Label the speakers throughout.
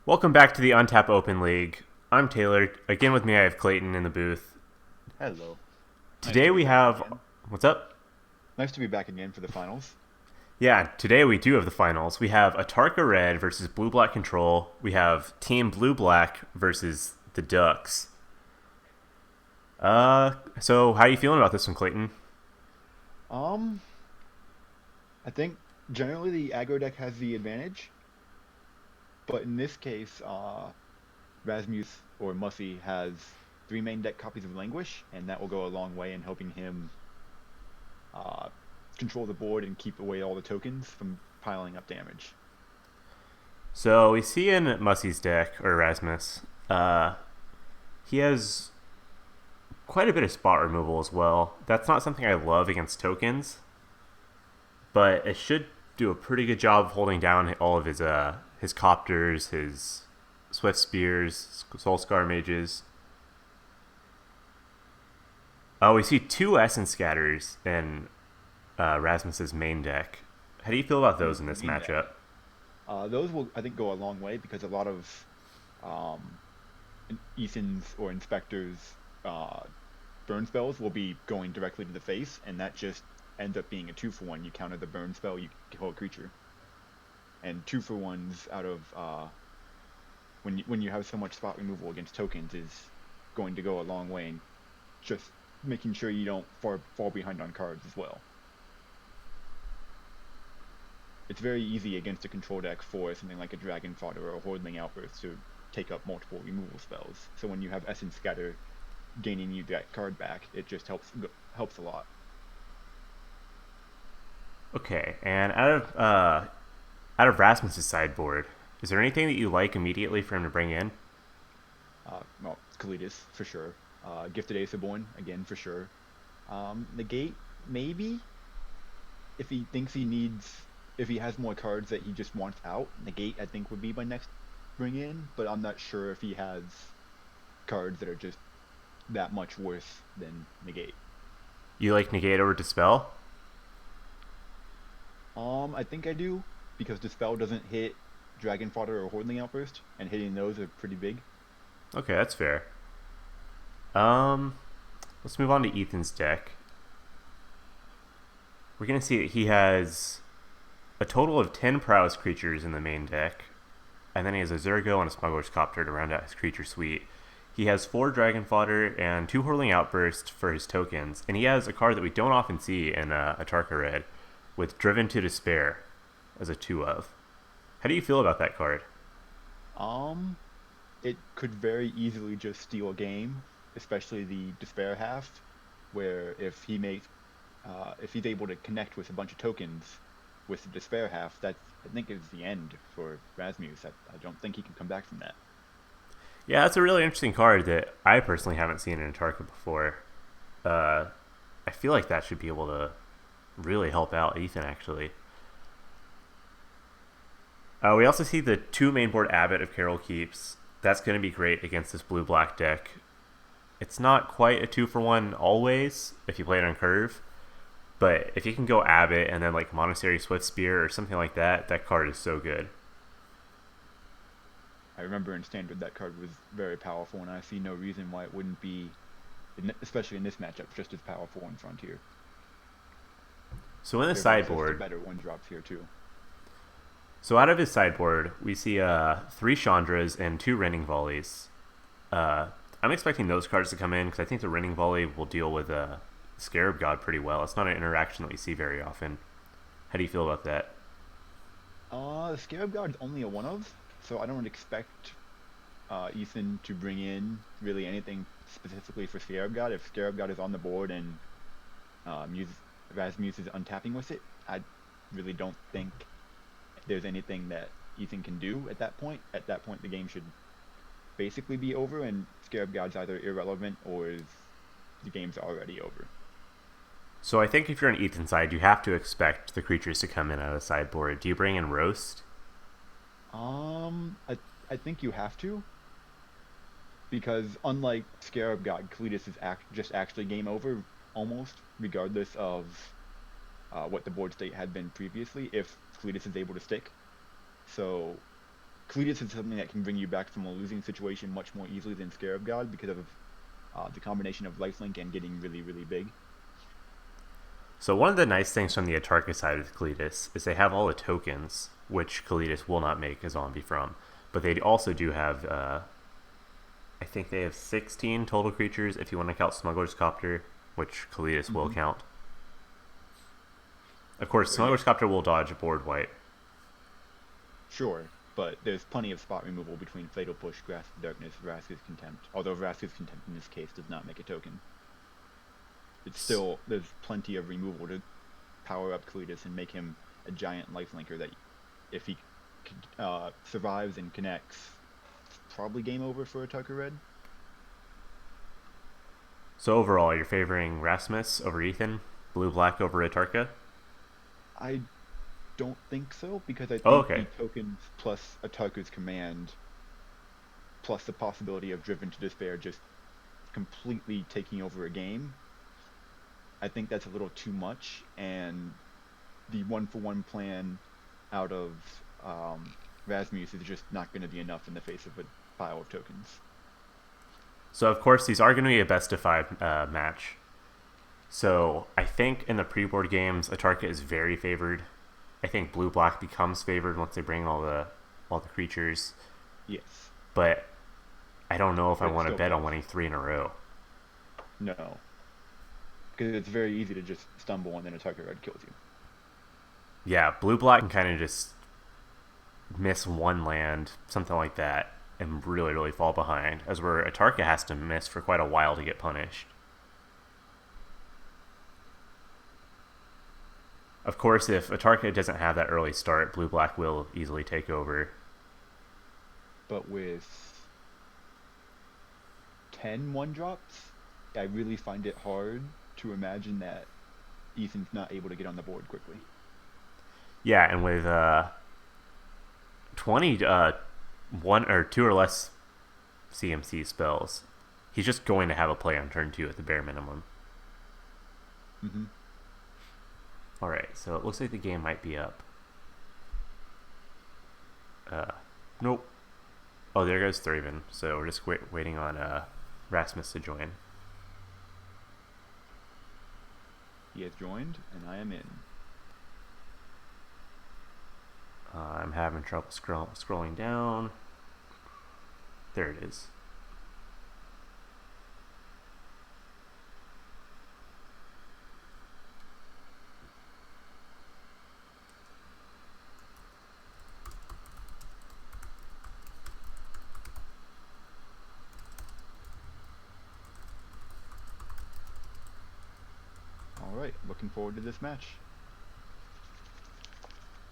Speaker 1: Welcome back to the Untap Open League. I'm Taylor. Again with me I have Clayton in the booth.
Speaker 2: Hello. Nice
Speaker 1: Today
Speaker 2: to be
Speaker 1: we
Speaker 2: back
Speaker 1: have
Speaker 2: again.
Speaker 1: what's up?
Speaker 2: Nice to be back again for the finals.
Speaker 1: Yeah, today we do have the finals. We have Atarka Red versus Blue Black Control. We have Team Blue Black versus the Ducks. So how are you feeling about this one, Clayton?
Speaker 2: Um, I think generally the aggro deck has the advantage, but in this case, Rasmus or Mussy has three main deck copies of Languish, and that will go a long way in helping him uh, control the board and keep away all the tokens from piling up damage.
Speaker 1: So we see in Mussy's deck or Erasmus, he has quite a bit of spot removal as well. That's not something I love against tokens, but it should do a pretty good job of holding down all of his copters, his swift spears, soul scar mages. Oh, we see two essence scatters in Rasmus's main deck. How do you feel about
Speaker 2: In
Speaker 1: those
Speaker 2: his
Speaker 1: in this
Speaker 2: main deck,
Speaker 1: matchup?
Speaker 2: those will I think go a long way because a lot of um, Ethan's or Inspector's uh, burn spells will be going directly to the face, and that just ends up being a 2-for-1. You counter the burn spell, you kill a creature, and 2-for-1s out of when you have so much spot removal against tokens is going to go a long way in just making sure you don't fall behind on cards as well. It's very easy against a control deck for something like a Dragon Fodder or a Hordling Outburst to take up multiple removal spells. So when you have Essence Scatter gaining you that card back, it just helps a lot.
Speaker 1: Okay, and out of Rasmus's sideboard, is there anything that you like immediately for him to bring in?
Speaker 2: Well, Kalidas for sure. Gifted Aetherborn again for sure. Negate maybe if he thinks he needs if he has more cards that he just wants out. Negate I think would be my next bring in, but I'm not sure if he has cards that are just that much worse than Negate.
Speaker 1: You like negate over dispel?
Speaker 2: I think I do because Dispel doesn't hit Dragon Fodder or Hordling Outburst, and hitting those are pretty big.
Speaker 1: Okay, that's fair. Um, let's move on to Ethan's deck. We're gonna see that he has a total of 10 prowess creatures in the main deck, and then he has a Zergo and a Smuggler's Copter to round out his creature suite. He has 4 Dragon Fodder and 2 Hurling Outburst for his tokens, and he has a card that we don't often see in Atarka Red with Driven to Despair as a 2 of. How do you feel about that card?
Speaker 2: Um, it could very easily just steal a game, especially the Despair half, where if he's able to connect with a bunch of tokens with the Despair half, that I think is the end for Rasmus. I don't think he can come back from that.
Speaker 1: Yeah, that's a really interesting card that I personally haven't seen in Atarka before. Uh, I feel like that should be able to really help out Ethan, actually. We also see the 2 mainboard Abbot of Carol Keeps. That's going to be great against this blue black deck. It's not quite a 2-for-1 always if you play it on curve, but if you can go Abbot and then like Monastery Swift Spear or something like that, that card is so good.
Speaker 2: I remember in Standard that card was very powerful, and I see no reason why it wouldn't be, especially in this matchup, just as powerful in Frontier.
Speaker 1: So in the
Speaker 2: There's access to
Speaker 1: sideboard,
Speaker 2: better one drops here too.
Speaker 1: so out of his sideboard, we see 3 Chandras and 2 Rending Volleys. Uh, I'm expecting those cards to come in because I think the Rending Volley will deal with Scarab God pretty well. It's not an interaction that we see very often. How do you feel about that?
Speaker 2: The Scarab Guard's only a one of, so I don't expect Ethan to bring in really anything specifically for Scarab God. If Scarab God is on the board and Muse, Rasmus is untapping with it, I really don't think there's anything that Ethan can do at that point. At that point, the game should basically be over, and Scarab God's either irrelevant or is the game's already over.
Speaker 1: So I think if you're on Ethan's side, you have to expect the creatures to come in out of the sideboard. Do you bring in Roast?
Speaker 2: I think you have to because unlike Scarab God, Kalidas is just actually game over almost, regardless of what the board state had been previously. If Kalidas is able to stick, so Cletus is something that can bring you back from a losing situation much more easily than Scarab God because of the combination of lifelink and getting really, really big.
Speaker 1: So one of the nice things from the Atarka side of Kalitas is they have all the tokens, which Kalitas will not make a zombie from. But they also do have, I think they have 16 total creatures if you want to count Smuggler's Copter, which Kalitas will count. Of course,
Speaker 2: So,
Speaker 1: Smuggler's
Speaker 2: yeah,
Speaker 1: Copter will dodge a board wipe.
Speaker 2: sure, but there's plenty of spot removal between Fatal Push, Grasp of Darkness, Vraska's Contempt. Although Vraska's Contempt in this case does not make a token. It's still, there's plenty of removal to power up Cletus and make him a giant lifelinker that if he survives and connects, it's probably game over for Atarka Red.
Speaker 1: So overall, you're favoring Rasmus over Ethan, blue-black over Atarka?
Speaker 2: I don't think so, because I
Speaker 1: Oh,
Speaker 2: think
Speaker 1: okay.
Speaker 2: the tokens plus Atarka's command, plus the possibility of Driven to Despair just completely taking over a game, I think that's a little too much, and the one-for-one plan out of Rasmus is just not going to be enough in the face of a pile of tokens.
Speaker 1: So of course, these are going to be a best-of-5 match. So I think in the pre-board games, Atarka is very favored. I think blue-black becomes favored once they bring all the creatures.
Speaker 2: Yes,
Speaker 1: But I don't know if I
Speaker 2: but it's
Speaker 1: want to
Speaker 2: still
Speaker 1: bet on
Speaker 2: tough.
Speaker 1: winning 3 in a row.
Speaker 2: No, because it's very easy to just stumble and then Atarka Red kills you.
Speaker 1: Yeah, blue-black can kind of just miss one land, something like that, and really, really fall behind. As where Atarka has to miss for quite a while to get punished. Of course, if Atarka doesn't have that early start, blue-black will easily take over.
Speaker 2: But with 10 one-drops, I really find it hard to imagine that Ethan's not able to get on the board quickly.
Speaker 1: Yeah, and with 20 one or two or less CMC spells, he's just going to have a play on turn 2 at the bare minimum.
Speaker 2: Mm-hmm.
Speaker 1: Alright, so it looks like the game might be up. Nope. Oh, there goes Thraven. So we're just waiting on Rasmus to join.
Speaker 2: He has joined, and I am in.
Speaker 1: I'm having trouble scrolling down. There it is.
Speaker 2: All right, looking forward to this match.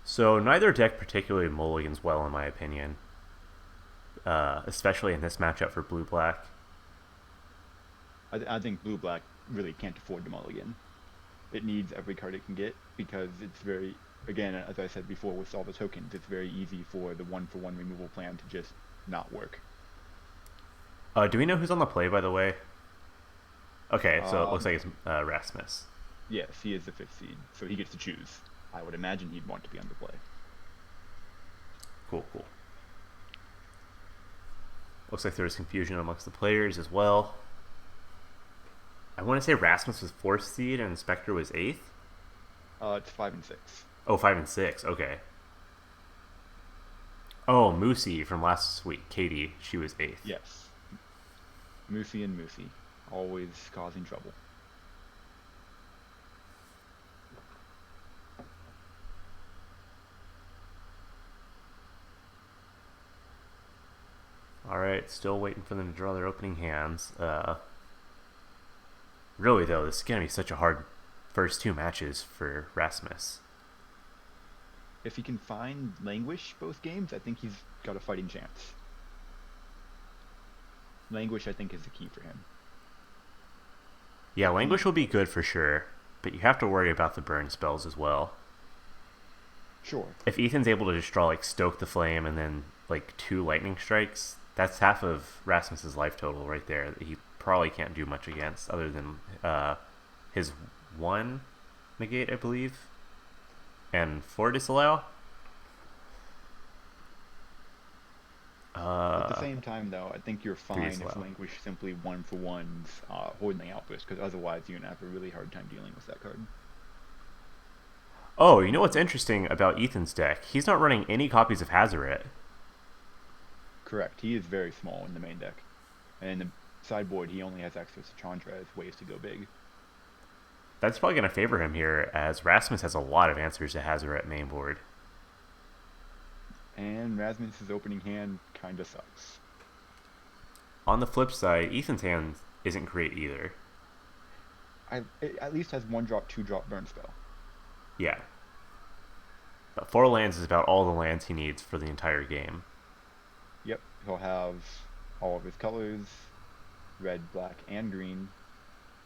Speaker 1: So neither deck particularly mulligans well, in my opinion. Especially in this matchup for blue-black.
Speaker 2: I think Blue Black really can't afford to mulligan. It needs every card it can get because it's very, again, as I said before, with all the tokens, it's very easy for the one-for-one removal plan to just not work.
Speaker 1: Do we know who's on the play, by the way? Okay, so it looks
Speaker 2: Um,
Speaker 1: like it's Rasmus.
Speaker 2: yes, he is the 5th seed, so he gets to choose. I would imagine he'd want to be on the play.
Speaker 1: Cool, cool. Looks like there's confusion amongst the players as well. I want to say Rasmus was 4th seed and Spectre was 8th?
Speaker 2: It's 5 and 6.
Speaker 1: Oh, 5 and 6, okay. Oh, Moosey from last week, Katie, she was 8th.
Speaker 2: Yes. Moosey and Moosey, always causing trouble.
Speaker 1: Alright, still waiting for them to draw their opening hands. Really, though, this is going to be such a hard first 2 matches for Rasmus.
Speaker 2: If he can find Languish both games, I think he's got a fighting chance. Languish, I think, is the key for him.
Speaker 1: Yeah, Languish will be good for sure, but you have to worry about the burn spells as well.
Speaker 2: Sure.
Speaker 1: If Ethan's able to just draw, like, Stoke the Flame and then, like, 2 Lightning Strikes, that's half of Rasmus's life total right there that he probably can't do much against other than his 1 negate, I believe, and 4 disallow.
Speaker 2: same time, though, I think you're
Speaker 1: Three
Speaker 2: fine
Speaker 1: is
Speaker 2: if
Speaker 1: low.
Speaker 2: Languish simply one for ones Hordeling Outburst, because otherwise you're gonna have a really hard time dealing with that card.
Speaker 1: Oh, you know what's interesting about Ethan's deck? He's not running any copies of Hazoret.
Speaker 2: Correct. He is very small in the main deck, and in the sideboard he only has access to Chandra as ways to go big.
Speaker 1: That's probably going to favor him here, as Rasmus has a lot of answers to Hazoret main board.
Speaker 2: And Rasmus's opening hand kinda sucks.
Speaker 1: On the flip side, Ethan's hand isn't great either.
Speaker 2: It at least has 1-drop, 2-drop burn spell.
Speaker 1: Yeah. But 4 lands is about all the lands he needs for the entire game.
Speaker 2: Yep, he'll have all of his colors, red, black, and green,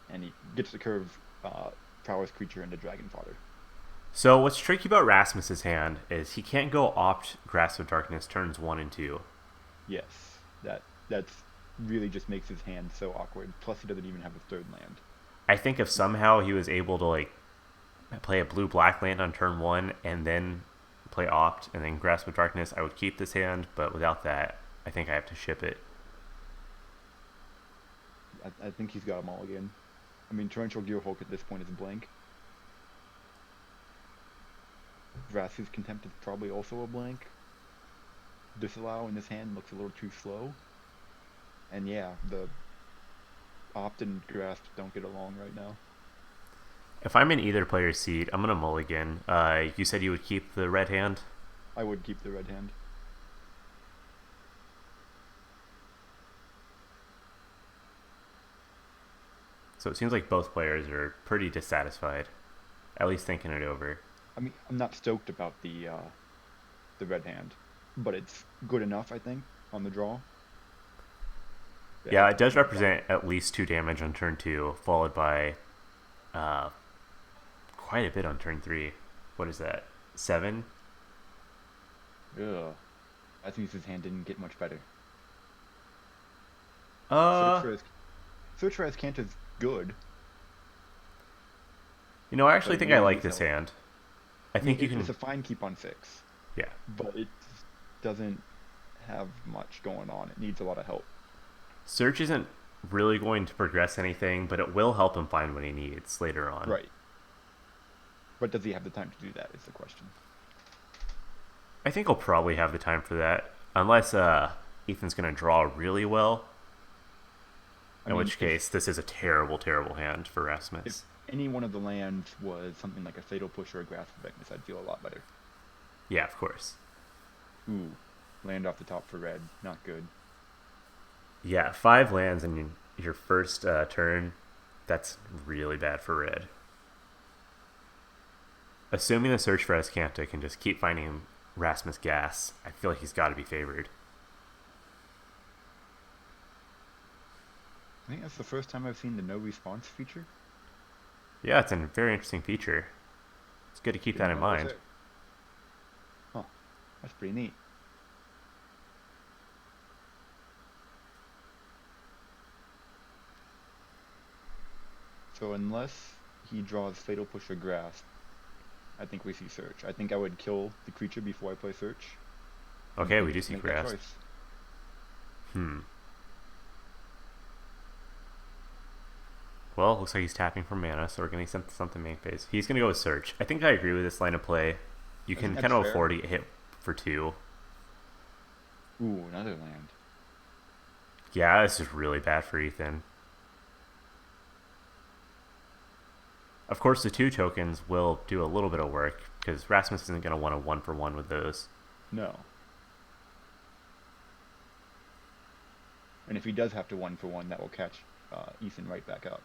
Speaker 2: and he gets to curve Prowess Creature into Dragon Father.
Speaker 1: So what's tricky about Rasmus's hand is he can't go opt Grasp of Darkness turns 1 and 2.
Speaker 2: Yes, that's really just makes his hand so awkward. Plus, he doesn't even have a third land.
Speaker 1: I think if somehow he was able to like play a blue-black land on turn 1 and then play opt and then Grasp of Darkness, I would keep this hand, but without that, I think I have to ship it.
Speaker 2: I think he's got them all again. I mean, Torrential Gearhulk at this point is blank. Vraska's Contempt is probably also a blank. Disallow in this hand looks a little too slow. And yeah, the opt and grasp don't get along right now.
Speaker 1: If I'm in either player's seat, I'm going to mulligan. You said you would keep the red hand?
Speaker 2: I would keep the red hand.
Speaker 1: So it seems like both players are pretty dissatisfied, at least thinking it over.
Speaker 2: I mean, I'm not stoked about the red hand, but it's good enough, I think, on the draw.
Speaker 1: Yeah, it does represent at least 2 damage on turn 2, followed by quite a bit on turn 3. What is that? 7?
Speaker 2: Ugh. I think his hand didn't get much better. Search for Azcanta is good.
Speaker 1: You know, I actually
Speaker 2: But
Speaker 1: think I
Speaker 2: man,
Speaker 1: like
Speaker 2: he's
Speaker 1: this
Speaker 2: held.
Speaker 1: hand. I think you can.
Speaker 2: It's a fine keep on 6,
Speaker 1: Yeah.
Speaker 2: but it doesn't have much going on. It needs a lot of help.
Speaker 1: Search isn't really going to progress anything, but it will help him find what he needs later on.
Speaker 2: Right. But does he have the time to do that is the question.
Speaker 1: I think he'll probably have the time for that, unless Ethan's going to draw really well. In which case, this is a terrible, terrible hand for Rasmus.
Speaker 2: If any one of the lands was something like a Fatal Push or a Grasp of Darkness, I'd feel a lot better.
Speaker 1: Yeah, of course.
Speaker 2: Ooh, land off the top for red, not good.
Speaker 1: Yeah, 5 lands in your first turn, that's really bad for red. Assuming the search for Azcanta can just keep finding Rasmus gas, I feel like he's got to be favored.
Speaker 2: I think that's the first time I've seen the no response feature.
Speaker 1: Yeah, it's a very interesting feature. It's good to keep that in mind.
Speaker 2: Huh, that's pretty neat. So unless he draws Fatal Push or Grasp, I think we see Search. I think I would kill the creature before I play Search.
Speaker 1: Okay, we do see
Speaker 2: Make that
Speaker 1: Grasp.
Speaker 2: choice.
Speaker 1: Well, looks like he's tapping for mana, so we're going to something main phase. He's going to go with Search. I think I agree with this line of play. You can kind of afford to get hit for 2.
Speaker 2: Ooh, another land.
Speaker 1: Yeah, this is really bad for Ethan. Of course, the 2 tokens will do a little bit of work, because Rasmus isn't going to want a 1-for-1 with those.
Speaker 2: No. And if he does have to 1-for-1, that will catch Ethan right back up.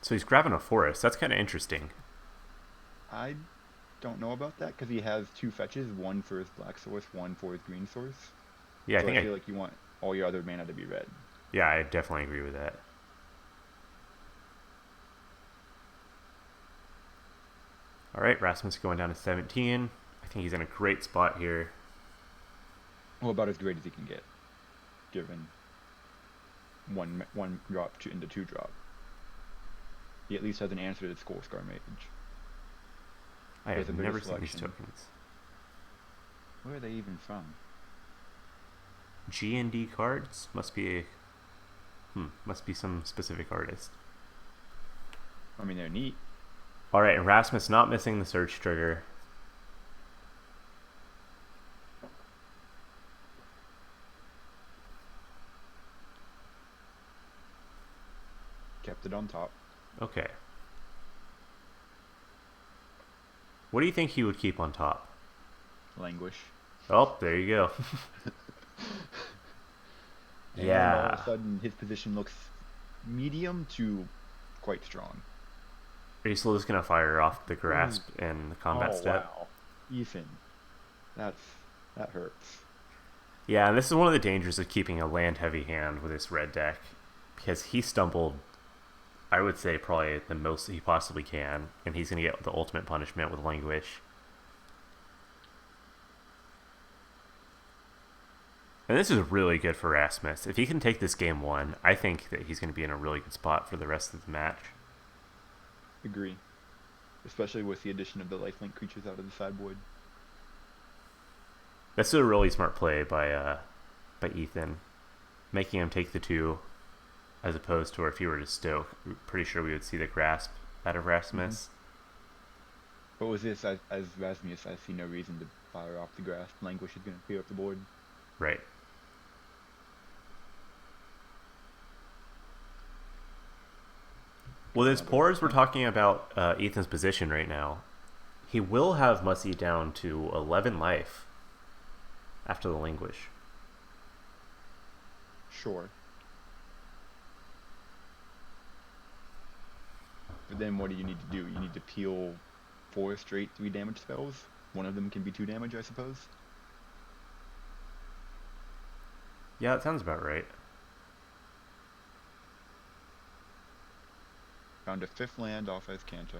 Speaker 1: So he's grabbing a forest. That's kind of interesting.
Speaker 2: I don't know about that, because he has 2 fetches, 1 for his black source, 1 for his green source.
Speaker 1: Yeah,
Speaker 2: so I feel like you want all your other mana to be red.
Speaker 1: Yeah, I definitely agree with that. All right, Rasmus going down to 17. I think he's in a great spot here.
Speaker 2: Well, about as great as he can get, given one drop into 2 drop. He at least has an answer to the Skull Scar Mage.
Speaker 1: I
Speaker 2: There's
Speaker 1: have
Speaker 2: a bit of
Speaker 1: never seen these
Speaker 2: selection.
Speaker 1: tokens.
Speaker 2: Where are they even from?
Speaker 1: G and D cards must be some specific artist.
Speaker 2: I mean, they're neat.
Speaker 1: All right, Erasmus not missing the search trigger.
Speaker 2: Kept it on top.
Speaker 1: Okay. What do you think he would keep on top?
Speaker 2: Languish.
Speaker 1: Oh, there you go.
Speaker 2: And all of
Speaker 1: Yeah.
Speaker 2: a sudden, his position looks medium to quite strong.
Speaker 1: Are you still just gonna fire off the
Speaker 2: Ooh.
Speaker 1: grasp and the combat
Speaker 2: Oh,
Speaker 1: step?
Speaker 2: wow. Ethan. That's that hurts.
Speaker 1: Yeah, and this is one of the dangers of keeping a land heavy hand with this red deck. Because he stumbled, I would say, probably the most he possibly can, and he's gonna get the ultimate punishment with Languish. And this is really good for Rasmus. If he can take this game one, I think that he's going to be in a really good spot for the rest of the match.
Speaker 2: Agree. Especially with the addition of the lifelink creatures out of the sideboard.
Speaker 1: That's a really smart play by Ethan, making him take the 2, as opposed to if he were to stoke. I'm pretty sure we would see the grasp out of Rasmus.
Speaker 2: But with this, as Rasmus, I see no reason to fire off the grasp. Languish is going to clear up the board.
Speaker 1: Right. Well, as poor as we're talking about Ethan's position right now, he will have Mussy down to 11 life after the Languish.
Speaker 2: Sure. But then what do you need to do? You need to peel 4 straight 3 damage spells. One of them can be 2 damage, I suppose.
Speaker 1: Yeah, that sounds about right.
Speaker 2: Found a 5th land off as Kanto.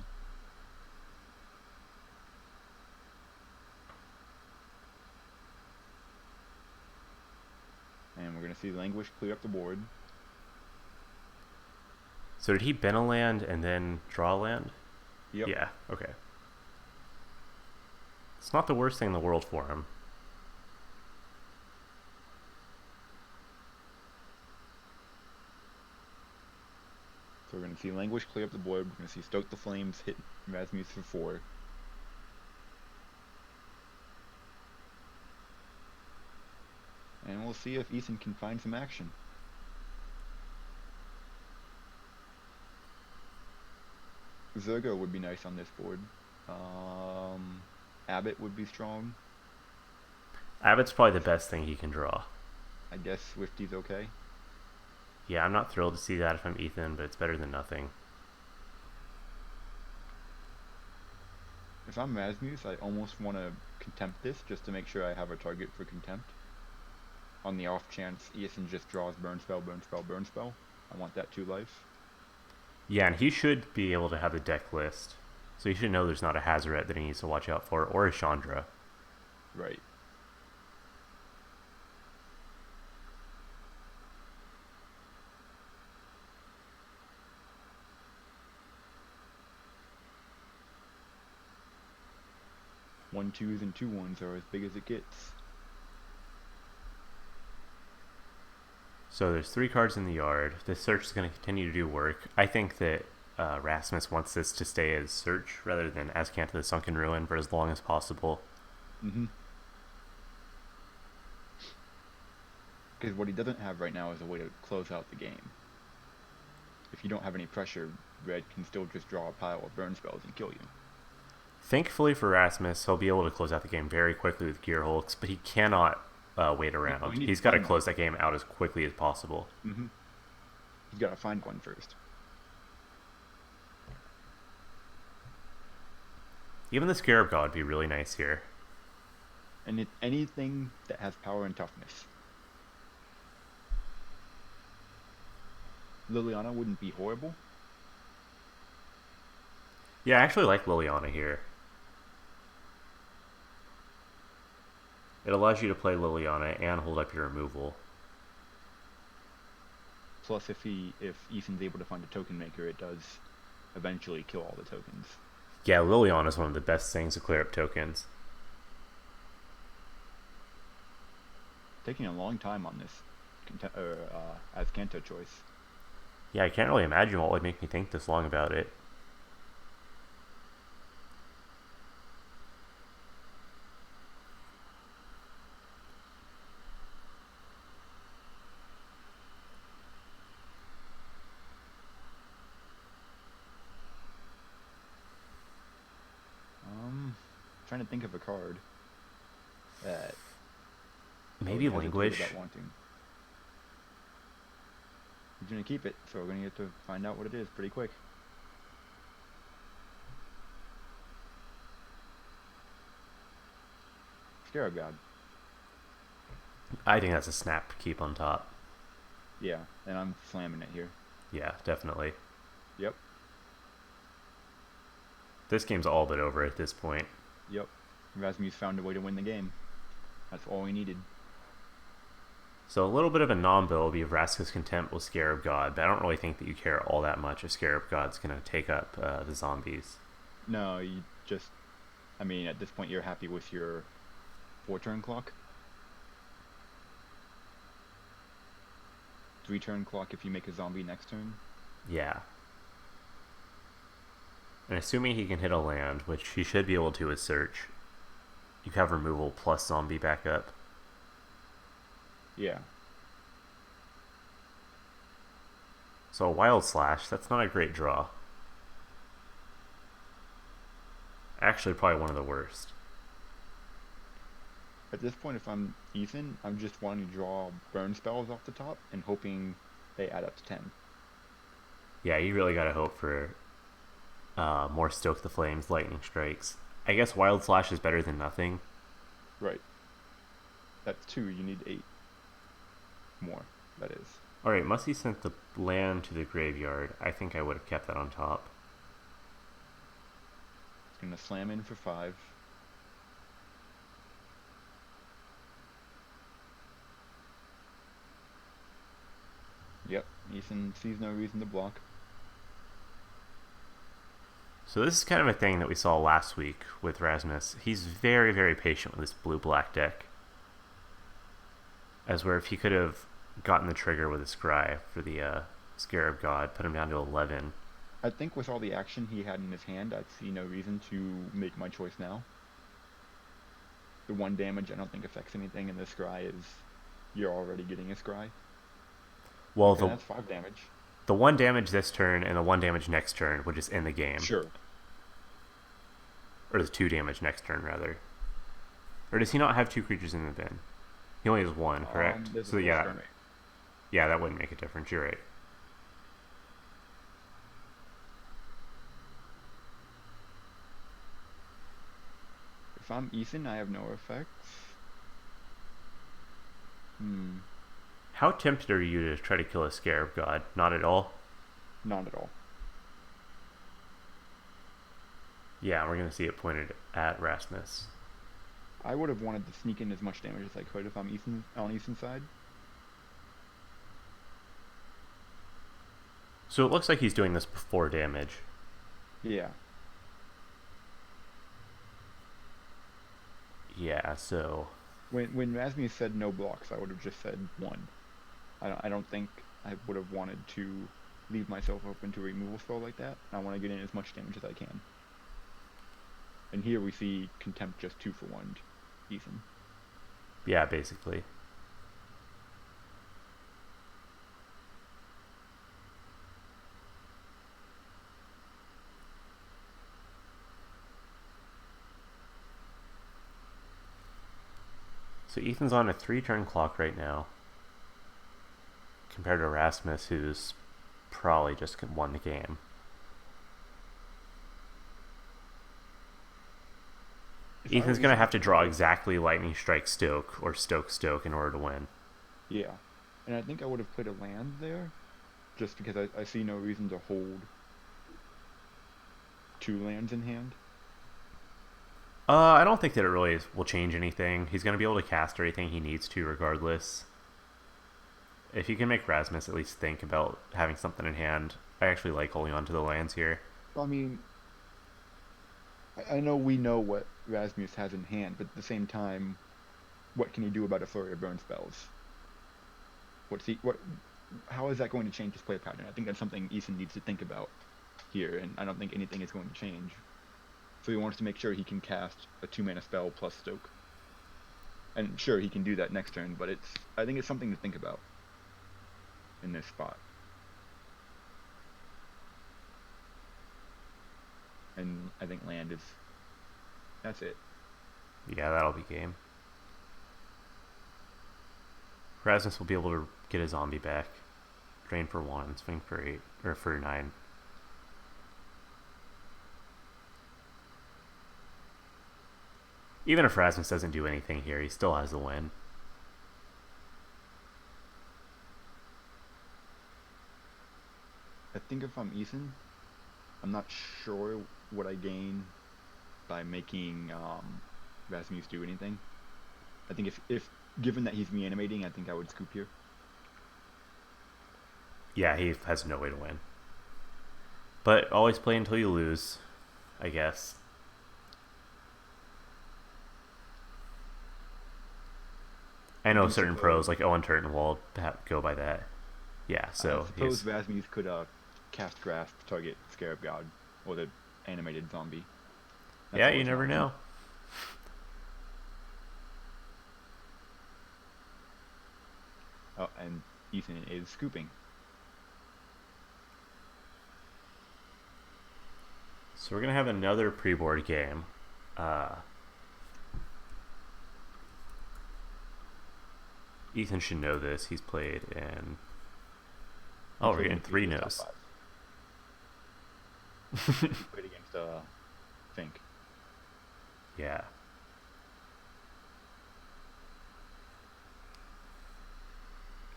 Speaker 2: And we're going to see Languish clear up the board.
Speaker 1: So did he bin a land and then draw a land?
Speaker 2: Yep.
Speaker 1: Yeah, okay. It's not the worst thing in the world for him.
Speaker 2: So we're going to see Languish clear up the board. We're going to see Stoke the Flames hit Rasmus for 4. And we'll see if Ethan can find some action. Zergo would be nice on this board. Abbott would be strong.
Speaker 1: Abbott's probably the best thing he can draw.
Speaker 2: I guess Swifty's okay.
Speaker 1: Yeah, I'm not thrilled to see that if I'm Ethan, but it's better than nothing.
Speaker 2: If I'm Rasmus, I almost want to contempt this just to make sure I have a target for contempt. On the off chance Ethan just draws burn spell, burn spell, burn spell. I want that 2 life.
Speaker 1: Yeah, and he should be able to have the deck list. So he should know there's not a Hazoret that he needs to watch out for, or a Chandra.
Speaker 2: Right. One twos and 2-1s are as big as it gets.
Speaker 1: So there's 3 cards in the yard. This search is going to continue to do work. I think that Rasmus wants this to stay as search rather than Azcant to the Sunken Ruin for as long as possible.
Speaker 2: Because what he doesn't have right now is a way to close out the game. If you don't have any pressure, Red can still just draw a pile of burn spells and kill you.
Speaker 1: Thankfully for Rasmus, he'll be able to close out the game very quickly with Gear Hulks, but he cannot wait around. He's got to close that game out as quickly as possible.
Speaker 2: He's got to find one first.
Speaker 1: Even the Scarab God would be really nice here.
Speaker 2: And anything that has power and toughness. Liliana wouldn't be horrible.
Speaker 1: Yeah, I actually like Liliana here. It allows you to play Liliana and hold up your removal.
Speaker 2: Plus, if Ethan's able to find a token maker, it does eventually kill all the tokens.
Speaker 1: Yeah, Liliana is one of the best things to clear up tokens.
Speaker 2: taking a long time on this as Kanto choice.
Speaker 1: Yeah, I can't really imagine what would make me think this long about it.
Speaker 2: Trying to think of a card that I would
Speaker 1: Maybe
Speaker 2: hesitate
Speaker 1: Languish.
Speaker 2: about wanting. He's gonna keep it, so we're gonna get to find out what it is pretty quick. Scarab God.
Speaker 1: I think that's a snap keep on top.
Speaker 2: Yeah, and I'm slamming it here.
Speaker 1: Yeah, definitely.
Speaker 2: Yep,
Speaker 1: This game's all but over at this point.
Speaker 2: yep. Rasmus found a way to win the game. That's all he needed.
Speaker 1: So a little bit of a non-bill will be Vraska's Contempt with Scarab God, but I don't really think that you care all that much if Scarab God's going to take up the zombies.
Speaker 2: No, you just. I mean, at this point, you're happy with your 4-turn clock. 3-turn clock if you make a zombie next turn.
Speaker 1: Yeah. And assuming he can hit a land, which he should be able to with Search, you have removal plus zombie backup.
Speaker 2: Yeah.
Speaker 1: So a Wild Slash, that's not a great draw. Actually, probably one of the worst.
Speaker 2: At this point, if I'm Ethan, I'm just wanting to draw burn spells off the top and hoping they add up to 10.
Speaker 1: Yeah, you really gotta hope for more Stoke the Flames, Lightning Strikes. I guess Wild Slash is better than nothing.
Speaker 2: Right. That's 2. You need 8 more. That is.
Speaker 1: Alright, Mussy sent the land to the graveyard. I think I would have kept that on top.
Speaker 2: It's gonna slam in for 5. Yep. Ethan sees no reason to block.
Speaker 1: So this is kind of a thing that we saw last week with Rasmus. He's very, very patient with this blue-black deck. As where if he could have gotten the trigger with a Scry for the Scarab God, put him down to 11.
Speaker 2: I think with all the action he had in his hand, I'd see no reason to make my choice now. The 1 damage I don't think affects anything, and the Scry is you're already getting a Scry.
Speaker 1: Well,
Speaker 2: Okay, that's 5 damage.
Speaker 1: the 1 damage this turn and the 1 damage next turn would just end the game.
Speaker 2: Sure.
Speaker 1: Or the 2 damage next turn, rather. Or does he not have 2 creatures in the bin? He only has 1, correct?
Speaker 2: There's
Speaker 1: So
Speaker 2: a
Speaker 1: yeah,
Speaker 2: turn rate.
Speaker 1: yeah, that wouldn't make a difference. You're right.
Speaker 2: If I'm Ethan, I have no effects.
Speaker 1: How tempted are you to try to kill a Scarab God? Not at all?
Speaker 2: Not at all.
Speaker 1: Yeah, we're going to see it pointed at Rasmus.
Speaker 2: I would have wanted to sneak in as much damage as I could if I'm Ethan on Ethan's side.
Speaker 1: So it looks like he's doing this before damage.
Speaker 2: Yeah.
Speaker 1: Yeah, so...
Speaker 2: When Rasmus said no blocks, I would have just said 1. I don't think I would have wanted to leave myself open to a removal spell like that. I want to get in as much damage as I can. And here we see Contempt just 2 for 1, Ethan.
Speaker 1: Yeah, basically. So Ethan's on a 3-turn clock right now, compared to Rasmus, who's probably just won the game. Ethan's going to have to draw exactly Lightning Strike Stoke or Stoke in order to win.
Speaker 2: Yeah. And I think I would have played a land there, just because I see no reason to hold 2 lands in hand.
Speaker 1: I don't think that it really will change anything. He's going to be able to cast everything he needs to regardless. If you can make Rasmus at least think about having something in hand, I actually like holding on to the lands here.
Speaker 2: I mean, I know we know what Rasmus has in hand, but at the same time, what can he do about a flurry of burn spells? What's he what? How is that going to change his play pattern? I think that's something Ethan needs to think about here, and I don't think anything is going to change. So he wants to make sure he can cast a 2-mana spell plus Stoke. And sure, he can do that next turn, but I think it's something to think about in this spot. And I think land is... that's it.
Speaker 1: Yeah, that'll be game. Rasmus will be able to get a zombie back. Drain for 1, swing for 8, or for 9. Even if Rasmus doesn't do anything here, he still has the win.
Speaker 2: I think if I'm Ethan, I'm not sure what I gain by making Rasmus do anything. I think if given that he's reanimating, I think I would scoop here.
Speaker 1: Yeah, he has no way to win. But always play until you lose, I guess. I know certain pros like Owen Turton will go by that. Yeah, so
Speaker 2: I suppose Rasmus could cast Grasp, target Scarab God, or the animated zombie. That's
Speaker 1: yeah, you never know.
Speaker 2: Oh, and Ethan is scooping.
Speaker 1: So we're going to have another pre-board game. Ethan should know this. He's played in... oh, we're getting 3 no's.
Speaker 2: He played against Fink.
Speaker 1: Yeah.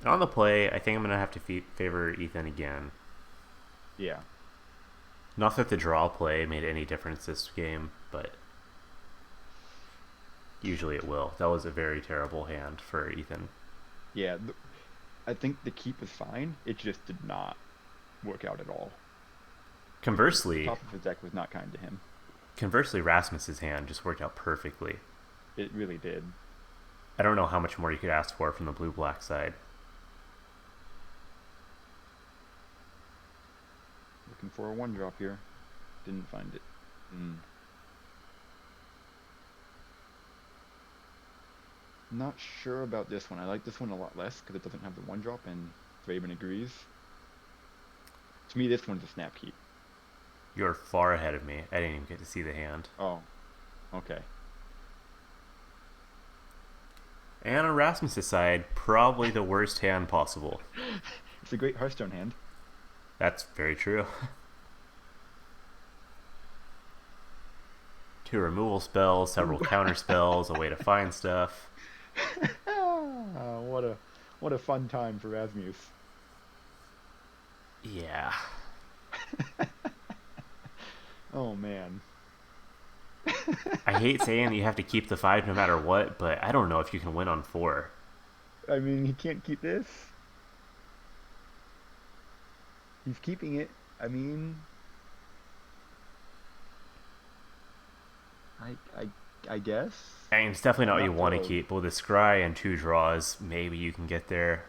Speaker 1: And on the play, I think I'm going to have to favor Ethan again.
Speaker 2: Yeah.
Speaker 1: Not that the draw play made any difference this game, but usually it will. That was a very terrible hand for Ethan.
Speaker 2: Yeah, I think the keep is fine. It just did not work out at all.
Speaker 1: Conversely,
Speaker 2: the top of his deck was not kind to him.
Speaker 1: Conversely, Rasmus's hand just worked out perfectly.
Speaker 2: It really did.
Speaker 1: I don't know how much more you could ask for from the blue-black side.
Speaker 2: Looking for a 1-drop here. Didn't find it. Not sure about this one. I like this one a lot less because it doesn't have the 1-drop, and Raven agrees. To me, this one's a snap keep.
Speaker 1: You're far ahead of me. I didn't even get to see the hand.
Speaker 2: Oh, okay.
Speaker 1: And on Rasmus's side, probably the worst hand possible.
Speaker 2: It's a great Hearthstone hand.
Speaker 1: That's very true. 2 removal spells, several counter spells, a way to find stuff.
Speaker 2: What a fun time for Rasmus.
Speaker 1: Yeah.
Speaker 2: Oh man.
Speaker 1: I hate saying that you have to keep the 5 no matter what, but I don't know if you can win on 4.
Speaker 2: I mean, he can't keep this. He's keeping it. I mean, I guess.
Speaker 1: I mean, it's definitely not what you want to
Speaker 2: thrilled.
Speaker 1: keep, but with a scry and 2 draws, maybe you can get there.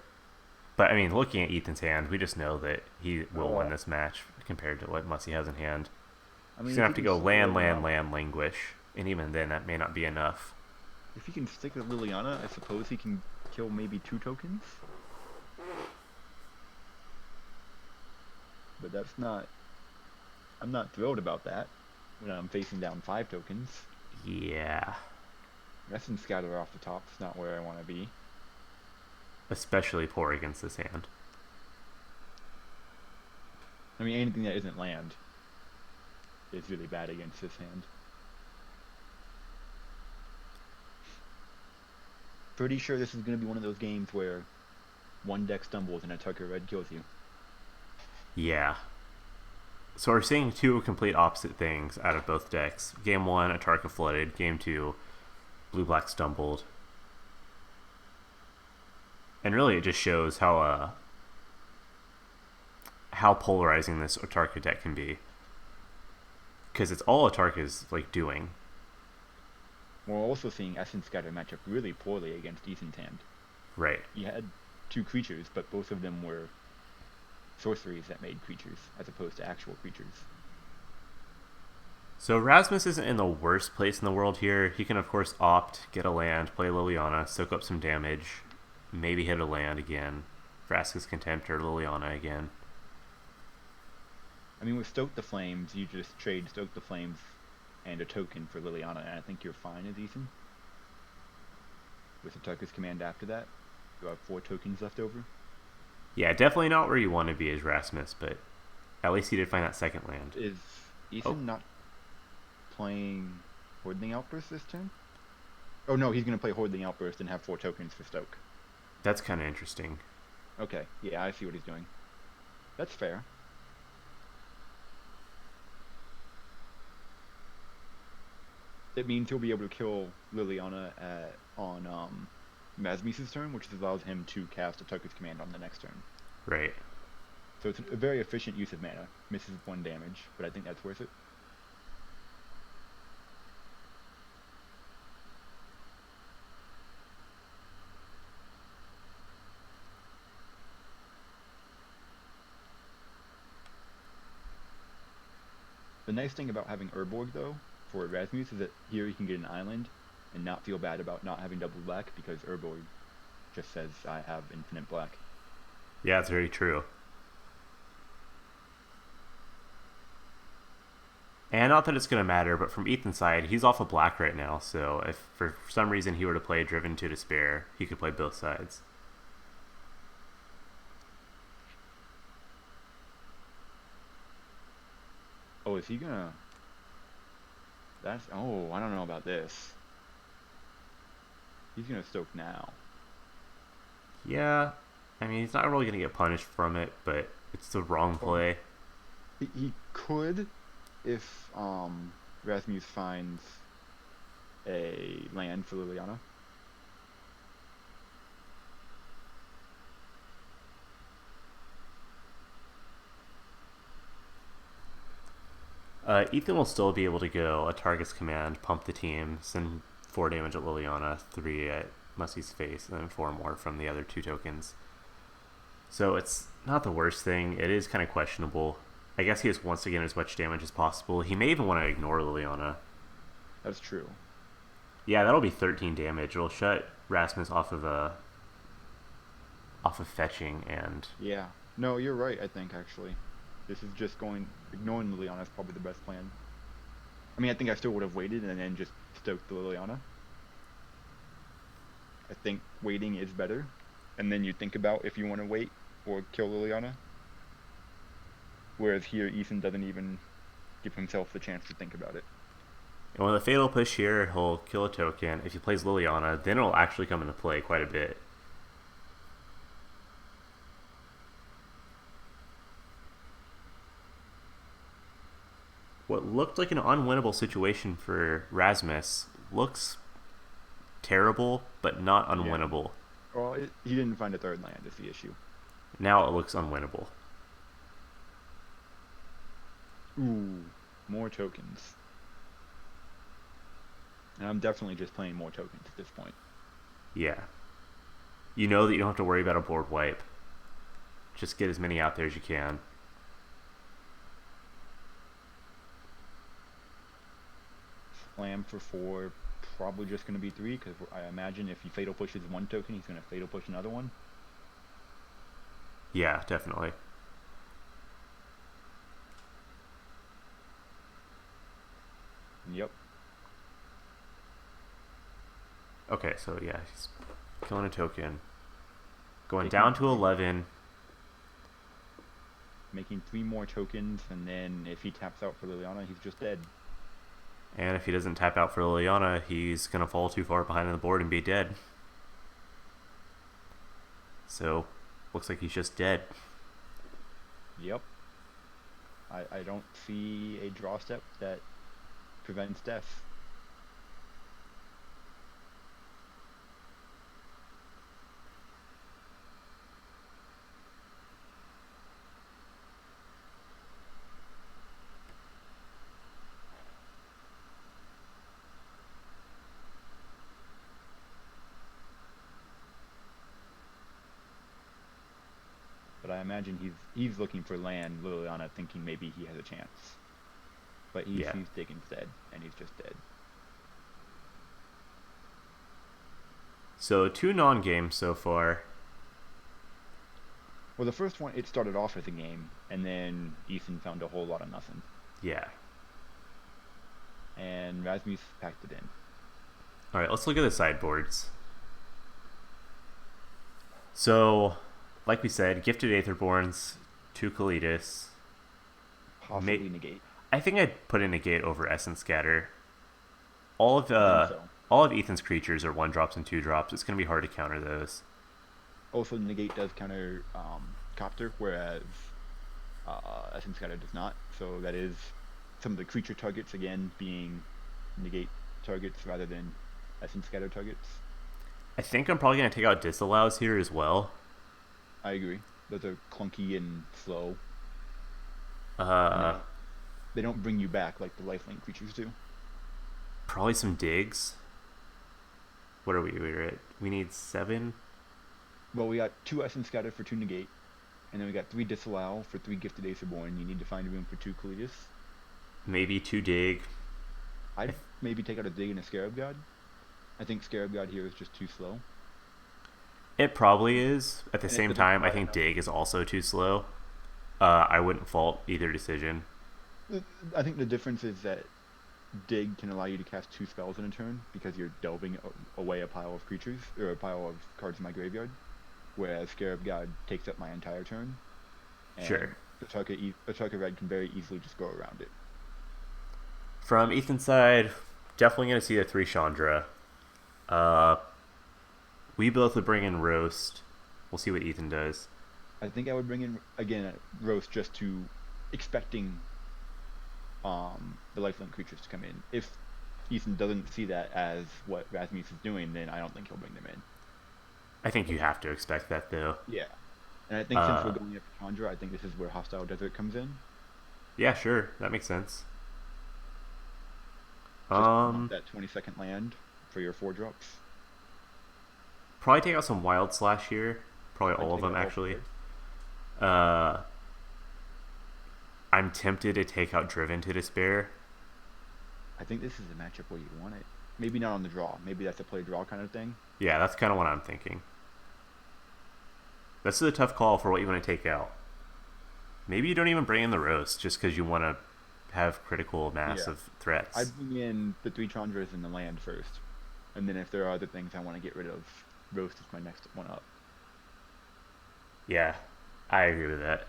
Speaker 1: But I mean, looking at Ethan's hand, we just know that he will win this match compared to what Mussy has in hand.
Speaker 2: I mean,
Speaker 1: He's gonna have to go land, languish, and even then, that may not be enough.
Speaker 2: If he can stick with Liliana, I suppose he can kill maybe 2 tokens. But that's not... I'm not thrilled about that when I'm facing down 5 tokens.
Speaker 1: Yeah.
Speaker 2: Resting Scatter off the top is not where I want to be.
Speaker 1: Especially poor against this hand.
Speaker 2: I mean, anything that isn't land is really bad against this hand. Pretty sure this is going to be one of those games where one deck stumbles and Atarka Red kills you.
Speaker 1: Yeah. So we're seeing 2 complete opposite things out of both decks. Game 1, Atarka flooded. Game 2, blue-black stumbled. And really, it just shows how polarizing this Atarka deck can be. Because it's all Atarka's like doing.
Speaker 2: We're also seeing Essence Scatter match up really poorly against Ethan's hand.
Speaker 1: Right.
Speaker 2: He had two creatures, but both of them were sorceries that made creatures, as opposed to actual creatures.
Speaker 1: So Rasmus isn't in the worst place in the world here. He can, of course, opt, get a land, play Liliana, soak up some damage, maybe hit a land again. Vraska's Contempt or Liliana again.
Speaker 2: I mean, with Stoke the Flames, you just trade Stoke the Flames and a token for Liliana, and I think you're fine as Ethan. With Atarka's command after that, you have 4 tokens left over.
Speaker 1: Yeah, definitely not where you want to be as Rasmus, but at least he did find that second land.
Speaker 2: Is
Speaker 1: Oh,
Speaker 2: Ethan not playing Hordling Outburst this turn? Oh no, he's going to play Hordling Outburst and have 4 tokens for Stoke.
Speaker 1: that's kind of interesting.
Speaker 2: Okay, yeah, I see what he's doing. That's fair. It means he'll be able to kill Liliana on Masmis's turn, which allows him to cast Atarka's command on the next turn.
Speaker 1: Right.
Speaker 2: So it's a very efficient use of mana. Misses 1 damage, but I think that's worth it. The nice thing about having Urborg, though, for Rasmus is that here he can get an island and not feel bad about not having double black because Urborg just says, I have infinite black.
Speaker 1: Yeah, it's very true. And not that it's going to matter, but from Ethan's side, he's off of black right now, so if for some reason he were to play Driven to Despair, he could play both sides.
Speaker 2: Oh, is he gonna... That's... Oh, I don't know about this. He's gonna Stoke now.
Speaker 1: Yeah, I mean, he's not really going to get punished from it, but it's the wrong
Speaker 2: Well,
Speaker 1: play.
Speaker 2: he could if Rasmus finds a land for Liliana.
Speaker 1: Ethan will still be able to go a target's command, pump the team, send 4 damage at Liliana, 3 at Mussie's face, and then 4 more from the other 2 tokens. So it's not the worst thing. It is kind of questionable. I guess he just wants to get as much damage as possible. He may even want to ignore Liliana.
Speaker 2: That's true.
Speaker 1: Yeah, that'll be 13 damage. It'll shut Rasmus off of fetching, and
Speaker 2: Yeah. No, you're right, I think, actually. This is just going... Ignoring Liliana is probably the best plan. I mean, I think I still would have waited and then just stoked the Liliana. I think waiting is better. And then you think about if you want to wait or kill Liliana. Whereas here, Ethan doesn't even give himself the chance to think about it.
Speaker 1: and with a fatal push here, he'll kill a token. If he plays Liliana, then it'll actually come into play quite a bit. What looked like an unwinnable situation for Rasmus looks terrible, but not
Speaker 2: Yeah.
Speaker 1: unwinnable.
Speaker 2: Well, he didn't find a third land is the issue.
Speaker 1: Now it looks unwinnable.
Speaker 2: Ooh, more tokens. And I'm definitely just playing more tokens at this point.
Speaker 1: Yeah. You know that you don't have to worry about a board wipe. Just get as many out there as you can.
Speaker 2: Slam for 4, probably just going to be 3, because I imagine if he fatal pushes 1 token, he's going to fatal push another one.
Speaker 1: Yeah, definitely.
Speaker 2: Yep.
Speaker 1: Okay, so yeah, he's killing a token. Going
Speaker 2: Taking
Speaker 1: down to
Speaker 2: 3.
Speaker 1: 11.
Speaker 2: Making 3 more tokens, and then if he taps out for Liliana, he's just dead.
Speaker 1: And if he doesn't tap out for Liliana, he's going to fall too far behind on the board and be dead. So, looks like he's just dead.
Speaker 2: Yep. I don't see a draw step that prevents death. I imagine he's looking for land Liliana, thinking maybe he has a chance. But he
Speaker 1: Yeah.
Speaker 2: sees Dig instead, and he's just dead.
Speaker 1: So 2 non-games so far.
Speaker 2: Well, the first one, it started off as a game, and then Ethan found a whole lot of nothing.
Speaker 1: Yeah.
Speaker 2: And Rasmus packed it in.
Speaker 1: All right, let's look at the sideboards. So, like we said, Gifted Aetherborns, 2 Kalidas.
Speaker 2: Possibly negate.
Speaker 1: I think I'd put in Negate over Essence Scatter. All of
Speaker 2: I think so.
Speaker 1: all of Ethan's creatures are 1-drops and 2-drops. It's going to be hard to counter those.
Speaker 2: Also, negate does counter Copter, whereas Essence Scatter does not. So that is some of the creature targets, again, being negate targets rather than Essence Scatter targets.
Speaker 1: I think I'm probably going to take out Disallows here as well.
Speaker 2: I agree. Those are clunky and slow.
Speaker 1: Uh,
Speaker 2: And they don't bring you back like the lifelink creatures do.
Speaker 1: Probably some digs. What are we? We need 7.
Speaker 2: Well, we got 2 Essence Scatter for 2 negate, and then we got 3 Disallow for 3 Gifted Aetherborn. You need to find room for 2 Kalidas.
Speaker 1: Maybe 2 dig.
Speaker 2: I'd maybe take out a Dig and a Scarab God. I think Scarab God here is just too slow.
Speaker 1: It probably is. At the
Speaker 2: And it
Speaker 1: same
Speaker 2: doesn't
Speaker 1: time, I
Speaker 2: provide
Speaker 1: think
Speaker 2: enough.
Speaker 1: dig is also too slow. I wouldn't fault either decision.
Speaker 2: I think the difference is that Dig can allow you to cast 2 spells in a turn because you're delving away a pile of creatures, or a pile of cards in my graveyard, whereas Scarab God takes up my entire turn. And
Speaker 1: Sure.
Speaker 2: Atarka Red can very easily just go around it.
Speaker 1: From Ethan's side, definitely going to see the 3 Chandra. We both would bring in Roast. We'll see what Ethan does.
Speaker 2: I think I would bring in, again, Roast just to expecting the lifelink creatures to come in. If Ethan doesn't see that as what Rasmus is doing, then I don't think he'll bring them in.
Speaker 1: I think you have to expect that, though.
Speaker 2: Yeah. And I think since we're going after Chandra, I think this is where Hostile Desert comes in.
Speaker 1: Yeah, sure. That makes sense.
Speaker 2: Just want that 20-second land for your 4-drops.
Speaker 1: Probably take out some Wild Slash here. Probably
Speaker 2: I'd
Speaker 1: all of
Speaker 2: take
Speaker 1: them,
Speaker 2: out all
Speaker 1: actually.
Speaker 2: 4.
Speaker 1: I'm tempted to take out Driven to Despair.
Speaker 2: I think this is a matchup where you want it. Maybe not on the draw. Maybe that's a play draw kind of thing.
Speaker 1: Yeah, that's kind of what I'm thinking. This is a tough call for what you want to take out. Maybe you don't even bring in the Roast just because you want to have critical mass of threats.
Speaker 2: I'd bring in the 3 Chandras in the land first. And then if there are other things I want to get rid of, Roast is my next one up.
Speaker 1: Yeah, I agree with that.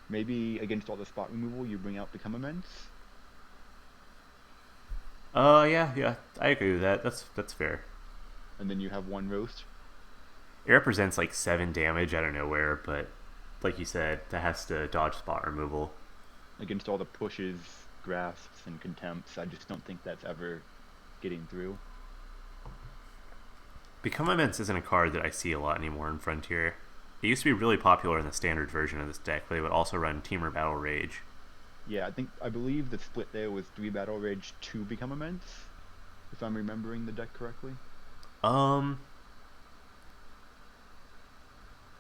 Speaker 2: Maybe against all the spot removal, you bring out Become Immense.
Speaker 1: Yeah, I agree with that. That's fair.
Speaker 2: And then you have 1 Roast.
Speaker 1: It represents like 7 damage out of nowhere, but like you said, that has to dodge spot removal.
Speaker 2: Against all the pushes, grasps, and contempts, I just don't think that's ever getting through.
Speaker 1: Become Immense isn't a card that I see a lot anymore in Frontier. It used to be really popular in the standard version of this deck, but they would also run Teamer Battle Rage.
Speaker 2: Yeah, I believe the split there was 3 Battle Rage, 2 Become Immense, if I'm remembering the deck correctly.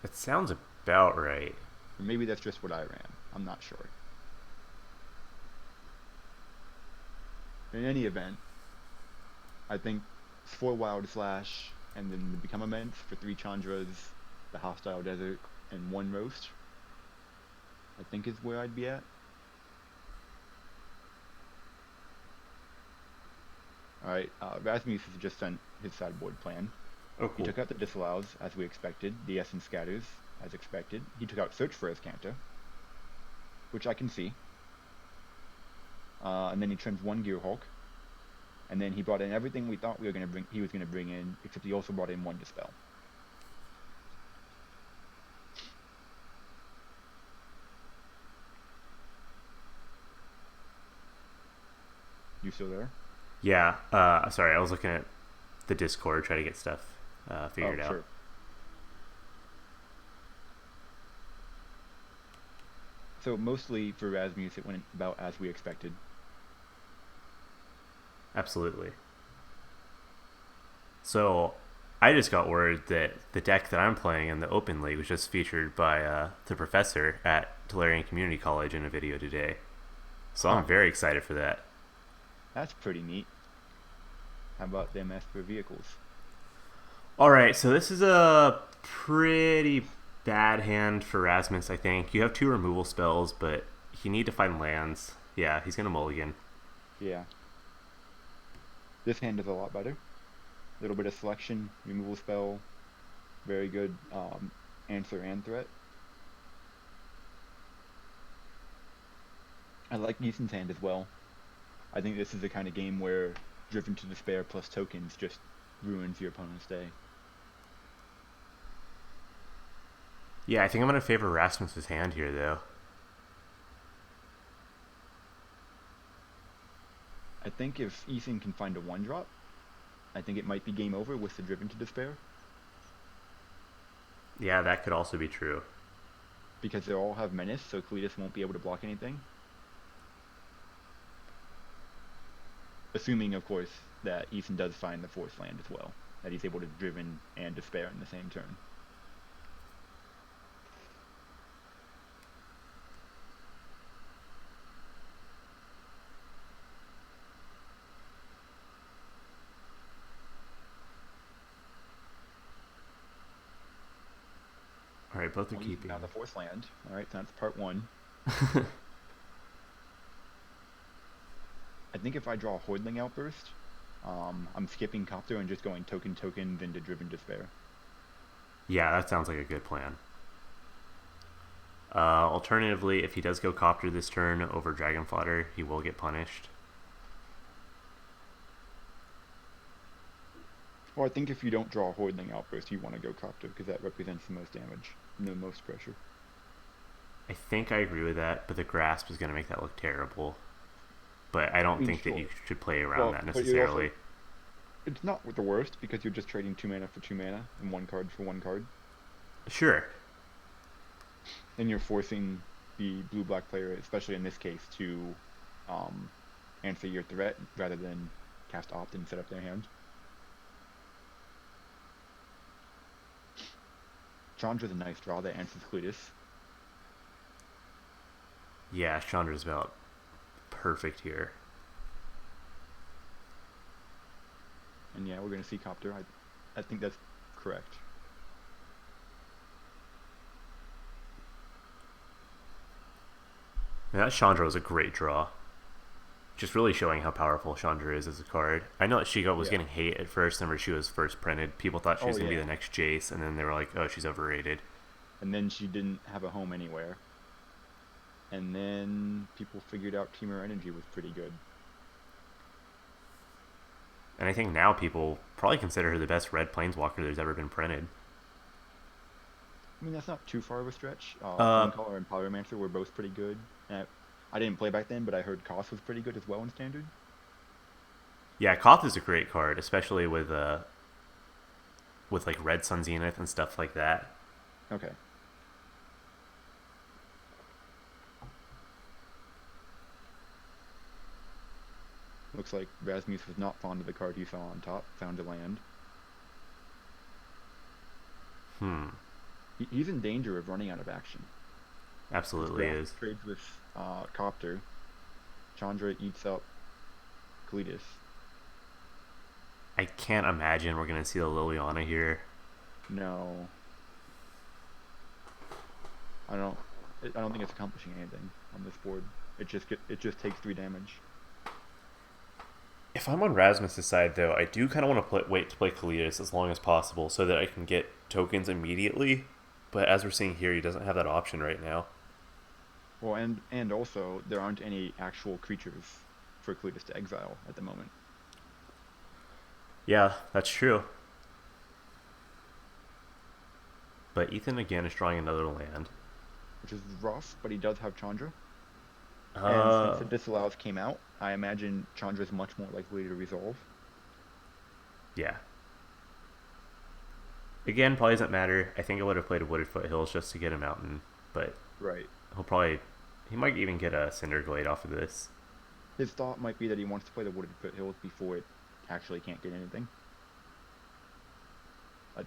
Speaker 1: It sounds about right.
Speaker 2: Or maybe that's just what I ran. I'm not sure. In any event, I think 4 Wild Slash, and then the Become Immense for 3 Chandras, the Hostile Desert, and 1 Roast, I think is where I'd be at. Alright, Rasmus has just sent his sideboard plan.
Speaker 1: Oh,
Speaker 2: He
Speaker 1: cool.
Speaker 2: took out the Disallows, as we expected, the Essence Scatters, as expected. He took out Search for his counter, which I can see. And then he trimmed 1 Gearhulk. And then he brought in everything we thought he was gonna bring in, except he also brought in 1 Dispel. You still there?
Speaker 1: Yeah, sorry, I was looking at the Discord, trying to get stuff figured out.
Speaker 2: Sure. So mostly for Rasmus, it went about as we expected.
Speaker 1: Absolutely. So I just got word that the deck that I'm playing in the Open League was just featured by the professor at Tolarian Community College in a video today. So I'm
Speaker 2: Huh.
Speaker 1: very excited for that.
Speaker 2: That's pretty neat. How about them as for vehicles?
Speaker 1: All right, so this is a pretty bad hand for Rasmus, I think. You have two removal spells, but you need to find lands. Yeah, he's going to mulligan.
Speaker 2: Yeah. This hand is a lot better. A little bit of selection, removal spell, very good answer and threat. I like Neeson's hand as well. I think this is the kind of game where Driven to Despair plus tokens just ruins your opponent's day.
Speaker 1: Yeah, I think I'm going to favor Rasmus's hand here, though.
Speaker 2: I think if Ethan can find a 1-drop, I think it might be game over with the Driven to Despair,
Speaker 1: Yeah, that could also be true.
Speaker 2: because they all have Menace, so Cletus won't be able to block anything. Assuming, of course, that Ethan does find the fourth land as well, that he's able to Driven and Despair in the same turn.
Speaker 1: All right, both are
Speaker 2: Well, Ethan
Speaker 1: keeping.
Speaker 2: found the fourth land. All right, so that's part one. I think if I draw a Hordling Outburst, I'm skipping Copter and just going token token then to Driven Despair.
Speaker 1: Yeah, that sounds like a good plan. Alternatively, if he does go Copter this turn over Dragon Fodder, he will get punished.
Speaker 2: Well, I think if you don't draw a Hordling Outburst, you want to go Copter because that represents the most damage, the most pressure.
Speaker 1: I think I agree with that, but the Grasp is going to make that look terrible. But I
Speaker 2: I
Speaker 1: don't
Speaker 2: mean,
Speaker 1: think that
Speaker 2: sure.
Speaker 1: you should play around
Speaker 2: Well,
Speaker 1: that
Speaker 2: but you're also
Speaker 1: necessarily.
Speaker 2: it's not the worst because you're just trading 2 mana for 2 mana and 1 card for 1 card.
Speaker 1: Sure.
Speaker 2: Then you're forcing the blue-black player, especially in this case, to um, answer your threat rather than cast Opt and set up their hand. Chandra's a nice draw that answers Cletus.
Speaker 1: Yeah, Chandra's about perfect here.
Speaker 2: And yeah, we're going to see Copter. I think that's correct.
Speaker 1: Yeah, that Chandra was a great draw. Just really showing how powerful Chandra is as a card. I know that Shiga was
Speaker 2: Yeah.
Speaker 1: getting hate at first whenever she was first printed. People thought she
Speaker 2: Oh,
Speaker 1: was going to be
Speaker 2: yeah.
Speaker 1: the next Jace, and then they were like, oh, she's overrated.
Speaker 2: And then she didn't have a home anywhere. And then people figured out Temur Energy was pretty good.
Speaker 1: And I think now people probably consider her the best red planeswalker there's ever been printed.
Speaker 2: I mean, that's not too far of a stretch.
Speaker 1: Uh,
Speaker 2: Planecaller and Pyromancer were both pretty good. I didn't play back then, but I heard Koth was pretty good as well in Standard.
Speaker 1: yeah, Koth is a great card, especially with like Red Sun Zenith and stuff like that.
Speaker 2: Okay. Looks like Rasmus was not fond of the card he saw on top. Found a land.
Speaker 1: Hmm.
Speaker 2: He's in danger of running out of action.
Speaker 1: Absolutely is.
Speaker 2: Trades with Copter. Chandra eats up Cletus.
Speaker 1: I can't imagine we're gonna see the Liliana here.
Speaker 2: No. I don't. I don't think it's accomplishing anything on this board. It just takes 3 damage.
Speaker 1: If I'm on Rasmus's side, though, I do kind of want to wait to play Kalidas as long as possible so that I can get tokens immediately. But as we're seeing here, he doesn't have that option right now.
Speaker 2: Well, and also there aren't any actual creatures for Cletus to exile at the moment.
Speaker 1: Yeah, that's true. But Ethan again is drawing another land.
Speaker 2: Which is rough, but he does have Chandra. And since
Speaker 1: Uh,
Speaker 2: the disallows came out, I imagine Chandra is much more likely to resolve.
Speaker 1: yeah. Again, probably doesn't matter. I think I would have played Wooded Foothills just to get a mountain, but
Speaker 2: Right.
Speaker 1: he might even get a Cinder Glade off of this.
Speaker 2: His thought might be that he wants to play the Wooded Foothills before it actually can't get anything.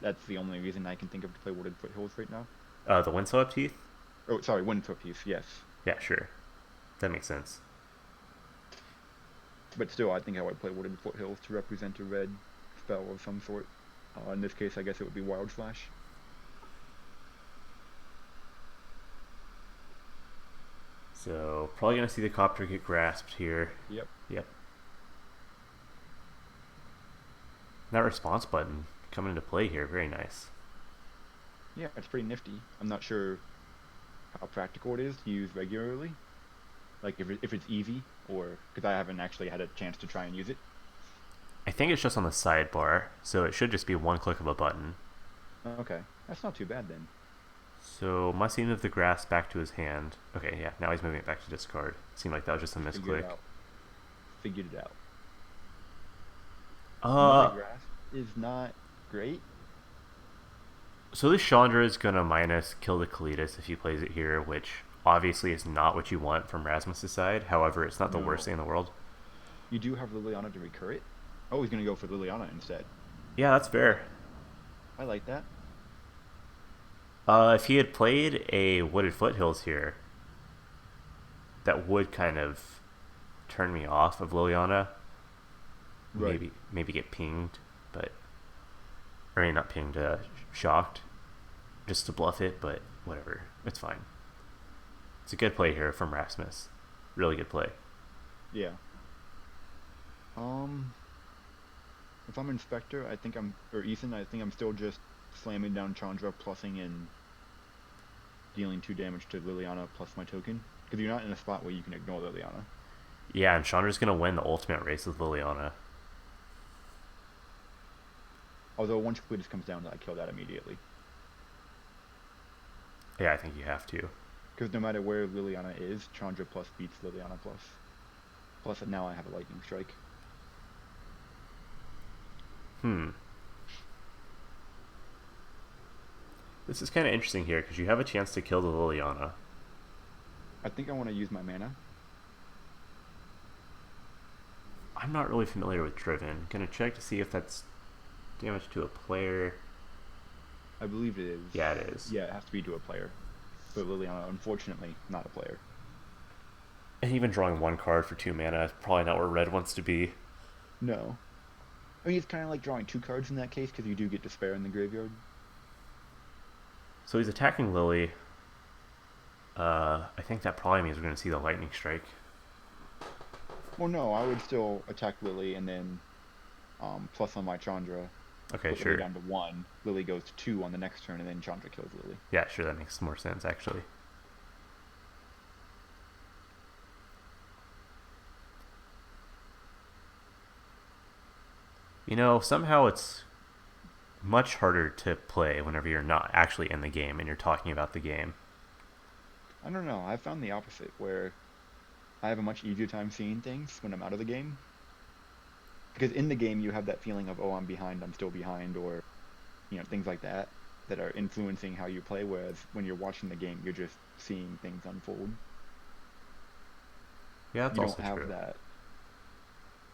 Speaker 2: That's the only reason I can think of to play Wooded Foothills right now.
Speaker 1: The Windswept Heath?
Speaker 2: Oh, sorry, Winthrop Heath, yes.
Speaker 1: Yeah, sure. That makes sense.
Speaker 2: But still, I think I would play Wooded Foothills to represent a red spell of some sort. In this case, I guess it would be Wild Slash.
Speaker 1: So, probably going to see the Copter get grasped here.
Speaker 2: Yep.
Speaker 1: Yep. That response button coming into play here, very nice.
Speaker 2: Yeah, it's pretty nifty. I'm not sure how practical it is to use regularly. Like if it's easy, or because I haven't actually had a chance to try and use it.
Speaker 1: I think it's just on the sidebar, so it should just be one click of a button.
Speaker 2: Okay, that's not too bad then.
Speaker 1: So, must he move the grass back to his hand? Okay, yeah, now he's moving it back to discard. Seemed like that was just a
Speaker 2: Figured
Speaker 1: misclick.
Speaker 2: it out. Figured it out.
Speaker 1: Uh,
Speaker 2: Grass is not great.
Speaker 1: so this Chandra is gonna minus kill the Kalitas if he plays it here, which obviously is not what you want from Rasmus's side. However, it's not the worst
Speaker 2: No.
Speaker 1: thing in the world.
Speaker 2: You do have Liliana to recur it. Oh, he's gonna go for Liliana instead.
Speaker 1: Yeah, that's fair.
Speaker 2: I like that.
Speaker 1: If he had played a Wooded Foothills here, that would kind of turn me off of Liliana.
Speaker 2: Right.
Speaker 1: Maybe get pinged, but I mean not pinged, shocked, just to bluff it. But whatever, it's fine. It's a good play here from Rasmus. Really good play.
Speaker 2: Yeah. If I'm Inspector, I think or Ethan, I think I'm still just slamming down Chandra, plussing and dealing 2 damage to Liliana plus my token. Because you're not in a spot where you can ignore Liliana.
Speaker 1: Yeah, and Chandra's gonna win the ultimate race with Liliana.
Speaker 2: Although once Cletus comes down, I kill that immediately.
Speaker 1: Yeah, I think you have to.
Speaker 2: Because no matter where Liliana is, Chandra plus beats Liliana plus. Plus now I have a Lightning Strike.
Speaker 1: This is kind of interesting here because you have a chance to kill the Liliana.
Speaker 2: I think I want to use my mana.
Speaker 1: I'm not really familiar with Driven. Gonna check to see if that's damage to a player.
Speaker 2: I believe it is.
Speaker 1: Yeah, it is.
Speaker 2: Yeah, it has to be to a player. But Liliana, unfortunately, not a player.
Speaker 1: And even drawing 1 card for 2 mana is probably not where Red wants to be.
Speaker 2: No. I mean, it's kind of like drawing 2 cards in that case because you do get Despair in the graveyard.
Speaker 1: So he's attacking Lily. I think that probably means we're going to see the Lightning Strike.
Speaker 2: Well, no, I would still attack Lily and then plus on my Chandra.
Speaker 1: Okay,
Speaker 2: put
Speaker 1: sure.
Speaker 2: Lily down to 1. Lily goes to 2 on the next turn, and then Chandra kills Lily.
Speaker 1: Yeah, sure, that makes more sense, actually. You know, somehow it's much harder to play whenever you're not actually in the game and you're talking about the game.
Speaker 2: I don't know. I found the opposite, where I have a much easier time seeing things when I'm out of the game. Because in the game, you have that feeling of, oh, I'm behind, I'm still behind, or, things like that are influencing how you play, whereas when you're watching the game, you're just seeing things unfold.
Speaker 1: Yeah, that's
Speaker 2: You
Speaker 1: also
Speaker 2: don't have
Speaker 1: true.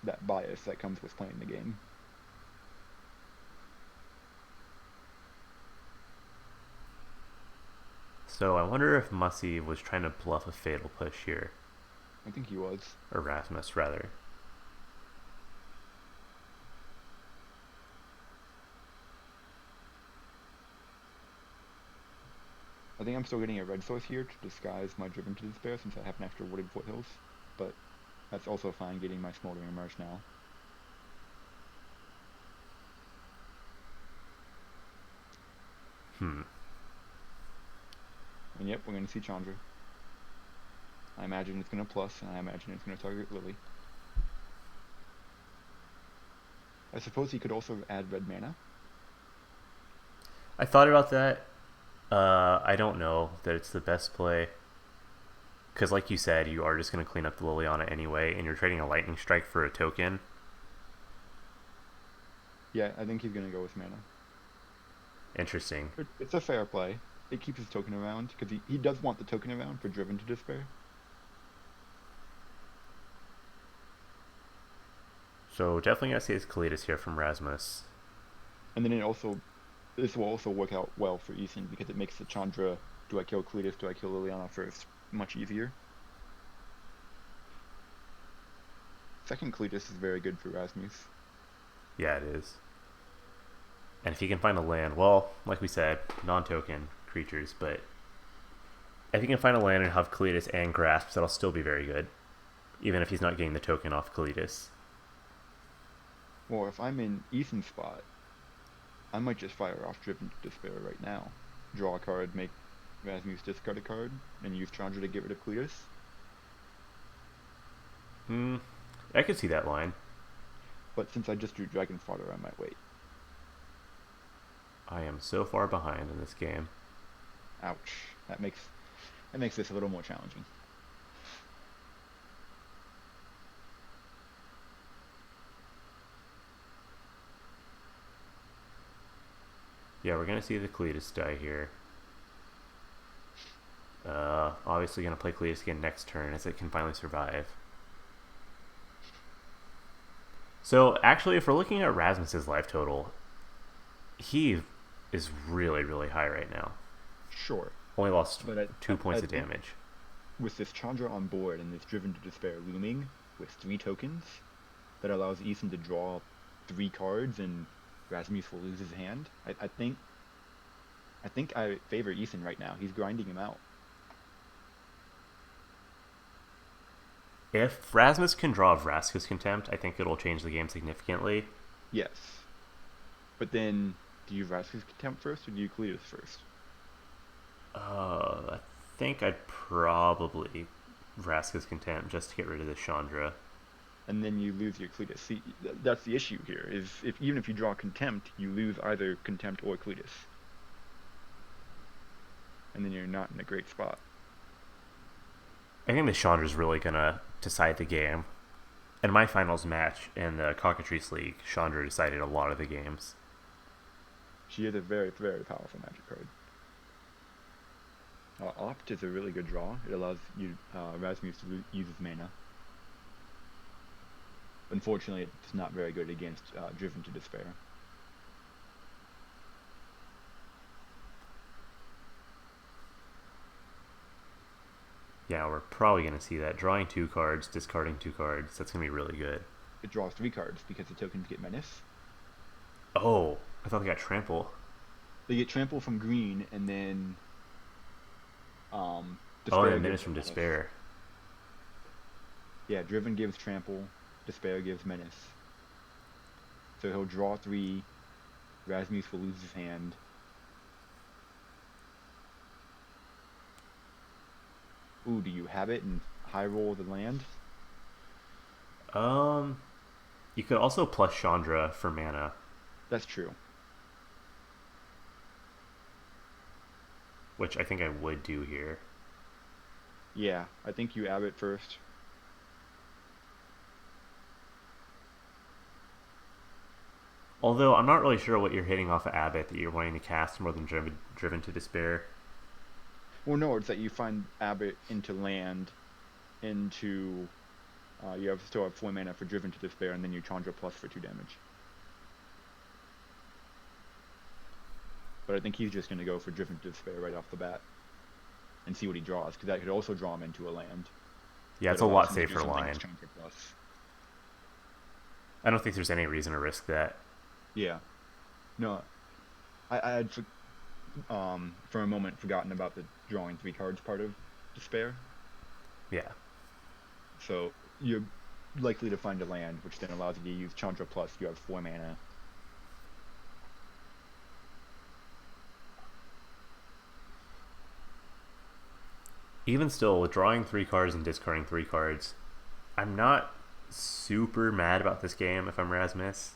Speaker 2: that bias that comes with playing the game.
Speaker 1: So I wonder if Mussy was trying to bluff a Fatal Push here.
Speaker 2: I think he was.
Speaker 1: Or Rasmus, rather.
Speaker 2: I think I'm still getting a red source here to disguise my Driven to Despair since I have an extra Wooded Foothills, but that's also fine getting my Smoldering Emerge now. And yep, we're going to see Chandra. I imagine it's going to plus, and I imagine it's going to target Lily. I suppose he could also add red mana.
Speaker 1: I thought about that. I don't know that it's the best play. Because like you said, you are just going to clean up the Liliana anyway, and you're trading a Lightning Strike for a token.
Speaker 2: Yeah, I think he's going to go with mana.
Speaker 1: Interesting.
Speaker 2: It's a fair play. It keeps his token around, because he does want the token around for Driven to Despair.
Speaker 1: So definitely going to see his Kalitas here from Rasmus.
Speaker 2: And then it also this will also work out well for Ethan because it makes the Chandra, do I kill Cletus, do I kill Liliana first, much easier. Second Cletus is very good for Rasmus.
Speaker 1: Yeah, it is. And if he can find a land, well, like we said, non-token creatures, but if he can find a land and have Kalitas and Grasps, that'll still be very good, even if he's not getting the token off Kalitas.
Speaker 2: Or if I'm in Ethan's spot, I might just fire off Driven to Despair right now. Draw a card, make Rasmus discard a card, and use Chandra to get rid of Cletus.
Speaker 1: I could see that line.
Speaker 2: But since I just drew Dragon Fodder, I might wait.
Speaker 1: I am so far behind in this game.
Speaker 2: Ouch. That makes this a little more challenging.
Speaker 1: Yeah, we're going to see the Cletus die here. Obviously going to play Cletus again next turn as it can finally survive. So, actually, if we're looking at Rasmus's life total, he is really, really high right now.
Speaker 2: Sure.
Speaker 1: Only lost
Speaker 2: But
Speaker 1: 2 points of damage.
Speaker 2: With this Chandra on board and this Driven to Despair looming with 3 tokens, that allows Ethan to draw 3 cards and Rasmus will lose his hand. I think I favor Ethan right now. He's grinding him out.
Speaker 1: If Rasmus can draw Vraska's Contempt, I think it'll change the game significantly.
Speaker 2: Yes. But then, do you Vraska's Contempt first or do you Cletus first?
Speaker 1: I think I'd probably Vraska's Contempt just to get rid of the Chandra.
Speaker 2: And then you lose your Cletus. See, that's the issue here, is even if you draw Contempt, you lose either Contempt or Cletus. And then you're not in a great spot.
Speaker 1: I think the Chandra's really going to decide the game. In my finals match in the Cockatrice League, Chandra decided a lot of the games.
Speaker 2: She is a very, very powerful magic card. Opt is a really good draw. It allows you Rasmus to use his mana. Unfortunately, it's not very good against Driven to Despair.
Speaker 1: Yeah, we're probably going to see that. Drawing 2 cards, discarding 2 cards. That's going to be really good.
Speaker 2: It draws 3 cards because the tokens get Menace.
Speaker 1: Oh, I thought they got Trample.
Speaker 2: They get Trample from green, and then
Speaker 1: Despair and Menace from Despair.
Speaker 2: Yeah, Driven gives Trample, Despair gives Menace. So he'll draw 3, Rasmus will lose his hand. Ooh, do you have it and high roll the land?
Speaker 1: You could also plus Chandra for mana.
Speaker 2: That's true.
Speaker 1: Which I think I would do here.
Speaker 2: Yeah, I think you Abbott first.
Speaker 1: Although I'm not really sure what you're hitting off of Abbott that you're wanting to cast more than Driven to Despair.
Speaker 2: Well, no, it's that you find Abbott into land, into you still have 4 mana for Driven to Despair, and then you Chandra plus for 2 damage. But I think he's just going to go for Driven to Despair right off the bat, and see what he draws, because that could also draw him into a land.
Speaker 1: Yeah, it's a lot safer line. I don't think there's any reason to risk that.
Speaker 2: Yeah. No, I had for a moment forgotten about the drawing 3 cards part of Despair.
Speaker 1: Yeah.
Speaker 2: So you're likely to find a land, which then allows you to use Chandra plus. You have 4 mana.
Speaker 1: Even still, with drawing 3 cards and discarding 3 cards, I'm not super mad about this game if I'm Rasmus.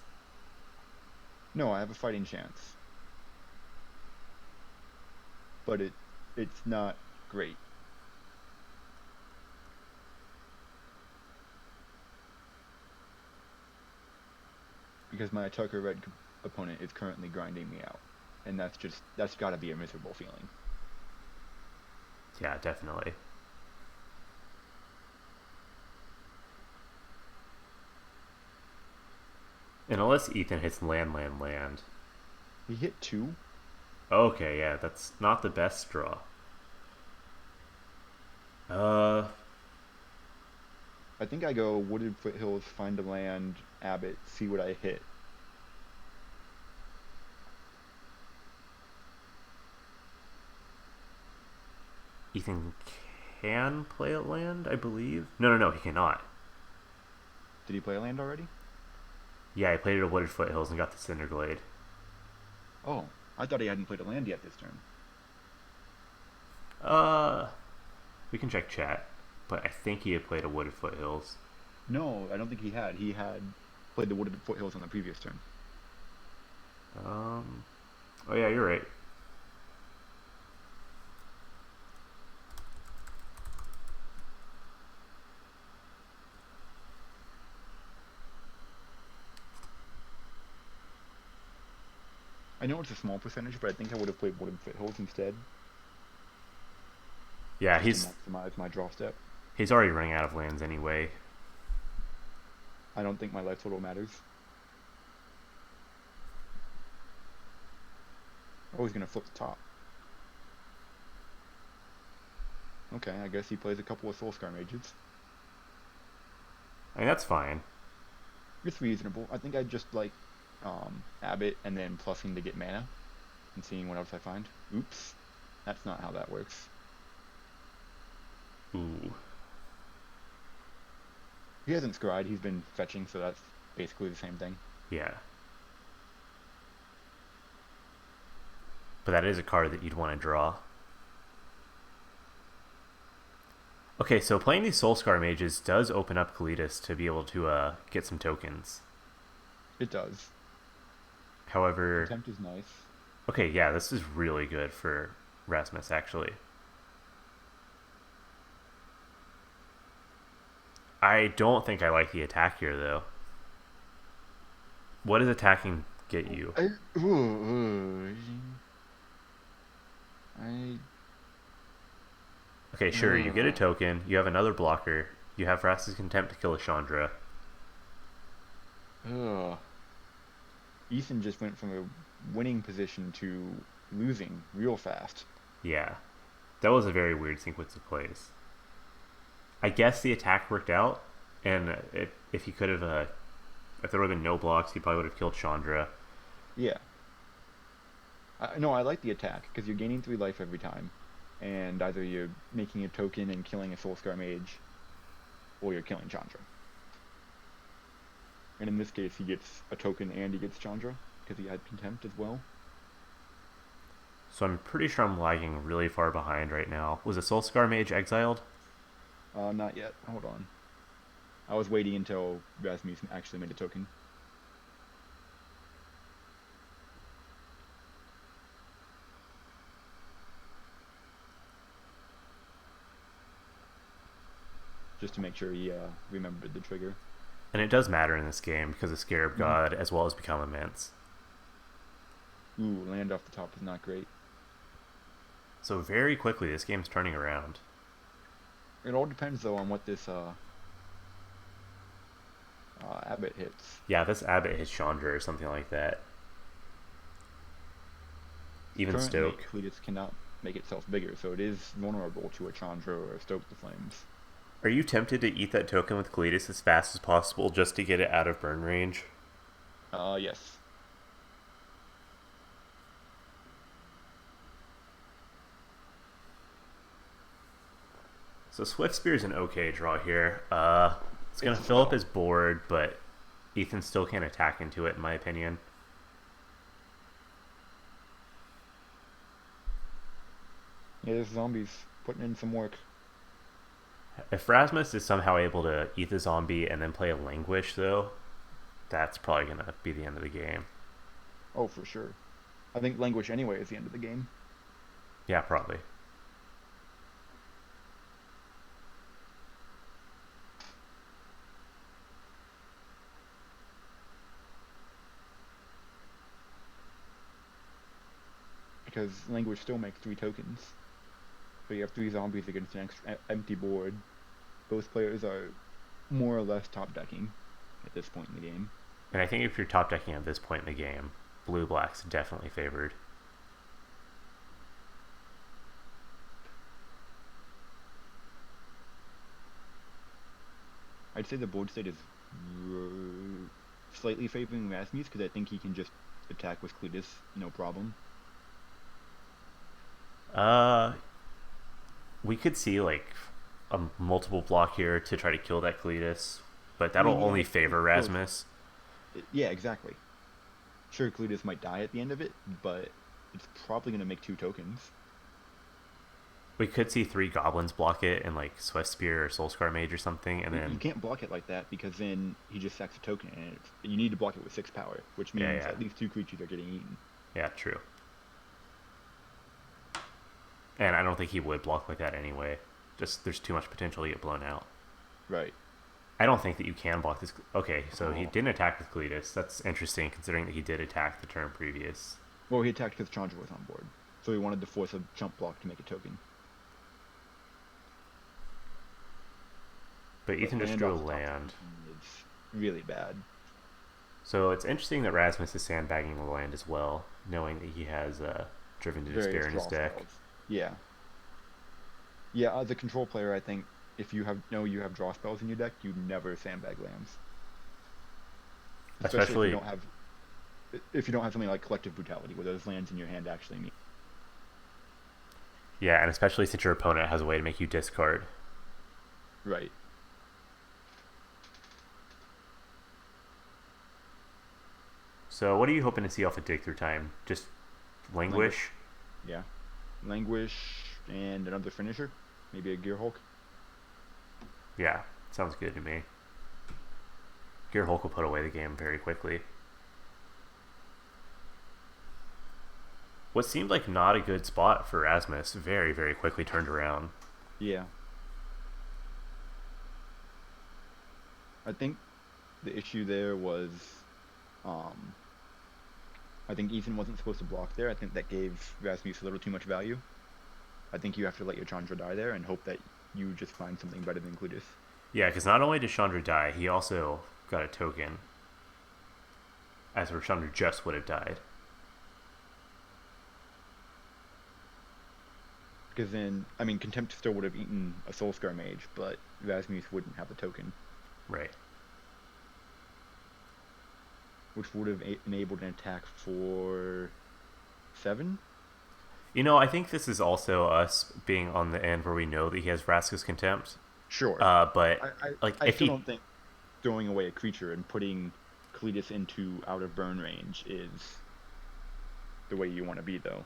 Speaker 2: No, I have a fighting chance. But it's not great. Because my Atarka red opponent is currently grinding me out. And that's gotta be a miserable feeling.
Speaker 1: Yeah, definitely. And unless Ethan hits land.
Speaker 2: He hit 2.
Speaker 1: Okay, yeah, that's not the best draw. Uh,
Speaker 2: I think I go Wooded Foothills, find a land, Abbott, see what I hit.
Speaker 1: Ethan can play a land, I believe. No, he cannot.
Speaker 2: Did he play a land already?
Speaker 1: Yeah, he played it at Wooded Foothills and got the Cinderglade.
Speaker 2: Oh, I thought he hadn't played a land yet this turn.
Speaker 1: Uh, we can check chat, but I think he had played a Wooded Foothills.
Speaker 2: No, I don't think he had. He had played the Wooded Foothills on the previous turn.
Speaker 1: Um, oh yeah, you're right.
Speaker 2: I know it's a small percentage, but I think I would have played Wooded Foothills instead,
Speaker 1: Yeah,
Speaker 2: just to maximize my draw step.
Speaker 1: he's already running out of lands anyway.
Speaker 2: I don't think my life total matters. Oh, he's gonna flip the top. Okay, I guess he plays a couple of Soulscar Mages.
Speaker 1: I mean, that's fine.
Speaker 2: It's reasonable. I think I'd just like Abbott and then plussing to get mana and seeing what else I find. Oops. That's not how that works.
Speaker 1: Ooh.
Speaker 2: He hasn't scryed, he's been fetching, so that's basically the same thing.
Speaker 1: Yeah. But that is a card that you'd want to draw. Okay, so playing these Soulscar Mages does open up Kalidas to be able to get some tokens.
Speaker 2: It does.
Speaker 1: However,
Speaker 2: Contempt is nice.
Speaker 1: okay, yeah, this is really good for Rasmus, actually. I don't think I like the attack here, though. What does attacking get you?
Speaker 2: I
Speaker 1: Okay, sure, you get a token, you have another blocker, you have Rasmus' Contempt to kill a Chandra.
Speaker 2: Ethan just went from a winning position to losing real fast.
Speaker 1: Yeah, that was a very weird sequence of plays. I guess the attack worked out, and if he could have, if there would have been no blocks, he probably would have killed Chandra.
Speaker 2: Yeah. No, I like the attack because you're gaining 3 life every time, and either you're making a token and killing a Soulscar Mage, or you're killing Chandra. And in this case, he gets a token and he gets Chandra because he had Contempt as well.
Speaker 1: So I'm pretty sure I'm lagging really far behind right now. Was a Soulscar Mage exiled?
Speaker 2: Not yet. Hold on. I was waiting until Rasmussen actually made a token. Just to make sure he remembered the trigger.
Speaker 1: And it does matter in this game because of Scarab God as well as Become Immense.
Speaker 2: Ooh, land off the top is not great.
Speaker 1: So very quickly this game's turning around.
Speaker 2: It all depends though on what this Abbott hits.
Speaker 1: Yeah, this Abbott hits Chandra or something like that. Even
Speaker 2: Currently,
Speaker 1: Stoke.
Speaker 2: Cletus cannot make itself bigger, so it is vulnerable to a Chandra or a Stoke the Flames.
Speaker 1: Are you tempted to eat that token with Kalidas as fast as possible just to get it out of burn range?
Speaker 2: Yes.
Speaker 1: So Swift Spear's an okay draw here. It's going to fill up his board, but Ethan still can't attack into it, in my opinion.
Speaker 2: Yeah, there's zombies putting in some work.
Speaker 1: If Rasmus is somehow able to eat the zombie and then play a Languish, though, that's probably going to be the end of the game.
Speaker 2: Oh, for sure. I think Languish anyway is the end of the game.
Speaker 1: Yeah, probably.
Speaker 2: Because Languish still makes 3 tokens. So you have 3 zombies against an empty board. Both players are more or less top decking at this point in the game.
Speaker 1: And I think if you're top decking at this point in the game, blue-black's definitely favored.
Speaker 2: I'd say the board state is r- slightly favoring Rasmus because I think he can just attack with Cletus, no problem.
Speaker 1: Uh, we could see like a multiple block here to try to kill that Cletus, but
Speaker 2: I mean,
Speaker 1: that'll
Speaker 2: yeah,
Speaker 1: only
Speaker 2: it's
Speaker 1: favor
Speaker 2: close.
Speaker 1: Rasmus.
Speaker 2: Yeah, exactly. Sure, Cletus might die at the end of it, but it's probably going to make 2 tokens.
Speaker 1: We could see 3 goblins block it and like Swift Spear or Soulscar Mage or something, and
Speaker 2: You
Speaker 1: then
Speaker 2: can't block it like that because then he just sacks a token, and you need to block it with 6 power, which
Speaker 1: yeah,
Speaker 2: means
Speaker 1: yeah,
Speaker 2: at least 2 creatures are getting eaten.
Speaker 1: yeah, true. And I don't think he would block like that anyway. Just there's too much potential to get blown out.
Speaker 2: Right.
Speaker 1: I don't think that you can block this. Okay, so he
Speaker 2: Oh.
Speaker 1: didn't attack with Cletus. That's interesting considering that he did attack the turn previous.
Speaker 2: Well, he attacked because Chandra was on board, so he wanted to force a jump block to make a token.
Speaker 1: But
Speaker 2: But
Speaker 1: Ethan just
Speaker 2: land
Speaker 1: drew a
Speaker 2: off the top
Speaker 1: land.
Speaker 2: is really bad.
Speaker 1: So it's interesting that Rasmus is sandbagging the land as well, knowing that he has Driven to Despair
Speaker 2: Various
Speaker 1: in his
Speaker 2: draw
Speaker 1: deck.
Speaker 2: spells. Yeah. Yeah, as a control player, I think if you have draw spells in your deck, you never sandbag lands. Especially
Speaker 1: Especially,
Speaker 2: if you don't have something like Collective Brutality, where those lands in your hand actually mean.
Speaker 1: yeah, and especially since your opponent has a way to make you discard.
Speaker 2: Right.
Speaker 1: So what are you hoping to see off of Dig Through Time? Just Languish?
Speaker 2: Yeah. Languish and another finisher. Maybe a Gear Hulk.
Speaker 1: Yeah, sounds good to me. Gear Hulk will put away the game very quickly. What seemed like not a good spot for Rasmus very, very quickly turned around.
Speaker 2: Yeah. I think the issue there was, um, I think Ethan wasn't supposed to block there. I think that gave Rasmus a little too much value. I think you have to let your Chandra die there and hope that you just find something better than Clutis.
Speaker 1: Yeah, because not only did Chandra die, he also got a token, as where Chandra just would have died.
Speaker 2: Because then, I mean, Contempt still would have eaten a Soulscar Mage, but Rasmus wouldn't have the token,
Speaker 1: Right.
Speaker 2: which would have enabled an attack for 7.
Speaker 1: You know, I think this is also us being on the end where we know that he has Vraska's Contempt.
Speaker 2: Sure.
Speaker 1: But
Speaker 2: I, I,
Speaker 1: like
Speaker 2: I
Speaker 1: if
Speaker 2: still
Speaker 1: he
Speaker 2: don't think throwing away a creature and putting Cletus into out of burn range is the way you want to be, though.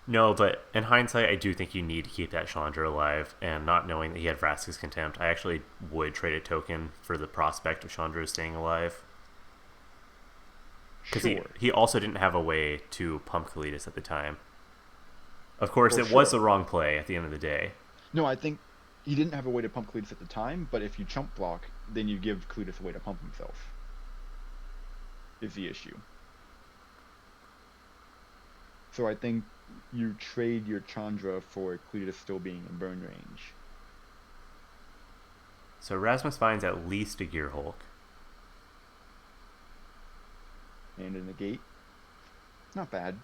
Speaker 1: no, but in hindsight, I do think you need to keep that Chandra alive. And not knowing that he had Vraska's Contempt, I actually would trade a token for the prospect of Chandra staying alive. Because
Speaker 2: Sure.
Speaker 1: he also didn't have a way to pump Kalidas at the time. Of course,
Speaker 2: Well,
Speaker 1: it was
Speaker 2: sure.
Speaker 1: the wrong play at the end of the day.
Speaker 2: No, I think he didn't have a way to pump Cletus at the time, but if you chump block, then you give Cletus a way to pump himself. Is the issue. So I think you trade your Chandra for Cletus still being in burn range.
Speaker 1: So Rasmus finds at least a Gear Hulk.
Speaker 2: And in the gate, not bad.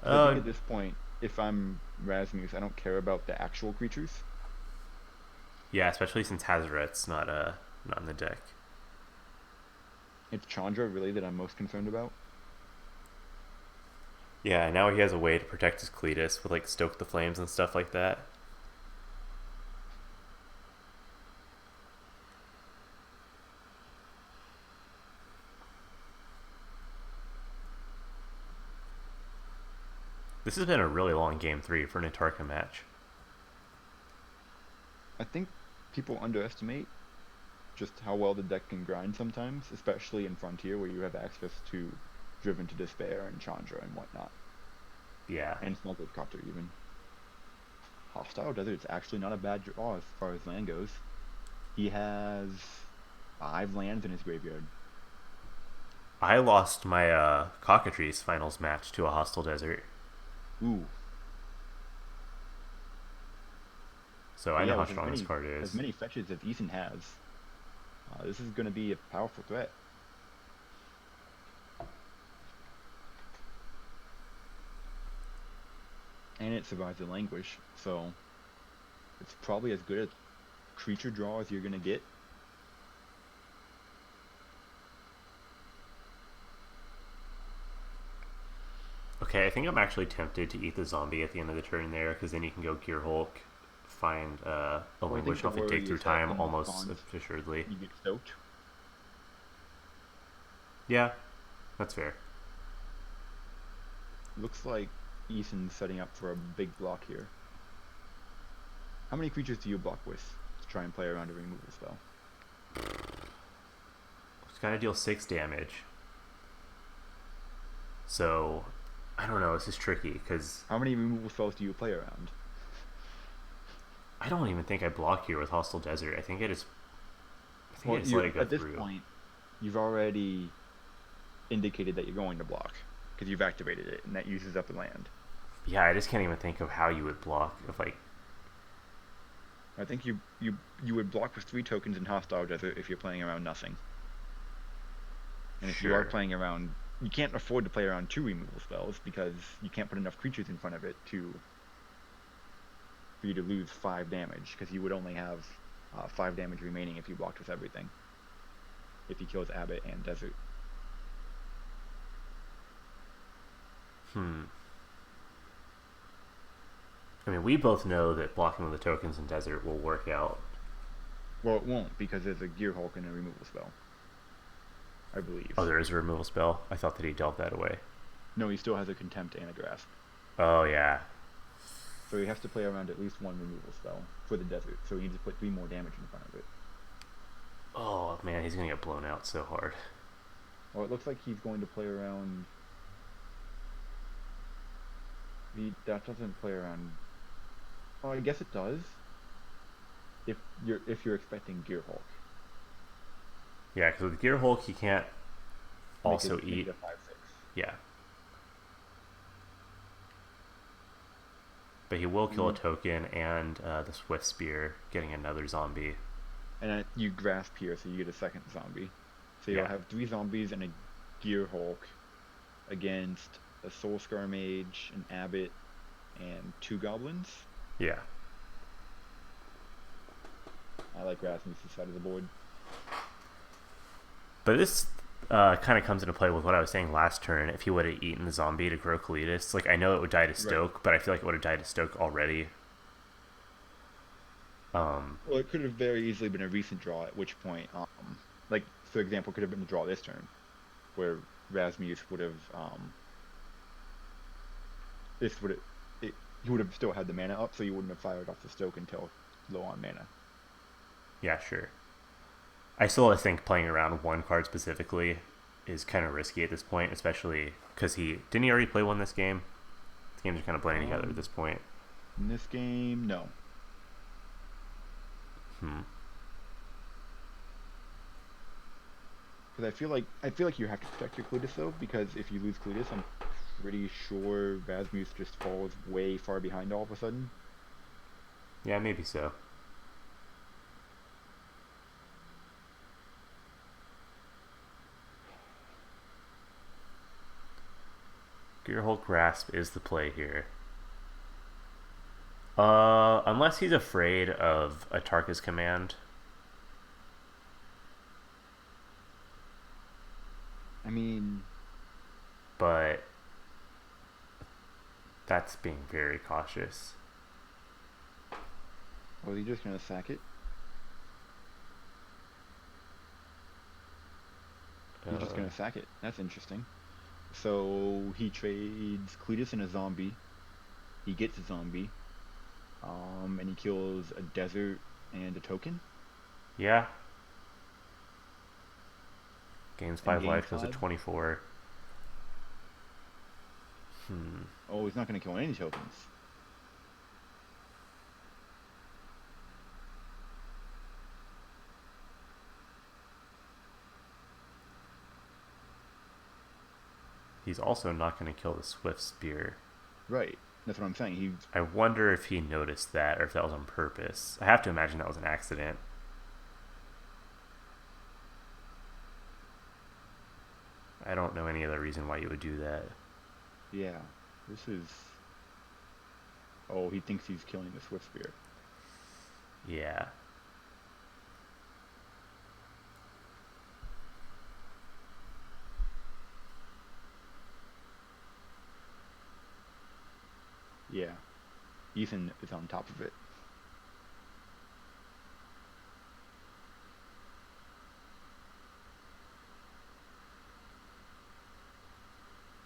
Speaker 2: 'Cause I think
Speaker 1: Uh,
Speaker 2: at this point, if I'm Rasmus, I don't care about the actual creatures.
Speaker 1: yeah, especially since Hazaret's not in the deck.
Speaker 2: It's Chandra really that I'm most concerned about.
Speaker 1: Yeah, now he has a way to protect his Cletus with like Stoke the Flames and stuff like that. This has been a really long game 3 for an Atarka match.
Speaker 2: I think people underestimate just how well the deck can grind sometimes, especially in Frontier where you have access to Driven to Despair and Chandra and whatnot.
Speaker 1: Yeah.
Speaker 2: And Smuggled Copter even. Hostile Desert's actually not a bad draw as far as land goes. He has 5 lands in his graveyard.
Speaker 1: I lost my Cockatrice finals match to a Hostile Desert.
Speaker 2: Ooh.
Speaker 1: So I
Speaker 2: But
Speaker 1: know
Speaker 2: yeah,
Speaker 1: how
Speaker 2: with
Speaker 1: strong this card
Speaker 2: as
Speaker 1: is.
Speaker 2: many fetches as Ethan has, this is going to be a powerful threat. And it survives the Languish, so it's probably as good creature draws you're gonna get.
Speaker 1: Okay, I think I'm actually tempted to eat the zombie at the end of the turn there, because then you can go Gear Hulk, find a
Speaker 2: Well, I think
Speaker 1: languish
Speaker 2: the
Speaker 1: off and take
Speaker 2: worry
Speaker 1: through
Speaker 2: is that
Speaker 1: time
Speaker 2: in
Speaker 1: almost
Speaker 2: response
Speaker 1: assuredly.
Speaker 2: you get soaked.
Speaker 1: Yeah, that's fair.
Speaker 2: Looks like Ethan's setting up for a big block here. How many creatures do you block with to try and play around a removal spell?
Speaker 1: It's got to deal 6 damage. So, I don't know, this is tricky, because
Speaker 2: How many removal spells do you play around?
Speaker 1: I don't even think I block here with Hostile Desert. I think I
Speaker 2: Well,
Speaker 1: just let
Speaker 2: you
Speaker 1: it go
Speaker 2: at this
Speaker 1: through.
Speaker 2: point, you've already indicated that you're going to block because you've activated it, and that uses up a land.
Speaker 1: Yeah, I just can't even think of how you would block. If like,
Speaker 2: I think you would block with 3 tokens in Hostile Desert if you're playing around nothing. And if you are
Speaker 1: sure,
Speaker 2: playing around, you can't afford to play around 2 removal spells because you can't put enough creatures in front of it for you to lose 5 damage because you would only have 5 damage remaining if you blocked with everything. If he kills Abbott and Desert.
Speaker 1: hmm. I mean, we both know that blocking with the tokens in Desert will work out.
Speaker 2: Well, it won't because there's a Gear Hulk and a removal spell, I believe.
Speaker 1: Oh, there is a removal spell. I thought that he dealt that away.
Speaker 2: No, he still has a Contempt and a Grasp.
Speaker 1: Oh yeah,
Speaker 2: So he has to play around at least 1 removal spell for the Desert. So he needs to put 3 more damage in front of it.
Speaker 1: oh man, he's gonna get blown out so hard.
Speaker 2: Well, it looks like he's going to play around. That doesn't play around. Oh, I guess it does. If you're expecting Gear Hulk,
Speaker 1: Yeah, because with Gear Hulk, he can't also
Speaker 2: make it
Speaker 1: eat.
Speaker 2: a 5/6.
Speaker 1: Yeah, but he will kill a
Speaker 2: Mm.
Speaker 1: token and the Swift Spear, getting another zombie.
Speaker 2: And you grasp here, so you get a second zombie. So you'll
Speaker 1: Yeah,
Speaker 2: have 3 zombies and a Gear Hulk against a Soul Scar Mage, an Abbot, and 2 goblins.
Speaker 1: yeah.
Speaker 2: I like Rasmus's side of the board.
Speaker 1: But this kind of comes into play with what I was saying last turn. If he would have eaten the zombie to grow Cletus, like I know it would die to
Speaker 2: Right.
Speaker 1: Stoke, but I feel like it would have died to Stoke already.
Speaker 2: Well, it could have very easily been a recent draw, at which point, like, for example, could have been the draw this turn, where Rasmus would have, this would have, he would have still had the mana up, so you wouldn't have fired off the Stoke until low on mana.
Speaker 1: Yeah, sure. I still think playing around one card specifically is kind of risky at this point, especially because he didn't he already play one this game. The games are kind of blending together at
Speaker 2: Um,
Speaker 1: this point.
Speaker 2: in this game, no.
Speaker 1: Hmm.
Speaker 2: Because I feel like you have to protect your Cletus though, because if you lose Cletus, I'm pretty sure Rasmus just falls way far behind all of a sudden.
Speaker 1: Yeah, maybe so. Gearhulk Grasp is the play here. Unless he's afraid of Atarka's command.
Speaker 2: I mean,
Speaker 1: But that's being very cautious.
Speaker 2: was he just gonna sack it? He's just
Speaker 1: Uh,
Speaker 2: gonna sack it. That's interesting. So he trades Cletus and a zombie. He gets a zombie. And he kills a desert and a token
Speaker 1: yeah. Gains
Speaker 2: and
Speaker 1: 5
Speaker 2: gains
Speaker 1: life, goes to
Speaker 2: 5.
Speaker 1: 24. Hmm.
Speaker 2: Oh, he's not gonna kill any tokens.
Speaker 1: He's also not going to kill the Swift Spear.
Speaker 2: Right. That's what I'm saying. He
Speaker 1: I wonder if he noticed that or if that was on purpose. I have to imagine that was an accident. I don't know any other reason why you would do that.
Speaker 2: Yeah. This is. Oh, he thinks he's killing the Swift Spear.
Speaker 1: Yeah.
Speaker 2: Ethan is on top of it.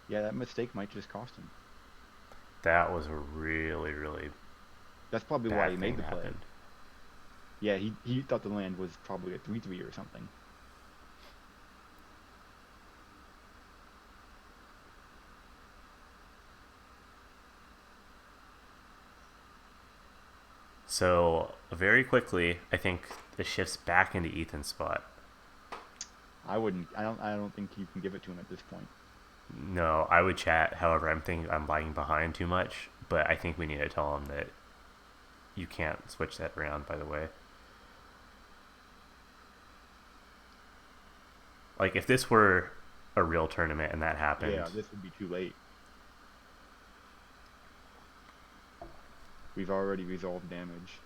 Speaker 2: Yeah, that mistake might just cost him.
Speaker 1: That was a really, really
Speaker 2: That's probably why he
Speaker 1: bad
Speaker 2: made
Speaker 1: thing
Speaker 2: the
Speaker 1: that
Speaker 2: play.
Speaker 1: happened.
Speaker 2: Yeah, he thought the land was probably a 3/3 or something.
Speaker 1: So very quickly, I think it shifts back into Ethan's spot.
Speaker 2: I wouldn't. I don't think you can give it to him at this point.
Speaker 1: No, I would chat. However, I'm thinking I'm lagging behind too much, but I think we need to tell him that you can't switch that around. By the way, like if this were a real tournament and that
Speaker 2: Yeah,
Speaker 1: happened,
Speaker 2: this would be too late. We've already resolved damage.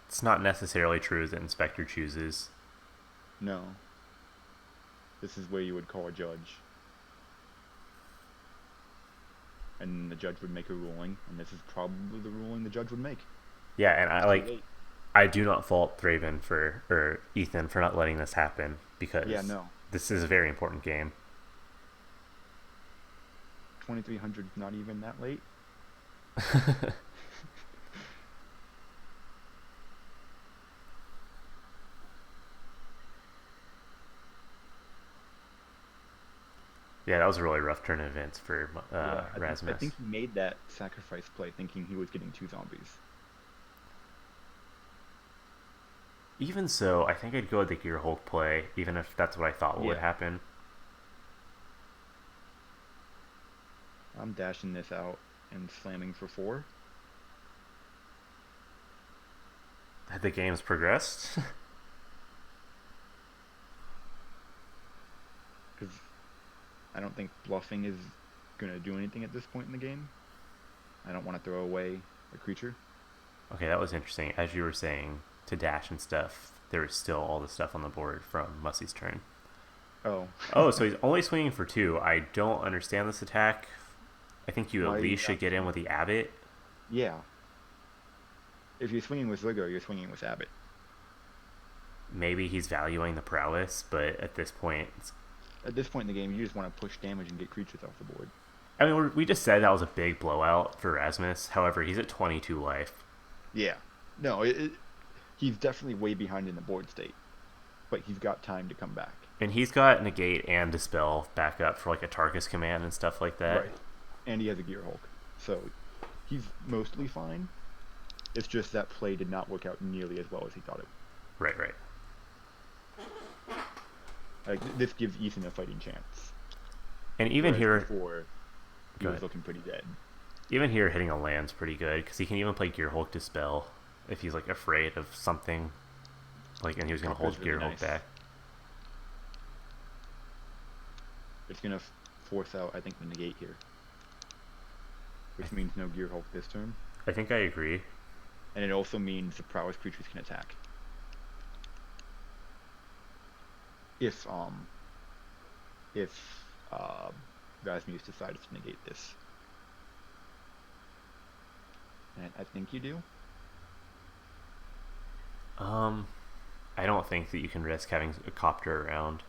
Speaker 1: it's not necessarily true that Inspector chooses.
Speaker 2: No. This is where you would call a judge. And the judge would make a ruling, and this is probably the ruling the judge would make.
Speaker 1: Yeah, and
Speaker 2: It's
Speaker 1: I
Speaker 2: too
Speaker 1: like
Speaker 2: late.
Speaker 1: I do not fault Thraven for or Ethan for not letting this happen
Speaker 2: Yeah,
Speaker 1: because
Speaker 2: no.
Speaker 1: this is a very important game.
Speaker 2: 2300 not even that late.
Speaker 1: Yeah, that was a really rough turn of events for
Speaker 2: Yeah, I
Speaker 1: Rasmus.
Speaker 2: think he made that sacrifice play thinking he was getting 2 zombies.
Speaker 1: Even so, I think I'd go with the Gear Hulk play, even if that's what I thought would
Speaker 2: Yeah.
Speaker 1: happen.
Speaker 2: I'm dashing this out and slamming for 4.
Speaker 1: Had the games progressed?
Speaker 2: Because I don't think bluffing is going to do anything at this point in the game. I don't want to throw away a creature.
Speaker 1: Okay, that was interesting. As you were saying, to dash and stuff, there was still all the stuff on the board from Mussey's turn.
Speaker 2: Oh.
Speaker 1: Oh, so he's only swinging for 2. I don't understand this attack. I think you
Speaker 2: Why
Speaker 1: at
Speaker 2: are you
Speaker 1: least should get in
Speaker 2: asking?
Speaker 1: with the Abbot.
Speaker 2: Yeah. If you're swinging with Ziggo, you're swinging with Abbott.
Speaker 1: Maybe he's valuing the prowess, but at this point,
Speaker 2: At this point in the game, you just want to push damage and get creatures off the board.
Speaker 1: I mean, we just said that was a big blowout for Rasmus. However, he's at 22 life.
Speaker 2: Yeah. No, he's definitely way behind in the board state, but he's got time to come back.
Speaker 1: And he's got Negate and Dispel back up for like a Tarkus command and stuff like that.
Speaker 2: Right. And he has a Gear Hulk. So he's mostly fine. It's just that play did not work out nearly as well as he thought it
Speaker 1: Right, right.
Speaker 2: would. Like, this gives Ethan a fighting chance.
Speaker 1: And even
Speaker 2: Whereas
Speaker 1: here,
Speaker 2: before, he
Speaker 1: go
Speaker 2: was
Speaker 1: ahead.
Speaker 2: looking pretty dead.
Speaker 1: Even here, hitting a land's pretty good because he can even play Gear Hulk Dispel if he's like afraid of something. Like, and he was gonna
Speaker 2: Copper's
Speaker 1: hold
Speaker 2: really
Speaker 1: Gear Hulk
Speaker 2: nice.
Speaker 1: back.
Speaker 2: It's gonna force out, I think, the negate here, which means no Gear Hulk this turn,
Speaker 1: I think I agree.
Speaker 2: and it also means the prowess creatures can attack. If Rasmus decides to negate this, and I think you do.
Speaker 1: I don't think that you can risk having a copter around.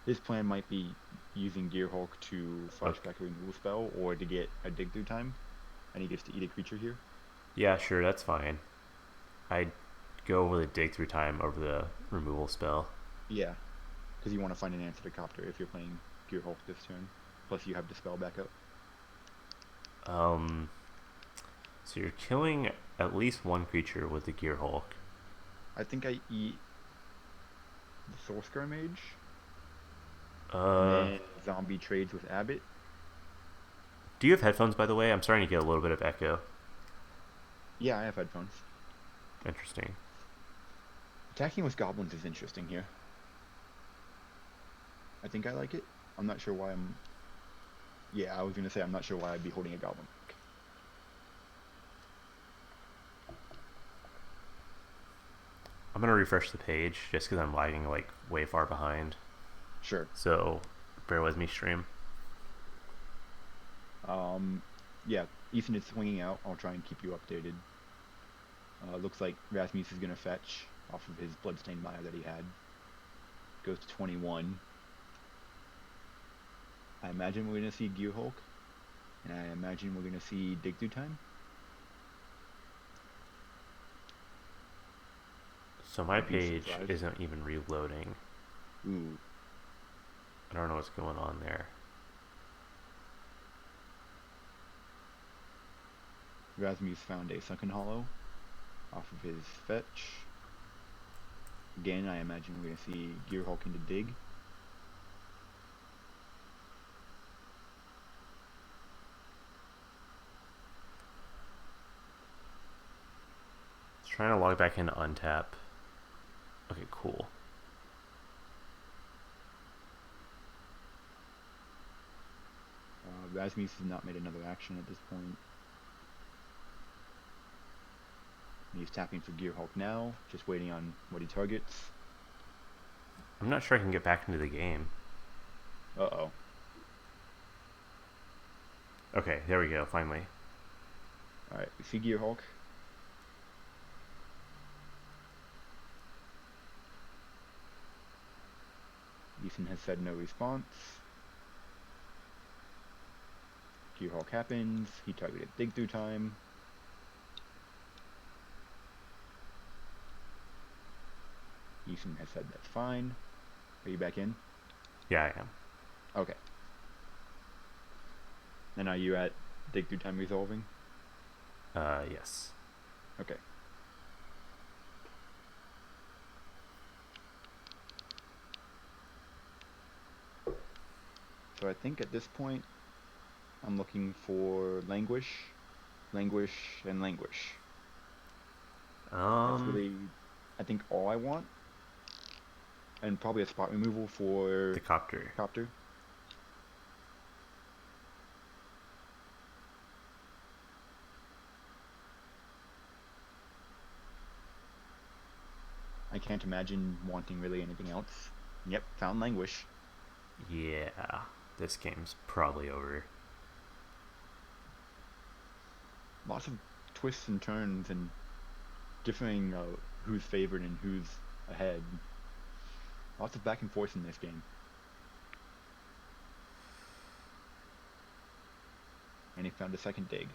Speaker 2: His plan might be using Gear Hulk to flashback a removal spell, or to get a dig through time, and he gets to eat a creature here.
Speaker 1: Yeah, sure, that's fine. I'd go with a dig through time over the removal spell.
Speaker 2: Yeah, because you want to find an answer to Copter if you're playing Gear Hulk this turn. Plus, you have Dispel back up.
Speaker 1: So you're killing at least one creature with the Gear Hulk.
Speaker 2: I think I eat the Sorcerer Mage, and
Speaker 1: Uh,
Speaker 2: then Zombie trades with Abbott.
Speaker 1: do you have headphones, by the way? I'm starting to get a little bit of echo.
Speaker 2: Yeah, I have headphones.
Speaker 1: Interesting.
Speaker 2: Attacking with goblins is interesting here. I think I like it. I'm not sure why I'm... Yeah, I was going to say I'm not sure why I'd be holding a goblin.
Speaker 1: I'm gonna refresh the page just because I'm lagging like way far behind.
Speaker 2: Sure.
Speaker 1: So bear with me, stream.
Speaker 2: Yeah, Ethan is swinging out. I'll try and keep you updated. Looks like Rasmus is gonna fetch off of his Bloodstained Mire that he had. Goes to 21. I imagine we're gonna see Gear Hulk, and I imagine we're gonna see Dig Through Time.
Speaker 1: So my
Speaker 2: Might be a
Speaker 1: page
Speaker 2: surprise.
Speaker 1: isn't even reloading.
Speaker 2: Ooh,
Speaker 1: I don't know what's going on there.
Speaker 2: Rasmus found a Sunken Hollow off of his fetch. Again, I imagine we're gonna see Gear Hulk into Dig.
Speaker 1: It's trying to log back into Untap. Okay, cool.
Speaker 2: Rasmus has not made another action at this point. He's tapping for Gear Hulk now, just waiting on what he targets.
Speaker 1: I'm not sure I can get back into the game.
Speaker 2: Uh-oh.
Speaker 1: Okay, there we go, finally.
Speaker 2: Alright, we see Gear Hulk. Ethan has said no response. Gear Hulk happens. He targeted Dig Through Time. Ethan has said that's fine. Are you back in?
Speaker 1: Yeah, I am.
Speaker 2: Okay. And are you at Dig Through Time resolving?
Speaker 1: Yes.
Speaker 2: Okay. So I think at this point, I'm looking for Languish, Languish, and Languish. That's really, I think, all I want. And probably a spot removal
Speaker 1: The
Speaker 2: for
Speaker 1: copter.
Speaker 2: Copter. I can't imagine wanting really anything else. Yep, found Languish.
Speaker 1: Yeah, this game's probably over.
Speaker 2: Lots of twists and turns and differing who's favored and who's ahead. Lots of back and forth in this game. And he found a second dig.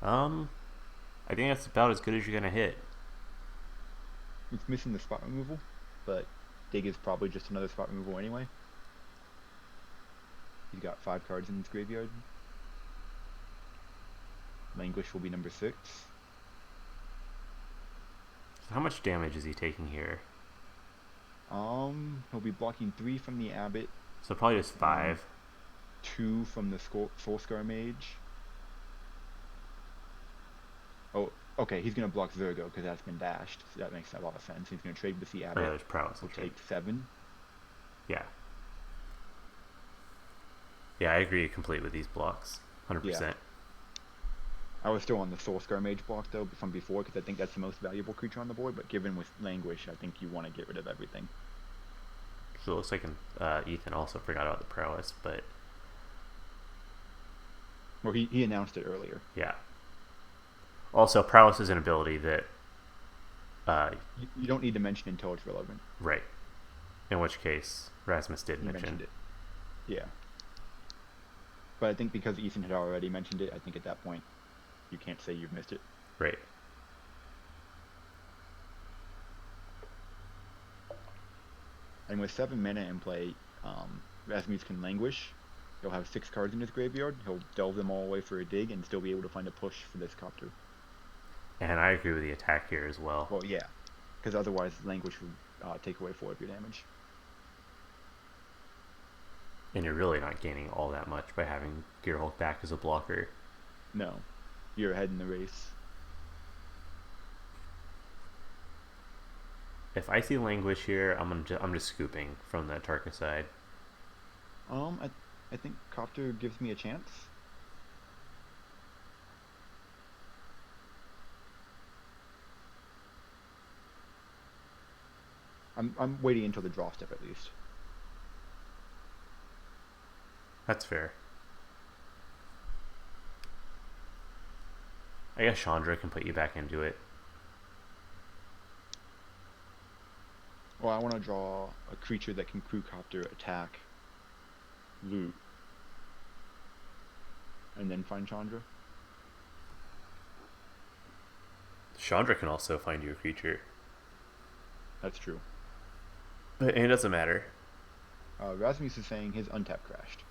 Speaker 1: I think that's about as good as you're gonna hit.
Speaker 2: It's missing the spot removal, but dig is probably just another spot removal anyway. He's got 5 cards in his graveyard. Languish will be number 6.
Speaker 1: So how much damage is he taking here?
Speaker 2: He'll be blocking 3 from the Abbot,
Speaker 1: So probably just 5.
Speaker 2: 2 from the Soul Scar Mage. Oh, okay, he's gonna block Zergo because that's been dashed. So that makes a lot of sense. He's gonna trade with the
Speaker 1: Oh
Speaker 2: Abbot.
Speaker 1: yeah, there's prowess.
Speaker 2: We'll
Speaker 1: Okay.
Speaker 2: take 7.
Speaker 1: Yeah. Yeah, I agree complete with these blocks. 100%.
Speaker 2: I was still on the Soul Scar Mage block though from before because I think that's the most valuable creature on the board. But given with Languish, I think you want to get rid of everything.
Speaker 1: So it looks like Ethan also forgot about the prowess, but
Speaker 2: Well, he announced it earlier.
Speaker 1: yeah. Also, prowess is an ability that,
Speaker 2: You don't need to mention until it's relevant.
Speaker 1: right. In which case, Rasmus did
Speaker 2: He
Speaker 1: mention
Speaker 2: mentioned it. Yeah. But I think because Ethan had already mentioned it, I think at that point you can't say you've missed it.
Speaker 1: Right.
Speaker 2: And with 7 mana in play, Rasmus can Languish. He'll have 6 cards in his graveyard. He'll delve them all away for a dig and still be able to find a push for this Copter.
Speaker 1: And I agree with the attack here as well.
Speaker 2: Well, yeah. Because otherwise Languish would take away 4 of your damage.
Speaker 1: And you're really not gaining all that much by having Gearhulk back as a blocker.
Speaker 2: No. You're ahead in the race.
Speaker 1: If I see Languish here, I'm just scooping from the Atarka side.
Speaker 2: I think Copter gives me a chance. I'm waiting until the draw step at least.
Speaker 1: That's fair. I guess Chandra can put you back into it.
Speaker 2: Well, I want to draw a creature that can crewcopter, attack, loot, and then find Chandra.
Speaker 1: Chandra can also find you a creature.
Speaker 2: That's true.
Speaker 1: But it doesn't matter.
Speaker 2: Rasmus is saying his untap crashed.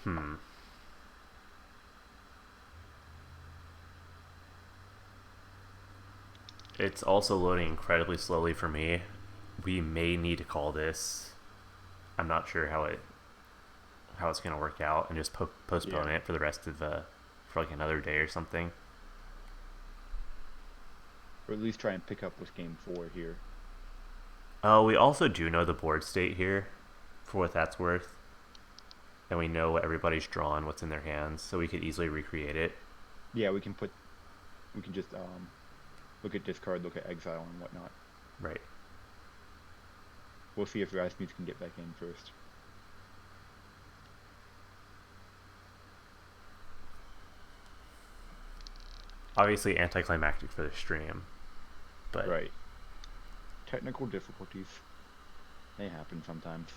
Speaker 1: Hmm. It's also loading incredibly slowly for me. We may need to call this. I'm not sure how it's gonna work out, and just postpone
Speaker 2: Yeah.
Speaker 1: it for the rest of for like another day or something.
Speaker 2: Or at least try and pick up with game 4 here.
Speaker 1: We also do know the board state here, for what that's worth, and we know what everybody's drawn, what's in their hands, so we could easily recreate it.
Speaker 2: Yeah, we can just look at discard, look at exile and whatnot.
Speaker 1: Right.
Speaker 2: We'll see if Rasmus can get back in first.
Speaker 1: Obviously anticlimactic for the stream, but
Speaker 2: Right. Technical difficulties. They happen sometimes.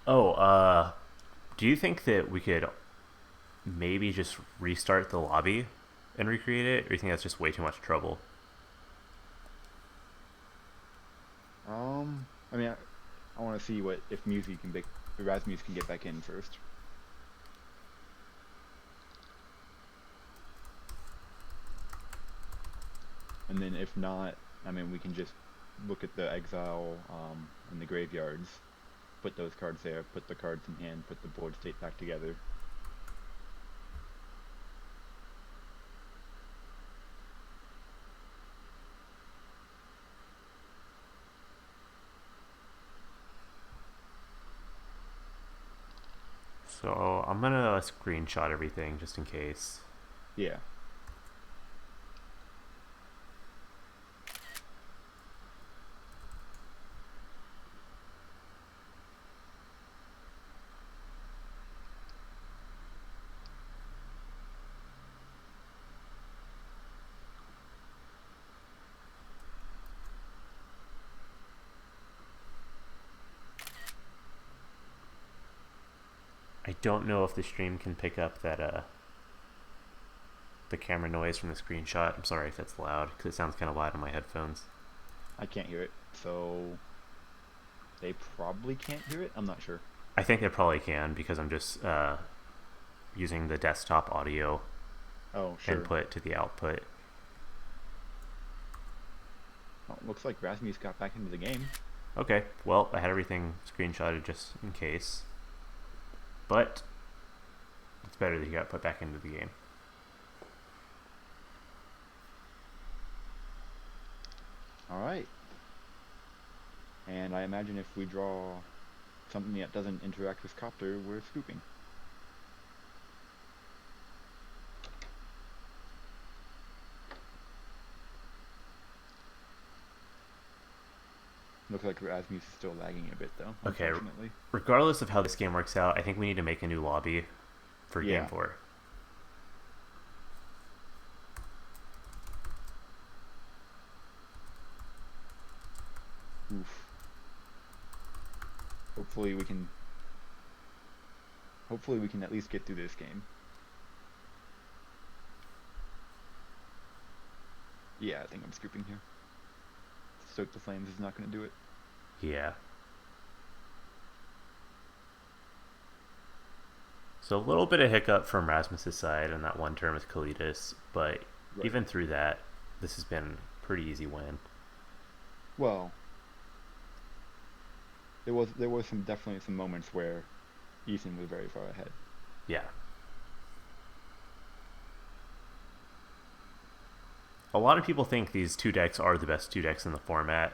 Speaker 1: oh, do you think that we could maybe just restart the lobby and recreate it, or do you think that's just way too much trouble?
Speaker 2: I mean, I want to see what if Rasmus can get back in first. And then if not, I mean, we can just look at the exile and the graveyards, put those cards there, put the cards in hand, put the board state back together.
Speaker 1: So I'm gonna screenshot everything just in case.
Speaker 2: Yeah.
Speaker 1: I don't know if the stream can pick up that the camera noise from the screenshot. I'm sorry if that's loud, because it sounds kind of loud on my headphones.
Speaker 2: I can't hear it, so they probably can't hear it. I'm not sure.
Speaker 1: I think they probably can, because I'm just using the desktop audio input to the output.
Speaker 2: Well, looks like Rasmus got back into the game.
Speaker 1: Okay, well, I had everything screenshotted just in case. But it's better that he got put back into the game.
Speaker 2: Alright. And I imagine if we draw something that doesn't interact with Copter, we're scooping. Looks like Rasmus is still lagging a bit, though,
Speaker 1: Okay,
Speaker 2: unfortunately.
Speaker 1: regardless of how this game works out, I think we need to make a new lobby for
Speaker 2: Yeah.
Speaker 1: Game 4.
Speaker 2: Oof. Hopefully we can at least get through this game. Yeah, I think I'm scooping here. Stoke the Flames is not going to do it.
Speaker 1: Yeah. So a little bit of hiccup from Rasmus's side on that one turn with Kalidas, but
Speaker 2: Right.
Speaker 1: even through that, this has been a pretty easy win.
Speaker 2: Well, there was definitely some moments where Ethan was very far ahead.
Speaker 1: Yeah. A lot of people think these two decks are the best two decks in the format.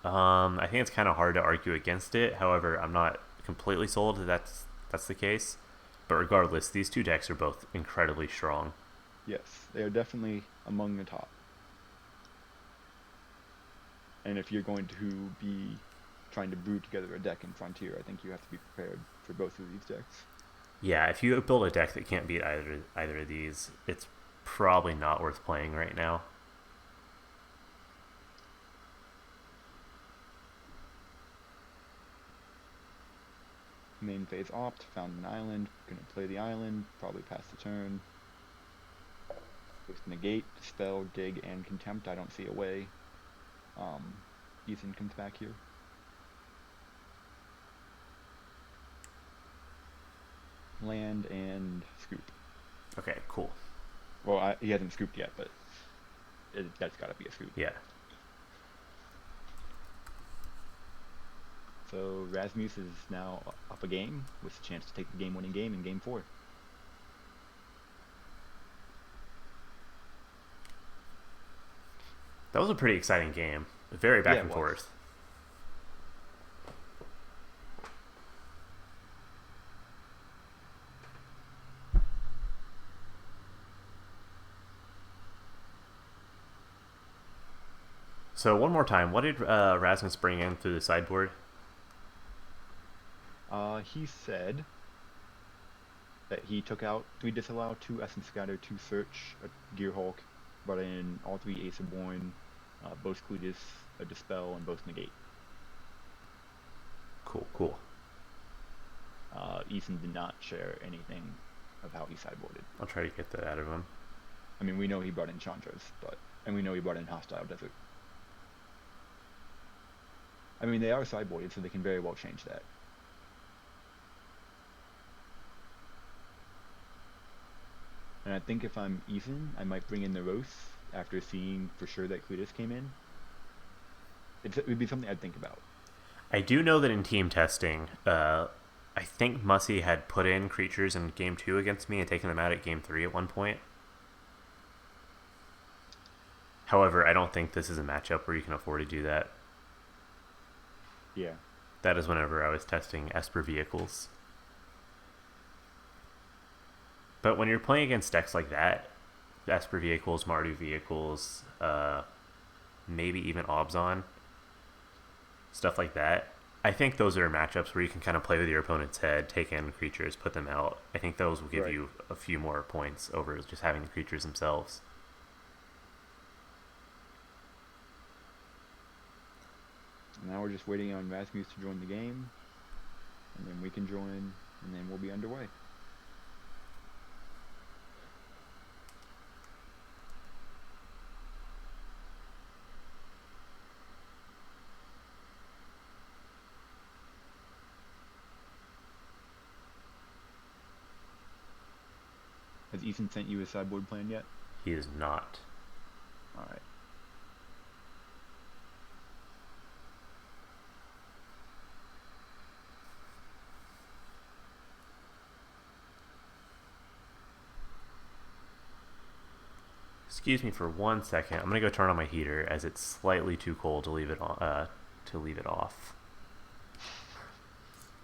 Speaker 1: I think it's kind of hard to argue against it. However, I'm not completely sold that that's the case. But regardless, these two decks are both incredibly strong.
Speaker 2: Yes, they are definitely among the top. And if you're going to be trying to brew together a deck in Frontier, I think you have to be prepared for both of these decks.
Speaker 1: Yeah, if you build a deck that can't beat either of these, it's probably not worth playing right now.
Speaker 2: Main phase opt, found an island, gonna play the island, probably pass the turn. With negate, dispel, dig, and contempt, I don't see a way. Ethan comes back here. Land and scoop.
Speaker 1: Okay, cool.
Speaker 2: Well, he hasn't scooped yet, but that's got to be a scoop.
Speaker 1: Yeah.
Speaker 2: So Rasmus is now up a game with a chance to take the game-winning game in Game 4.
Speaker 1: That was a pretty exciting game. Very back and forth. So one more time, what did Rasmus bring in through the sideboard?
Speaker 2: He said that he took out 3 Disallow, 2 Essence Scatter, 2 Search, a Gearhulk, brought in all 3 Ace of Born, both Cletus, a Dispel, and both Negate.
Speaker 1: Cool.
Speaker 2: Ethan did not share anything of how he sideboarded.
Speaker 1: I'll try to get that out of him.
Speaker 2: I mean, we know he brought in Chandras, and we know he brought in Hostile Desert. I mean, they are sideboarded, so they can very well change that. And I think if I'm Ethan, I might bring in the Roth after seeing for sure that Cletus came in. It would be something I'd think about.
Speaker 1: I do know that in team testing, I think Mussy had put in creatures in Game 2 against me and taken them out at Game 3 at one point. However, I don't think this is a matchup where you can afford to do that.
Speaker 2: Yeah.
Speaker 1: That is whenever I was testing Esper vehicles. But when you're playing against decks like that, Esper vehicles, Mardu vehicles, maybe even Obzon, stuff like that, I think those are matchups where you can kind of play with your opponent's head, take in creatures, put them out. I think those will give you a few more points over just having the creatures themselves.
Speaker 2: Now we're just waiting on Rasmus to join the game, and then we can join, and then we'll be underway. Has Ethan sent you a sideboard plan yet?
Speaker 1: He is not.
Speaker 2: Alright.
Speaker 1: Excuse me for 1 second. I'm gonna go turn on my heater as it's slightly too cold to leave it on. To leave it off.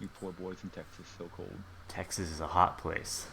Speaker 2: You poor boys in Texas, so cold.
Speaker 1: Texas is a hot place.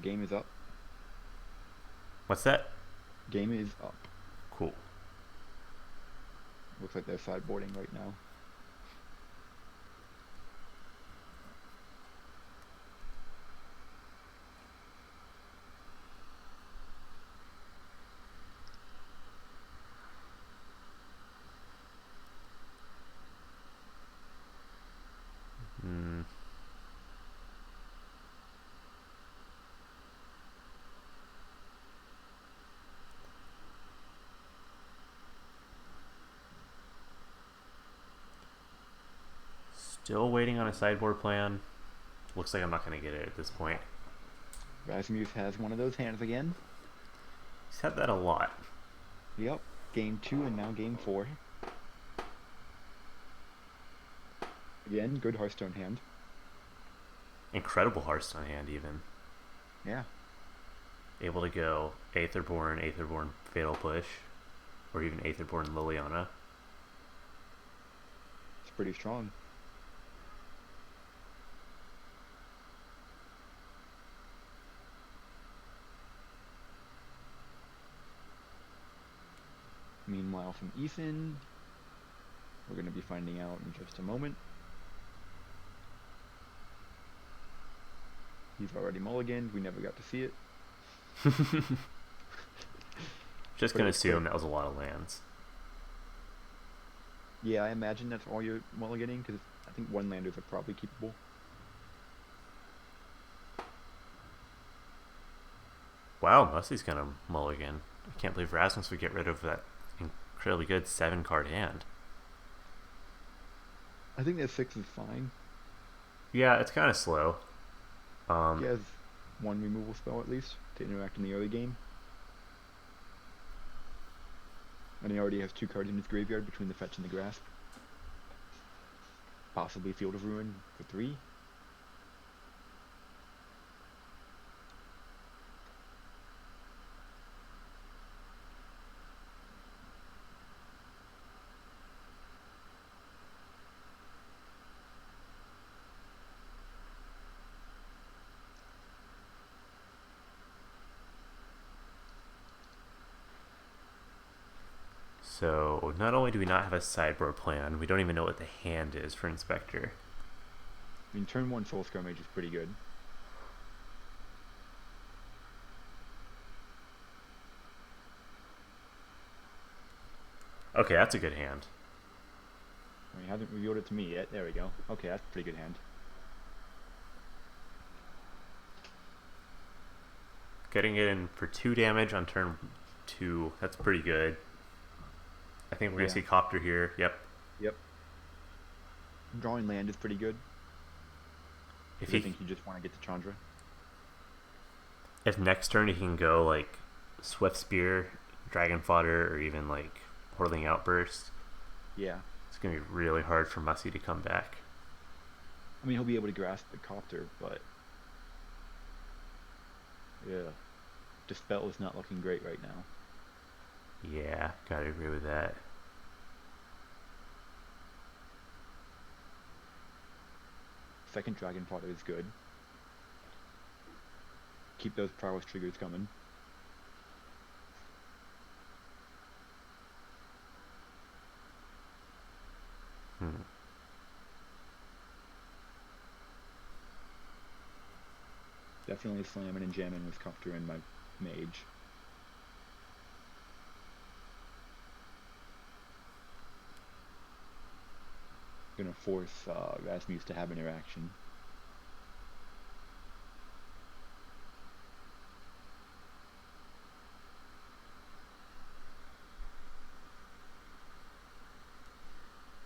Speaker 2: Game is up.
Speaker 1: What's that?
Speaker 2: Game is up.
Speaker 1: Cool.
Speaker 2: Looks like they're sideboarding right now.
Speaker 1: Still waiting on a sideboard plan. Looks like I'm not going to get it at this point.
Speaker 2: Rasmussen has one of those hands again.
Speaker 1: He's had that a lot.
Speaker 2: Yep. Game 2 and now game 4. Again, good Hearthstone hand.
Speaker 1: Incredible Hearthstone hand, even.
Speaker 2: Yeah.
Speaker 1: Able to go Aetherborn, Fatal Push, or even Aetherborn, Liliana.
Speaker 2: It's pretty strong. Meanwhile, from Ethan, we're going to be finding out in just a moment. He's already mulliganed. We never got to see it.
Speaker 1: Just going to assume that was a lot of lands.
Speaker 2: Yeah, I imagine that's all you're mulliganing, because I think one landers are probably keepable.
Speaker 1: Wow, Musty's going to mulligan. I can't believe Rasmus would get rid of that incredibly good 7-card hand.
Speaker 2: I think that 6 is fine.
Speaker 1: Yeah, it's kind of slow.
Speaker 2: He has one removal spell at least to interact in the early game. And he already has 2 cards in his graveyard between the fetch and the grasp. Possibly Field of Ruin for 3.
Speaker 1: So, not only do we not have a sideboard plan, we don't even know what the hand is for Inspector.
Speaker 2: I mean, turn 1 Soul Skirmage is pretty good.
Speaker 1: Okay, that's a good hand.
Speaker 2: I mean, he hasn't revealed it to me yet. There we go. Okay, that's a pretty good hand.
Speaker 1: Getting it in for 2 damage on turn 2, that's pretty good. I think we're going to see Copter here. Yep.
Speaker 2: Yep. Drawing land is pretty good.
Speaker 1: If
Speaker 2: I think you just want to get to Chandra.
Speaker 1: If next turn he can go like Swift Spear, Dragon Fodder, or even like Whirling Outburst,
Speaker 2: yeah,
Speaker 1: it's going to be really hard for Mussy to come back.
Speaker 2: I mean, he'll be able to grasp the Copter, but yeah, Dispel is not looking great right now.
Speaker 1: Yeah, gotta agree with that.
Speaker 2: Second Dragon Fodder is good. Keep those prowess triggers coming. Definitely slamming and jamming with Copter and my Mage. Gonna force Rasmus to have interaction.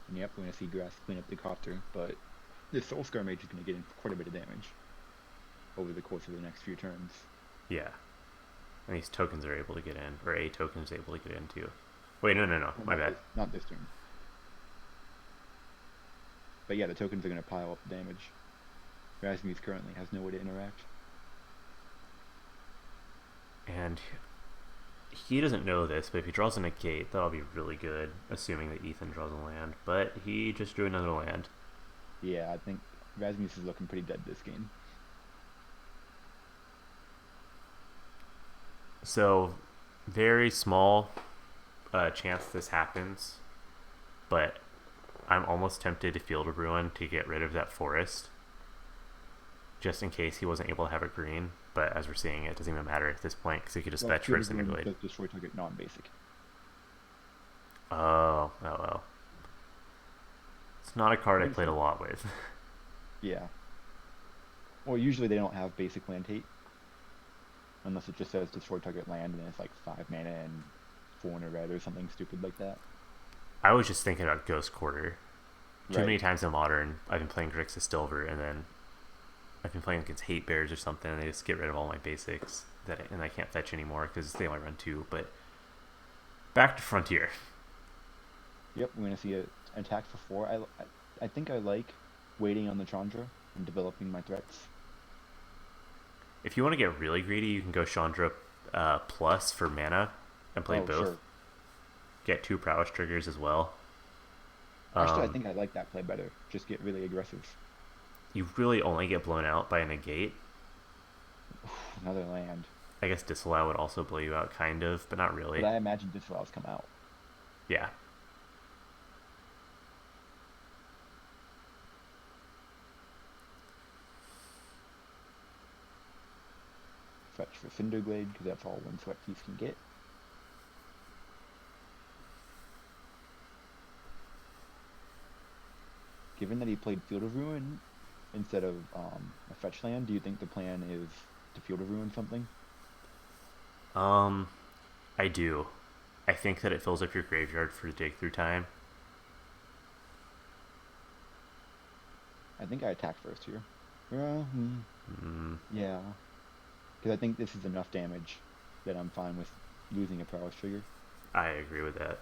Speaker 2: And yep, we're gonna see Grass clean up the Copter, but this Soul Scar Mage is gonna get in quite a bit of damage over the course of the next few turns.
Speaker 1: Yeah. And these tokens are able to get in, or a token is able to get in too. Wait, no, my bad.
Speaker 2: Not this turn. But yeah, the tokens are going to pile up the damage. Rasmus currently has no way to interact.
Speaker 1: And he doesn't know this, but if he draws a negate, that'll be really good, assuming that Ethan draws a land. But he just drew another land.
Speaker 2: Yeah, I think Rasmus is looking pretty dead this game.
Speaker 1: So, very small chance this happens, but I'm almost tempted to Field of Ruin to get rid of that forest, just in case he wasn't able to have a green. But as we're seeing, it doesn't even matter at this point because he could just fetch for his Cinderglade.
Speaker 2: Does destroy target non-basic.
Speaker 1: Oh, well. It's not a card I played a lot with.
Speaker 2: Yeah. Well, usually they don't have basic land hate. Unless it just says destroy target land and it's like 5 mana and 4 in a red or something stupid like that.
Speaker 1: I was just thinking about Ghost Quarter, Too
Speaker 2: Right.
Speaker 1: many times in Modern, I've been playing Grixis Silver, and then I've been playing against Hate Bears or something, and they just get rid of all my basics, and I can't fetch anymore because they only run 2. But back to Frontier.
Speaker 2: Yep, we're gonna see an attack for 4. I think I like waiting on the Chandra and developing my threats.
Speaker 1: If you want to get really greedy, you can go Chandra plus for mana and play
Speaker 2: Oh,
Speaker 1: both.
Speaker 2: sure.
Speaker 1: Get 2 prowess triggers as well.
Speaker 2: Actually, I
Speaker 1: Um,
Speaker 2: think I like that play better. Just get really aggressive.
Speaker 1: you really only get blown out by a negate.
Speaker 2: Another land.
Speaker 1: I guess Disallow would also blow you out, kind of, but not
Speaker 2: But
Speaker 1: really.
Speaker 2: I imagine disallows come out.
Speaker 1: Yeah.
Speaker 2: Fetch for Cinderglade, because that's all one sweat piece can get. Given that he played Field of Ruin instead of a fetch land, do you think the plan is to Field of Ruin something?
Speaker 1: Um, I do. I think that it fills up your graveyard for dig through time.
Speaker 2: I think I attack first here. Well,
Speaker 1: Mm,
Speaker 2: yeah. Because I think this is enough damage that I'm fine with losing a prowess trigger.
Speaker 1: I agree with that.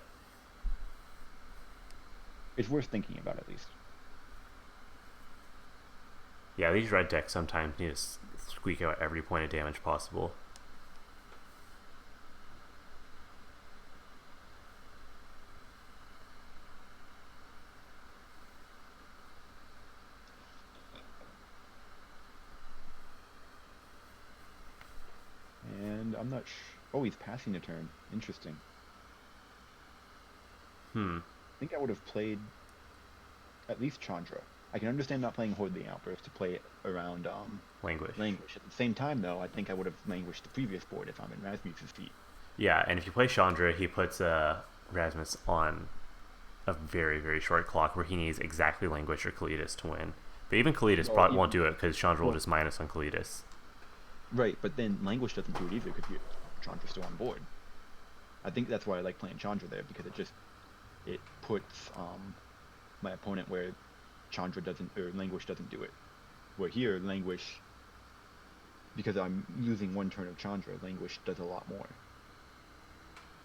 Speaker 2: It's worth thinking about at least.
Speaker 1: Yeah, these red decks sometimes need to squeak out every point of damage possible.
Speaker 2: And I'm not Oh, he's passing a turn. Interesting.
Speaker 1: Hmm.
Speaker 2: I think I would have played at least Chandra. I can understand not playing Horde the Outburst to play it around
Speaker 1: Languish.
Speaker 2: Languish. At the same time, though, I think I would have Languished the previous board if I'm in Rasmus's seat.
Speaker 1: Yeah, and if you play Chandra, he puts Rasmus on a very, very short clock where he needs exactly Languish or Kalidas to win. But even Kalidas
Speaker 2: Well,
Speaker 1: won't do it because Chandra will
Speaker 2: well,
Speaker 1: just minus on Kalidas.
Speaker 2: right, but then Languish doesn't do it either because Chandra's still on board. I think that's why I like playing Chandra there because it puts my opponent where Chandra doesn't or Languish doesn't do it. Where here Languish, because I'm losing one turn of Chandra, Languish does a lot more.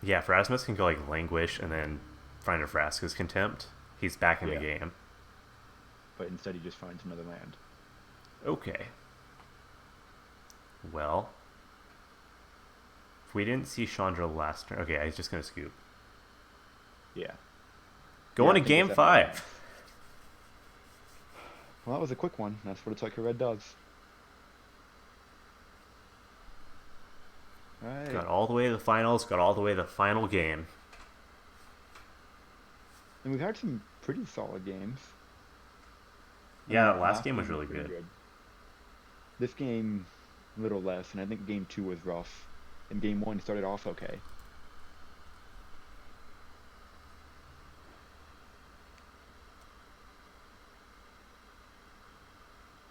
Speaker 1: Yeah, if Rasmus can go like Languish and then find a Vraska's Contempt, he's back in the
Speaker 2: Yeah,
Speaker 1: game.
Speaker 2: but instead he just finds another land.
Speaker 1: Okay. Well, if we didn't see Chandra last turn, okay, he's just gonna scoop.
Speaker 2: Yeah,
Speaker 1: Going
Speaker 2: yeah,
Speaker 1: to
Speaker 2: I think
Speaker 1: game
Speaker 2: this actually makes
Speaker 1: 5.
Speaker 2: sense. Well, that was a quick one. That's what Atarka Red does. All right,
Speaker 1: Got all the way to the finals. Got all the way to the final game.
Speaker 2: and we've had some pretty solid games. I
Speaker 1: Yeah,
Speaker 2: mean,
Speaker 1: that last
Speaker 2: last
Speaker 1: game was
Speaker 2: game was
Speaker 1: really
Speaker 2: pretty
Speaker 1: good.
Speaker 2: good. This game, a little less, and I think game 2 was rough. And game 1 started off okay.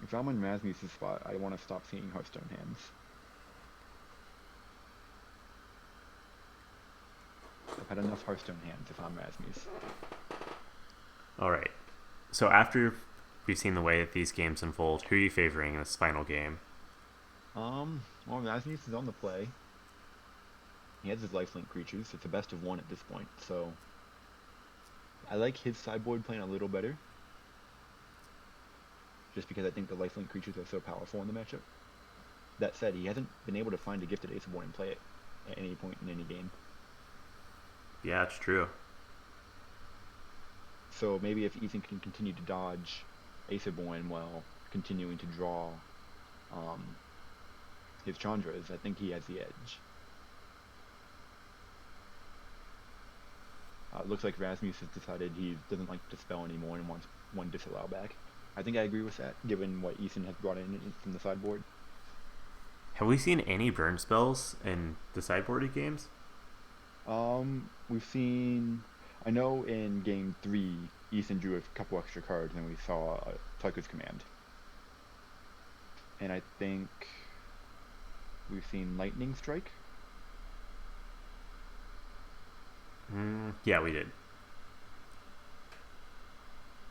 Speaker 2: If I'm in Rasmus's spot, I want to stop seeing Hearthstone hands. I've had enough Hearthstone hands if I'm Rasmus.
Speaker 1: All right. So after we've seen the way that these games unfold, who are you favoring in this final game?
Speaker 2: Well, Rasmus is on the play. He has his lifelink creatures. It's a best of 1 at this point, so I like his sideboard playing a little better, just because I think the lifelink creatures are so powerful in the matchup. That said, he hasn't been able to find a gifted Ace of War and play it at any point in any game.
Speaker 1: Yeah, it's true.
Speaker 2: So maybe if Ethan can continue to dodge Aetherborn while continuing to draw um, his Chandras, I think he has the edge. It looks like Rasmus has decided he doesn't like Dispel anymore and wants one Disallow back. I think I agree with that, given what Ethan has brought in from the sideboard.
Speaker 1: Have we seen any burn spells in the sideboarded games?
Speaker 2: We've seen. I know in game 3, Ethan drew a couple extra cards, and we saw Tucker's Command. And I think we've seen Lightning Strike.
Speaker 1: Yeah, we did.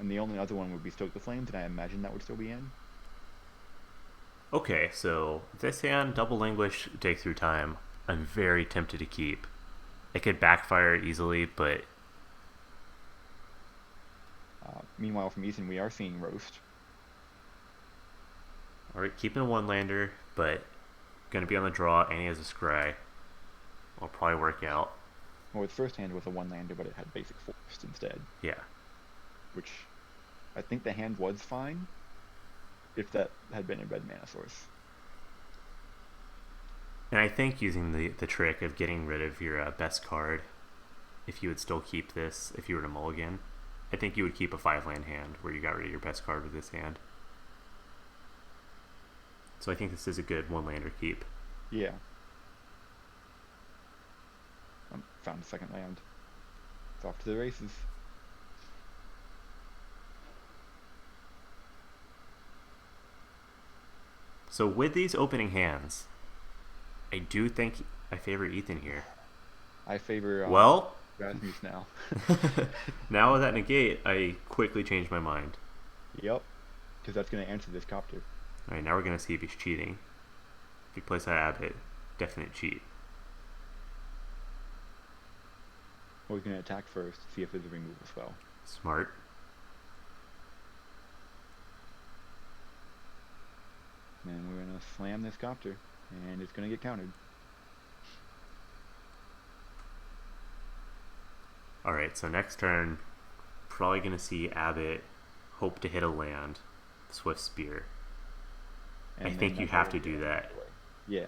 Speaker 2: And the only other one would be Stoke the Flames, and I imagine that would still be in.
Speaker 1: Okay, so this hand, Double Languish, Dig Through Time, I'm very tempted to keep. It could backfire easily, but
Speaker 2: Meanwhile, from Ethan, we are seeing Roast.
Speaker 1: alright, keeping a one lander, but gonna be on the draw, and he has a scry. Will probably work out.
Speaker 2: Well, his first hand was a one-lander, but it had basic force instead,
Speaker 1: Yeah.
Speaker 2: which I think the hand was fine if that had been a red mana source.
Speaker 1: And I think using the trick of getting rid of your best card, if you would still keep this, if you were to mulligan, I think you would keep a 5-land hand where you got rid of your best card with this hand. So I think this is a good one-lander keep.
Speaker 2: Yeah. Found a second land. It's off to the races.
Speaker 1: So with these opening hands, I do think I favor Ethan here.
Speaker 2: I favor
Speaker 1: Well,
Speaker 2: Rasmus now.
Speaker 1: now with that negate, I quickly changed my mind.
Speaker 2: Yep, because that's going to answer this copter.
Speaker 1: Alright, now we're going to see if he's cheating. If he plays that Abbot, definite cheat.
Speaker 2: Well, he's going to attack first, see if there's a removal spell.
Speaker 1: Smart.
Speaker 2: And we're going to slam this copter, and it's going to get countered.
Speaker 1: Alright, so next turn, probably going to see Abbott hope to hit a land, Swift Spear.
Speaker 2: And
Speaker 1: I think you have to do that.
Speaker 2: Yeah.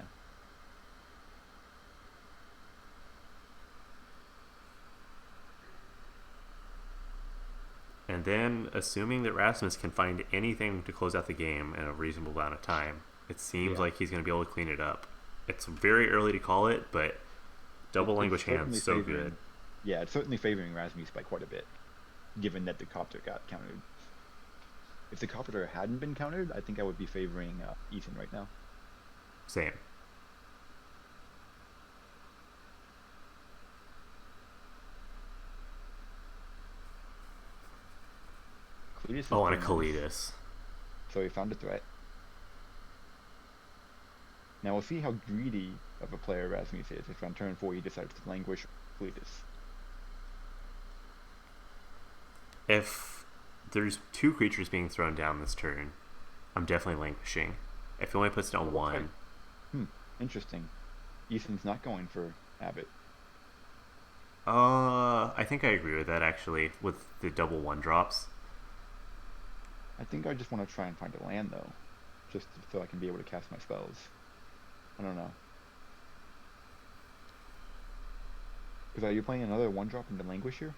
Speaker 1: And then, assuming that Rasmus can find anything to close out the game in a reasonable amount of time, it seems like he's going to be able to clean it up. It's very early to call it, but Double Languish hand's so good.
Speaker 2: Yeah, it's certainly favoring Rasmus by quite a bit, given that the copter got countered. If the copter hadn't been countered, I think I would be favoring Ethan right now.
Speaker 1: Same. Oh, and a Kalidas.
Speaker 2: So he found a threat. Now we'll see how greedy of a player Rasmus is if on turn 4 he decides to languish Kalidas.
Speaker 1: If there's 2 creatures being thrown down this turn, I'm definitely languishing. If he only puts down 1...
Speaker 2: Interesting. Ethan's not going for Abbott.
Speaker 1: I think I agree with that, actually, with the double 1-drops.
Speaker 2: I think I just want to try and find a land, though. Just so I can be able to cast my spells. I don't know. Because are you playing another 1-drop into Languish here?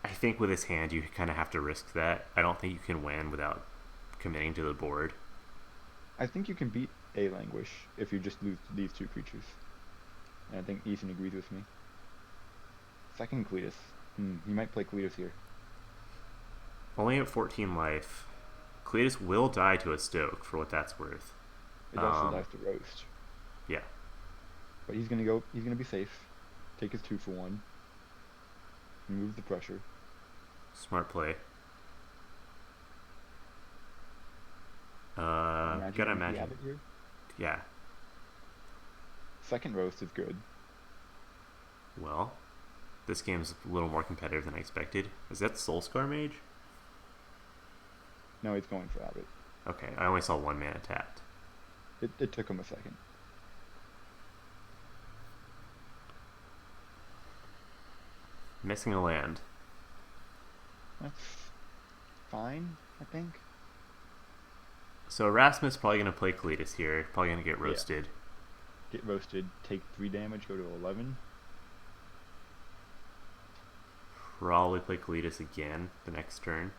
Speaker 1: I think with his hand, you kind of have to risk that. I don't think you can win without committing to the board.
Speaker 2: I think you can beat a Languish if you just lose these 2 creatures. And I think Ethan agrees with me. Second Cletus. He might play Cletus here.
Speaker 1: Only at 14 life. Cletus will die to a Stoke, for what that's worth.
Speaker 2: It also dies to Roast.
Speaker 1: Yeah.
Speaker 2: But he's gonna be safe. Take his 2 for 1. Remove the pressure.
Speaker 1: Smart play. Gotta imagine.
Speaker 2: Here.
Speaker 1: Yeah.
Speaker 2: Second Roast is good.
Speaker 1: Well, this game's a little more competitive than I expected. Is that Soulscar Mage?
Speaker 2: No, he's going for Abbott.
Speaker 1: Okay, I only saw 1 mana tapped.
Speaker 2: It took him a second.
Speaker 1: Missing a land.
Speaker 2: That's fine, I think.
Speaker 1: So Erasmus probably going to play Cletus here. Probably going to get roasted.
Speaker 2: Yeah. Get roasted, take 3 damage, go to 11.
Speaker 1: Probably play Cletus again the next turn.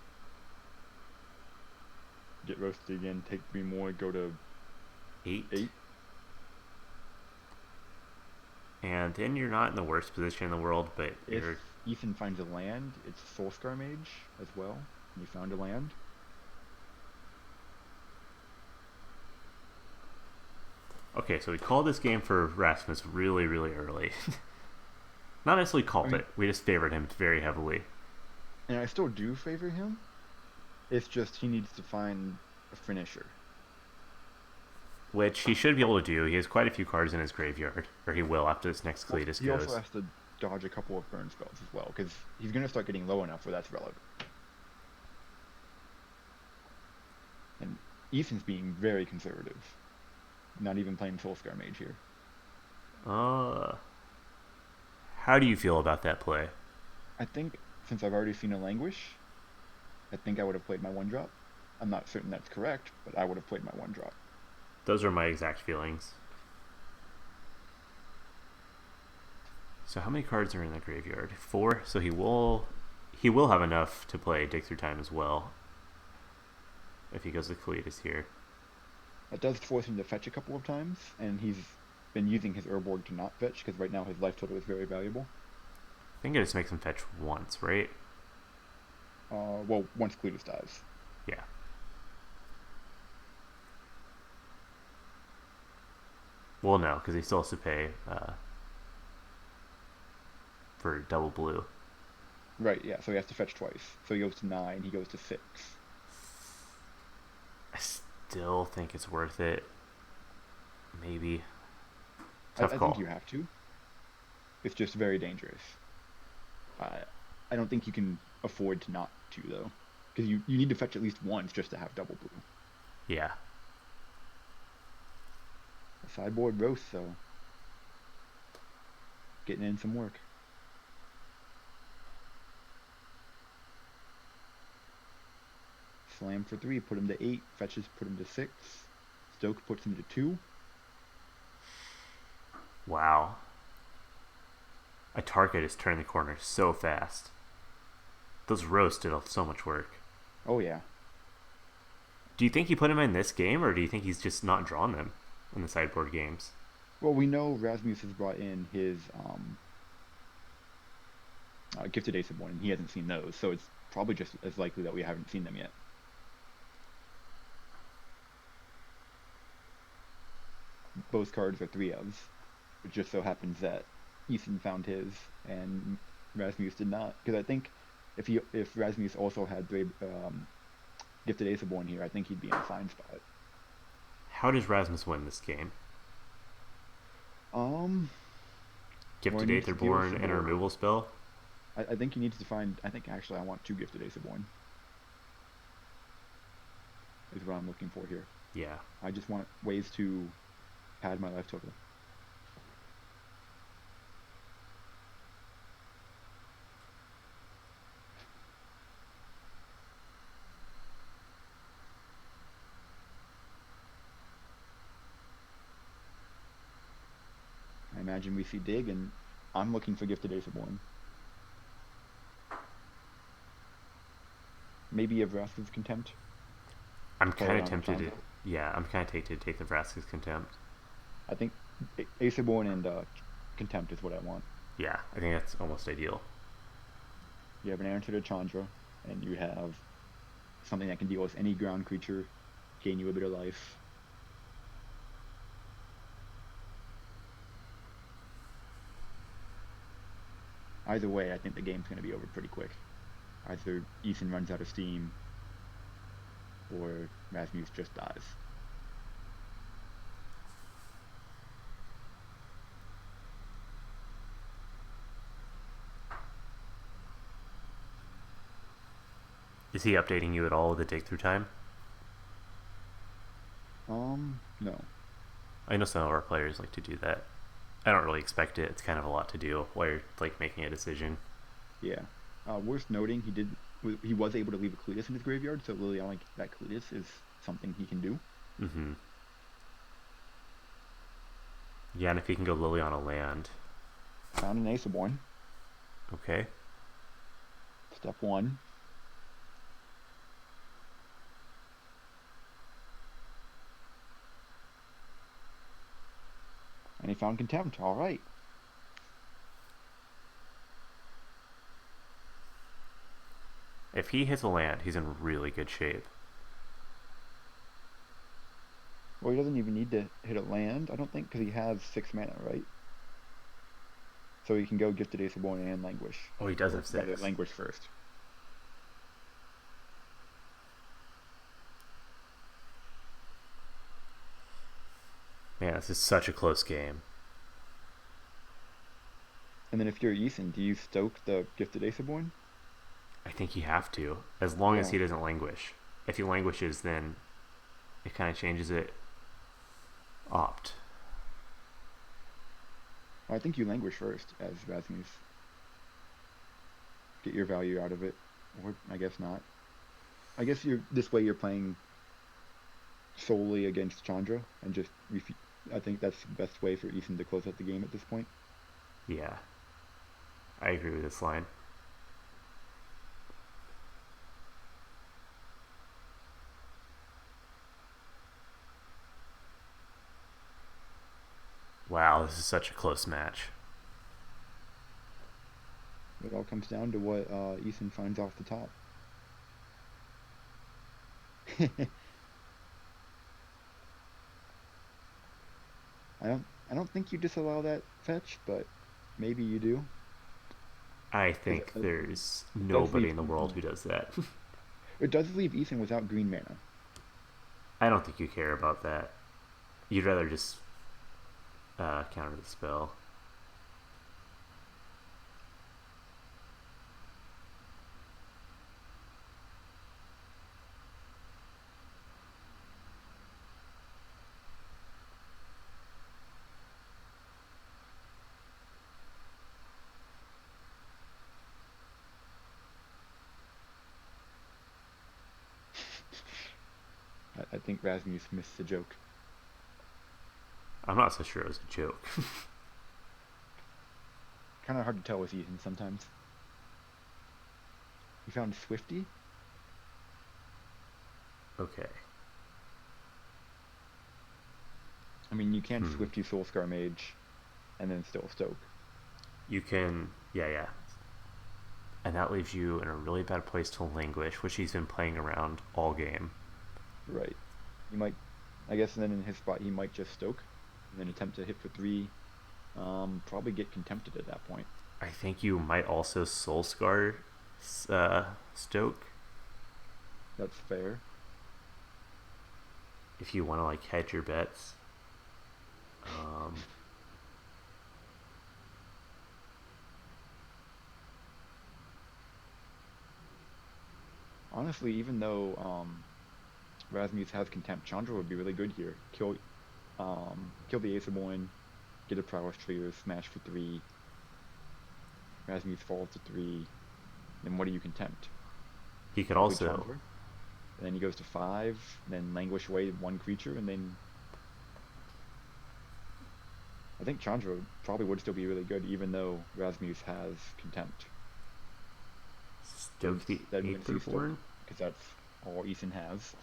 Speaker 2: Get roasted again, take 3 more, go to
Speaker 1: 8. And then you're not in the worst position in the world, but
Speaker 2: if
Speaker 1: you're...
Speaker 2: Ethan finds a land, it's Soulscar Mage as well. You found a land.
Speaker 1: Okay, so we called this game for Rasmus really, really early. Not necessarily
Speaker 2: I
Speaker 1: called
Speaker 2: mean,
Speaker 1: it. We just favored him very heavily,
Speaker 2: and I still do favor him. It's just he needs to find a finisher.
Speaker 1: which he should be able to do. He has quite a few cards in his graveyard, or he will after this next
Speaker 2: Well,
Speaker 1: Cletus
Speaker 2: he also
Speaker 1: goes.
Speaker 2: has to dodge a couple of burn spells as well, because he's going to start getting low enough where that's relevant. And Ethan's being very conservative, not even playing Soulscar Mage here.
Speaker 1: Uh, how do you feel about that play?
Speaker 2: I think since I've already seen a Languish, I think I would have played my one drop. I'm not certain that's correct, but I would have played my one drop.
Speaker 1: Those are my exact feelings. So how many cards are in the graveyard? 4. So he will have enough to play Dig Through Time as well if he goes to Cletus here.
Speaker 2: That does force him to fetch a couple of times, and he's been using his Urborg to not fetch because right now his life total is very valuable.
Speaker 1: I think it just makes him fetch once, right?
Speaker 2: Well, once Cletus dies.
Speaker 1: Yeah. Well, no, because he still has to pay for double blue.
Speaker 2: Right, yeah, so he has to fetch twice. So he goes to 9, he goes to 6.
Speaker 1: I still think it's worth it. Maybe.
Speaker 2: I
Speaker 1: Tough
Speaker 2: think
Speaker 1: call.
Speaker 2: you have to. It's just very dangerous. I don't think you can afford to not to, though. Because you need to fetch at least once just to have double blue.
Speaker 1: Yeah.
Speaker 2: A sideboard roast, though. Getting in some work. Slam for 3, put him to 8. Fetches, put him to 6. Stoke puts him to 2.
Speaker 1: Wow. Atarka just turned the corner so fast. Those roasts did so much work.
Speaker 2: Oh, yeah.
Speaker 1: Do you think he put him in this game, or do you think he's just not drawn them in the sideboard games?
Speaker 2: Well, we know Rasmus has brought in his Gifted Ace of One, and he hasn't seen those, so it's probably just as likely that we haven't seen them yet. Both cards are 3-ofs. It just so happens that Ethan found his, and Rasmus did not. Because I think if Rasmus also had Gifted Ace of One here, I think he'd be in a fine spot.
Speaker 1: How does Rasmus win this game?
Speaker 2: Um, well, he
Speaker 1: Gifted
Speaker 2: needs to deal with
Speaker 1: Aetherborn
Speaker 2: some
Speaker 1: and a
Speaker 2: more.
Speaker 1: removal spell?
Speaker 2: I think he needs to find. I think actually I want 2 Gifted Ace of One. Is what I'm looking for here.
Speaker 1: Yeah.
Speaker 2: I just want ways to pad my life total. I imagine we see Dig, and I'm looking for Gifted Ace of One. Maybe a Vraska's Contempt.
Speaker 1: I'm
Speaker 2: Play
Speaker 1: kind
Speaker 2: it
Speaker 1: of
Speaker 2: on
Speaker 1: tempted to.
Speaker 2: Chandra.
Speaker 1: Yeah, I'm kind of tempted to take the Vraska's Contempt.
Speaker 2: I think Ace of One and Contempt is what I want.
Speaker 1: Yeah, I think that's almost ideal.
Speaker 2: You have an answer to Chandra, and you have something that can deal with any ground creature, gain you a bit of life. Either way, I think the game's going to be over pretty quick. Either Ethan runs out of steam, or Rasmus just dies.
Speaker 1: Is he updating you at all with the dig through time?
Speaker 2: No.
Speaker 1: I know some of our players like to do that. I don't really expect it. It's kind of a lot to do while you're like making a decision.
Speaker 2: Yeah. Worth noting, he was able to leave a Cletus in his graveyard, so Liliana that Cletus is something he can do.
Speaker 1: Mm-hmm. Yeah, and if he can go Lily on a land.
Speaker 2: Found an Ace of One.
Speaker 1: Okay.
Speaker 2: Step 1. And he found Contempt. All right.
Speaker 1: If he hits a land, he's in really good shape.
Speaker 2: Well, he doesn't even need to hit a land, I don't think, because he has 6 mana, right? So he can go Gifted Aetherborn and Languish.
Speaker 1: Oh, he does
Speaker 2: Or
Speaker 1: have
Speaker 2: rather,
Speaker 1: 6.
Speaker 2: Languish first.
Speaker 1: Man, this is such a close game.
Speaker 2: And then if you're Ethan, do you stoke the Gifted Aetherborn?
Speaker 1: I think you have to, as long as
Speaker 2: Yeah.
Speaker 1: he doesn't languish. If he languishes, then it kind of changes it. Opt.
Speaker 2: Well, I think you Languish first as Rasmus. Get your value out of it. Or I guess not. I guess you're this way you're playing solely against Chandra and just I think that's the best way for Ethan to close out the game at this point.
Speaker 1: Yeah, I agree with this line. Wow, this is such a close match.
Speaker 2: It all comes down to what Ethan finds off the top. I don't think you disallow that fetch, but maybe you do
Speaker 1: I
Speaker 2: because
Speaker 1: think there's
Speaker 2: it does
Speaker 1: nobody
Speaker 2: leave
Speaker 1: in the world who does that.
Speaker 2: it does leave Ethan without green mana.
Speaker 1: I don't think you care about that. You'd rather just counter the spell.
Speaker 2: I think Rasmus missed the joke.
Speaker 1: I'm not so sure it was a joke.
Speaker 2: Kind of hard to tell with Ethan sometimes. You found Swifty?
Speaker 1: Okay.
Speaker 2: I mean, you can
Speaker 1: Hmm.
Speaker 2: Swifty Soulscar Mage and then still Stoke.
Speaker 1: You can, yeah, yeah. And that leaves you in a really bad place to languish, which he's been playing around all game.
Speaker 2: Right. He might, I guess, then in his spot, he might just Stoke and then attempt to hit for 3. Probably get contempted at that point.
Speaker 1: I think you might also Soul Scar Stoke
Speaker 2: That's fair.
Speaker 1: if you want to like hedge your bets. Um,
Speaker 2: Honestly, even though Rasmus has contempt, Chandra would be really good here. Kill the Aetherborn, get a prowess trigger, smash for 3. Rasmus falls to 3. Then what do you contempt?
Speaker 1: he could
Speaker 2: Probably
Speaker 1: also,
Speaker 2: Chandra. And then he goes to 5, then languish away 1 creature, and then I think Chandra probably would still be really good, even though Rasmus has contempt.
Speaker 1: Stoke the
Speaker 2: Instead, we're going to see Stoke,
Speaker 1: Aetherborn.
Speaker 2: because that's all Ethan has.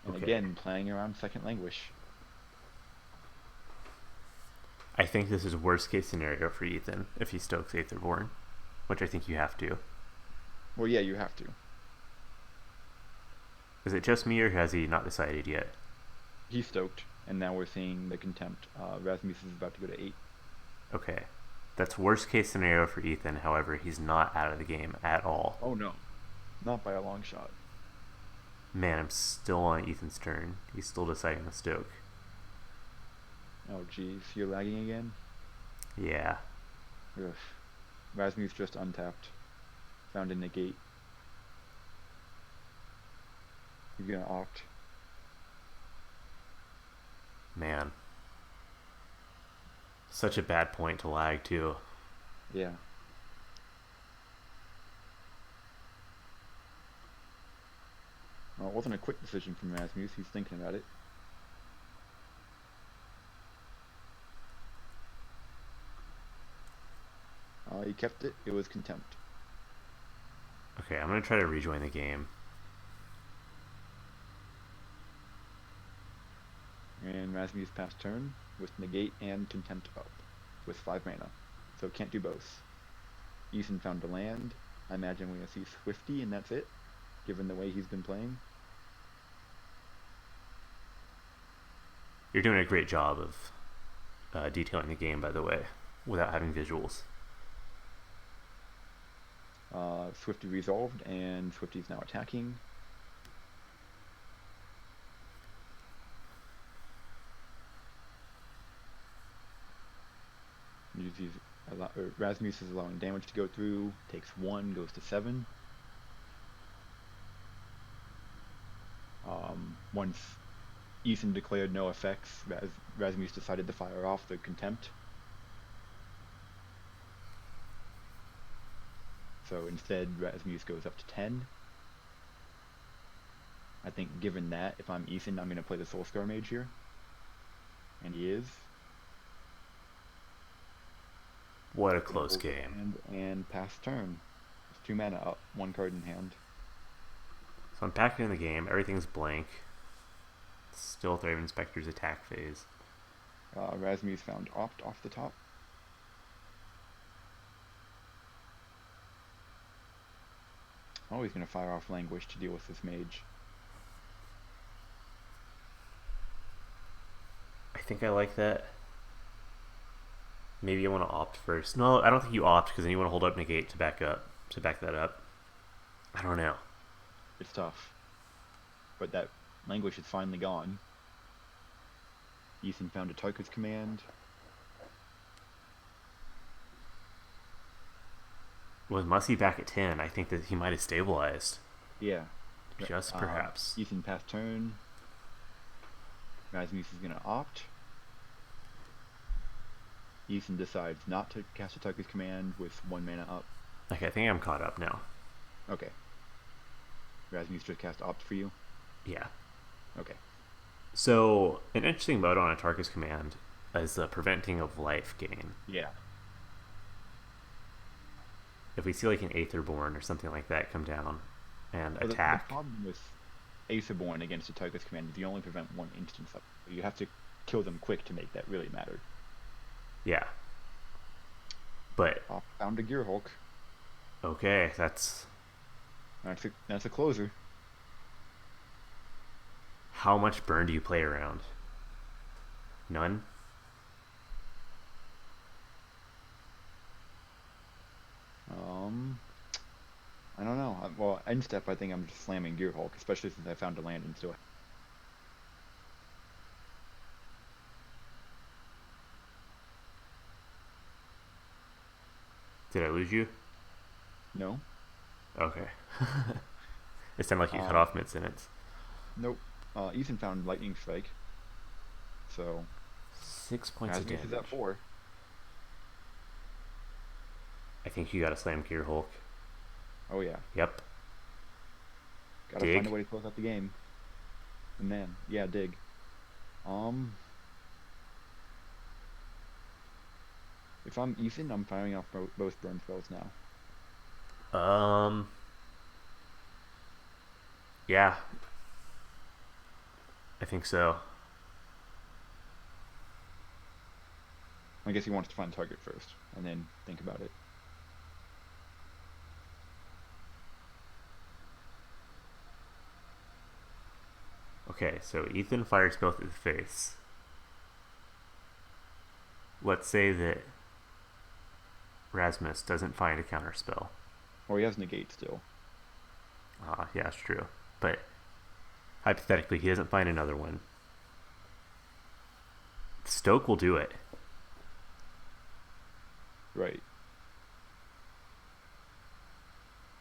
Speaker 2: And
Speaker 1: Okay.
Speaker 2: again, playing around second languish.
Speaker 1: I think this is worst case scenario for Ethan if he stokes Aetherborn, which I think you have to.
Speaker 2: Well, yeah, you have to.
Speaker 1: Is it just me or has he not decided yet?
Speaker 2: He's stoked, and now we're seeing the contempt. Rasmus is about to go to 8.
Speaker 1: Okay. That's worst case scenario for Ethan. However, he's not out of the game at all.
Speaker 2: Oh no, not by a long shot.
Speaker 1: Man, I'm still on Ethan's turn. He's still deciding to stoke.
Speaker 2: Oh geez, you're lagging again?
Speaker 1: Yeah.
Speaker 2: Ugh. Rasmus just untapped. Found a negate. You're gonna opt.
Speaker 1: Man. Such a bad point to lag, too.
Speaker 2: Yeah. Well, it wasn't a quick decision from Rasmus. He's thinking about it. He kept it. It was contempt.
Speaker 1: Okay, I'm going to try to rejoin the game.
Speaker 2: And Rasmus passed turn with negate and contempt up with 5 mana. So can't do both. Ethan found a land. I imagine we're going to see Swifty and that's it, given the way he's been playing.
Speaker 1: You're doing a great job of detailing the game, by the way, without having visuals.
Speaker 2: Swifty resolved, and Swifty's now attacking. Rasmus is allowing damage to go through. Takes 1, goes to 7. Once Ethan declared no effects, Rasmus decided to fire off the contempt. So instead, Rasmus goes up to 10. I think given that, if I'm Ethan, I'm going to play the Soulscar Mage here. And he is.
Speaker 1: What a close game.
Speaker 2: And pass turn. It's 2 mana up, 1 card in hand.
Speaker 1: So I'm packing in the game. Everything's blank. Still Thraven Inspector's attack phase.
Speaker 2: Rasmus found Opt off the top. Oh, he's going to fire off Languish to deal with this mage.
Speaker 1: I think I like that. Maybe you want to opt first. No, I don't think you opt because then you want to hold up negate to back that up. I don't know.
Speaker 2: It's tough. But that Languish is finally gone. Ethan found Atarka's command.
Speaker 1: With Mussy back at 10, I think that he might have stabilized.
Speaker 2: Yeah.
Speaker 1: Just perhaps.
Speaker 2: Ethan passed turn. Rasmus is going to opt. Ethan decides not to cast Atarka's command with 1 mana up.
Speaker 1: Okay, I think I'm caught up now.
Speaker 2: Okay. Rasmus just cast opt for you?
Speaker 1: Yeah.
Speaker 2: Okay.
Speaker 1: So, an interesting mode on Atarka's command is the preventing of life gain.
Speaker 2: Yeah.
Speaker 1: If we see like an Aetherborn or something like that come down and attack.
Speaker 2: The problem with Aetherborn against Atarka's command is you only prevent 1 instance up. You have to kill them quick to make that really matter.
Speaker 1: Yeah. But
Speaker 2: found a Gearhulk.
Speaker 1: Okay, that's
Speaker 2: a closer.
Speaker 1: How much burn do you play around? None?
Speaker 2: I don't know. Well, end step, I think I'm just slamming Gearhulk, especially since I found a land and still.
Speaker 1: Did I lose you?
Speaker 2: No.
Speaker 1: Okay. It sounded like you cut off mid-sentence.
Speaker 2: Nope. Ethan found Lightning Strike. So
Speaker 1: 6 points of damage.
Speaker 2: Is at 4.
Speaker 1: I think you gotta slam Gearhulk.
Speaker 2: Oh yeah.
Speaker 1: Yep.
Speaker 2: Gotta find a way to close out the game. And then, yeah, dig. If I'm Ethan, I'm firing off both burn spells now.
Speaker 1: Yeah. I think so.
Speaker 2: I guess he wants to find a target first, and then think about it.
Speaker 1: Okay, so Ethan fires both at the face. Let's say that Rasmus doesn't find a counter spell.
Speaker 2: Or he has negate still.
Speaker 1: Yeah, that's true. But hypothetically, he doesn't find another one. Stoke will do it.
Speaker 2: Right.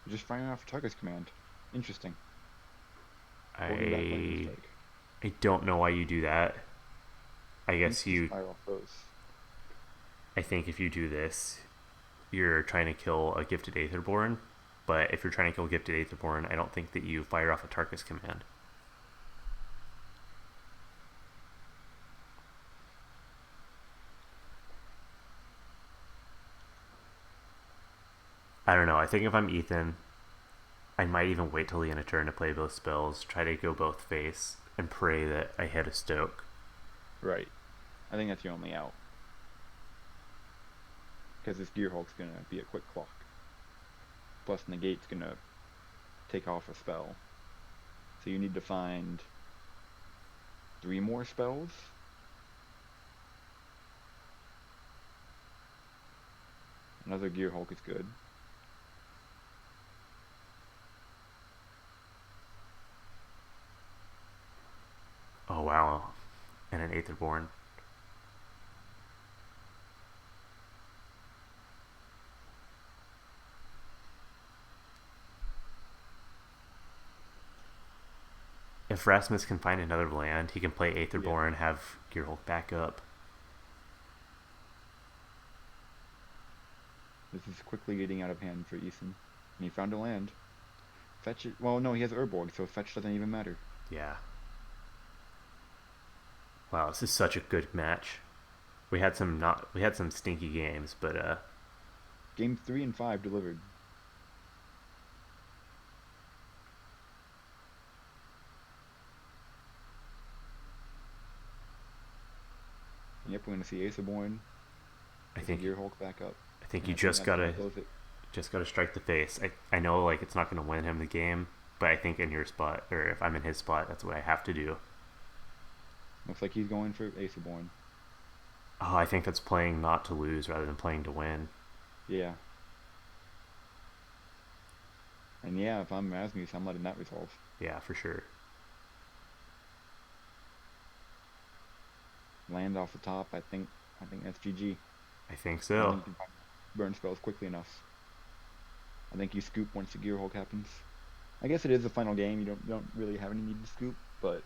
Speaker 2: You're just firing off Atarka's command. Interesting.
Speaker 1: I don't know why you do that. I guess you
Speaker 2: fire off both.
Speaker 1: I think if you do this, you're trying to kill a gifted Aetherborn. But if you're trying to kill gifted Aetherborn, I don't think that you fire off Atarka's command. I don't know. I think if I'm Ethan, I might even wait till the end of turn to play both spells, try to go both face, and pray that I hit a Stoke.
Speaker 2: Right. I think that's your only out. Because this Gearhulk's going to be a quick clock. Plus Negate's going to take off a spell. So you need to find 3 more spells. Another Gear Hulk is good.
Speaker 1: Oh wow, and an Aetherborn. If Rasmus can find another land, he can play
Speaker 2: Yeah.
Speaker 1: Aetherborn and have Gearhulk back up.
Speaker 2: This is quickly getting out of hand for Ethan. And he found a land. Fetch it. Well, no, he has Urborg, so fetch doesn't even matter.
Speaker 1: Yeah. Wow, this is such a good match. We had some stinky games, but
Speaker 2: Games 3 and 5 delivered. Yep, we're gonna see Aetherborn.
Speaker 1: I
Speaker 2: Gets a
Speaker 1: think
Speaker 2: Gear Hulk back up.
Speaker 1: I think
Speaker 2: And
Speaker 1: you
Speaker 2: I think
Speaker 1: just
Speaker 2: that's gonna
Speaker 1: gotta
Speaker 2: close it.
Speaker 1: just gotta strike the face. I know like it's not gonna win him the game, but I think in your spot or if I'm in his spot, that's what I have to do.
Speaker 2: Looks like he's going for Aetherborn.
Speaker 1: Oh, I think that's playing not to lose rather than playing to win.
Speaker 2: Yeah. And yeah, if I'm Rasmus, I'm letting that resolve.
Speaker 1: Yeah, for sure.
Speaker 2: Land off the top, I think that's GG.
Speaker 1: I think
Speaker 2: I don't
Speaker 1: so.
Speaker 2: think you can find burn spells quickly enough. I think you scoop once the Gear Hulk happens. I guess it is the final game. You don't really have any need to scoop, but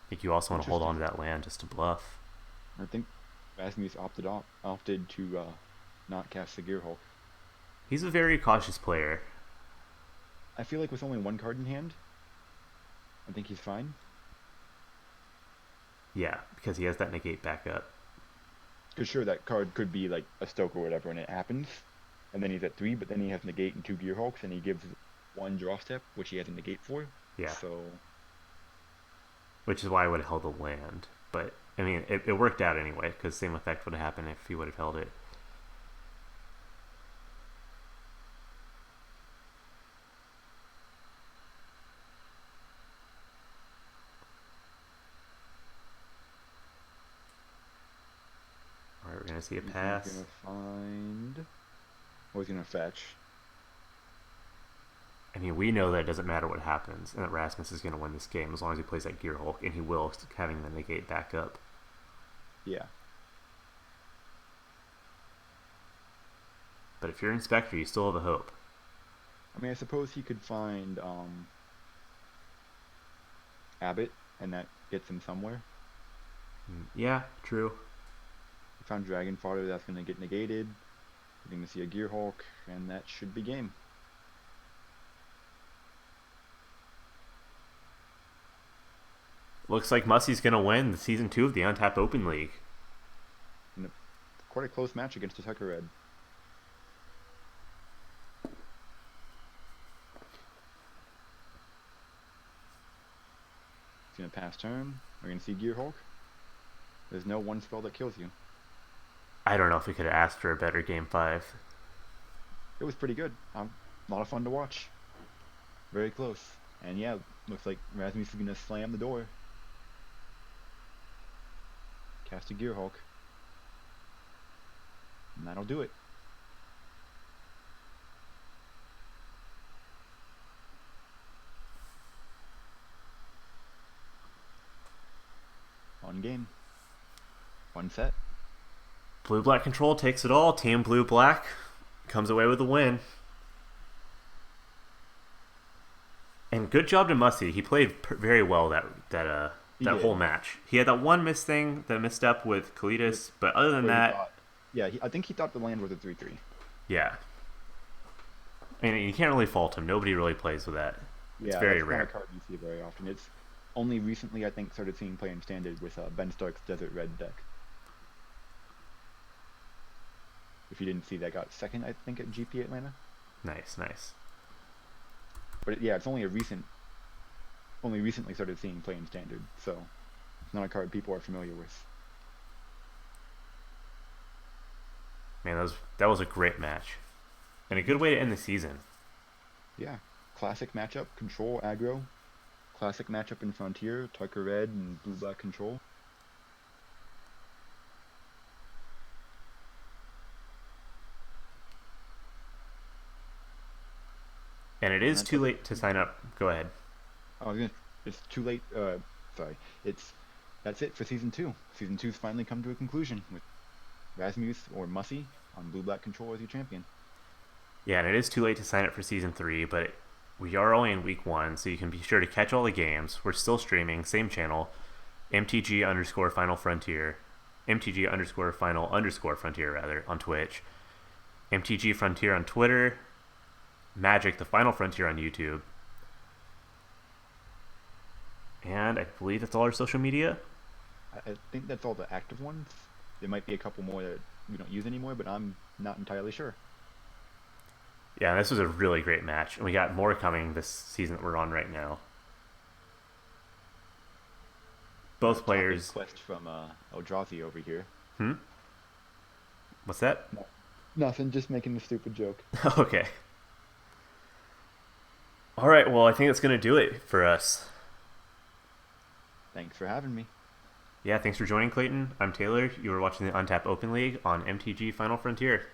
Speaker 1: I think you also want to hold on
Speaker 2: interesting.
Speaker 1: to that land just to bluff.
Speaker 2: I think Rasmus opted to not cast the Gear Hulk.
Speaker 1: He's a very cautious player.
Speaker 2: I feel like with only one card in hand, I think he's fine.
Speaker 1: Yeah, because he has that negate backup.
Speaker 2: Because sure, that card could be like a Stoke or whatever, and it happens, and then he's at 3, but then he has negate and 2 Gear Hulks, and he gives one draw step, which he has a negate for.
Speaker 1: Yeah,
Speaker 2: So
Speaker 1: which is why I would have held the land. But I mean, it worked out anyway because same effect would have happened if he would have held it. All right, we're gonna see a
Speaker 2: Ethan's
Speaker 1: pass.
Speaker 2: gonna find. Or he's gonna fetch.
Speaker 1: I mean, we know that it doesn't matter what happens, and that Rasmus is going to win this game as long as he plays that Gear Hulk, and he will, having the negate back up.
Speaker 2: Yeah.
Speaker 1: But if you're Inspector, you still have a hope.
Speaker 2: I mean, I suppose he could find Abbott, and that gets him somewhere.
Speaker 1: Yeah, true.
Speaker 2: He found Dragon Fodder, that's gonna get negated. We're gonna see a Gear Hulk, and that should be game.
Speaker 1: Looks like Mussey's going to win the season 2 of the Untapped Open League.
Speaker 2: And quite a close match against Atarka Red. He's gonna pass turn. We're gonna see Gear Hulk. There's no one spell that kills you.
Speaker 1: I don't know if we could have asked for a better Game 5.
Speaker 2: It was pretty good. A lot of fun to watch. Very close. And yeah, looks like Rasmus is gonna slam the door. Cast a Gear Hulk. And that'll do it. One game. One set.
Speaker 1: Blue Black Control takes it all. Team Blue Black comes away with the win. And good job to Mussey. He played very well
Speaker 2: He
Speaker 1: that whole
Speaker 2: did.
Speaker 1: match. He had that one misstep with
Speaker 2: With
Speaker 1: Kalidas, but other than
Speaker 2: where he
Speaker 1: that,
Speaker 2: thought. Yeah, I think he thought the land was a 3/3.
Speaker 1: yeah. And you can't really fault him. Nobody really plays with that. It's
Speaker 2: Yeah,
Speaker 1: very
Speaker 2: that's not a
Speaker 1: rare.
Speaker 2: card you see very often. It's only recently, I think, started seeing play in standard with Ben Stark's Desert Red deck. If you didn't see, that got second, I think, at GP Atlanta.
Speaker 1: Nice, nice.
Speaker 2: But yeah, it's only recently started seeing play in standard, so it's not a card people are familiar with.
Speaker 1: Man, that was a great match. And a good way to end the season.
Speaker 2: Yeah, classic matchup, control aggro. Classic matchup in Frontier, Tarka Red and Blue Black control.
Speaker 1: And it
Speaker 2: And
Speaker 1: is
Speaker 2: that's
Speaker 1: too
Speaker 2: what
Speaker 1: late to sign up. Go ahead.
Speaker 2: I was gonna. It's too late. Sorry. It's That's it for season two. Season two's finally come to a conclusion with Rasmus or Mussy on Blue Black Control as your champion.
Speaker 1: Yeah, and it is too late to sign up for season 3, but we are only in week 1, so you can be sure to catch all the games. We're still streaming, same channel, MTG underscore Final Frontier, MTG underscore Final underscore Frontier, rather, on Twitch, MTG Frontier on Twitter, Magic the Final Frontier on YouTube, and I believe that's all our social media.
Speaker 2: I think that's all the active ones. There might be a couple more that we don't use anymore, but I'm not entirely sure.
Speaker 1: Yeah, this was a really great match, and we got more coming this season that we're on right now. Both
Speaker 2: Topic
Speaker 1: players.
Speaker 2: quest from Eldrazi over here.
Speaker 1: Hmm? What's that?
Speaker 2: No, nothing. Just making a stupid joke.
Speaker 1: Okay. All right, well, I think that's going to do it for us.
Speaker 2: Thanks for having me.
Speaker 1: Yeah, thanks for joining, Clayton. I'm Taylor. You were watching the Untap Open League on MTG Final Frontier.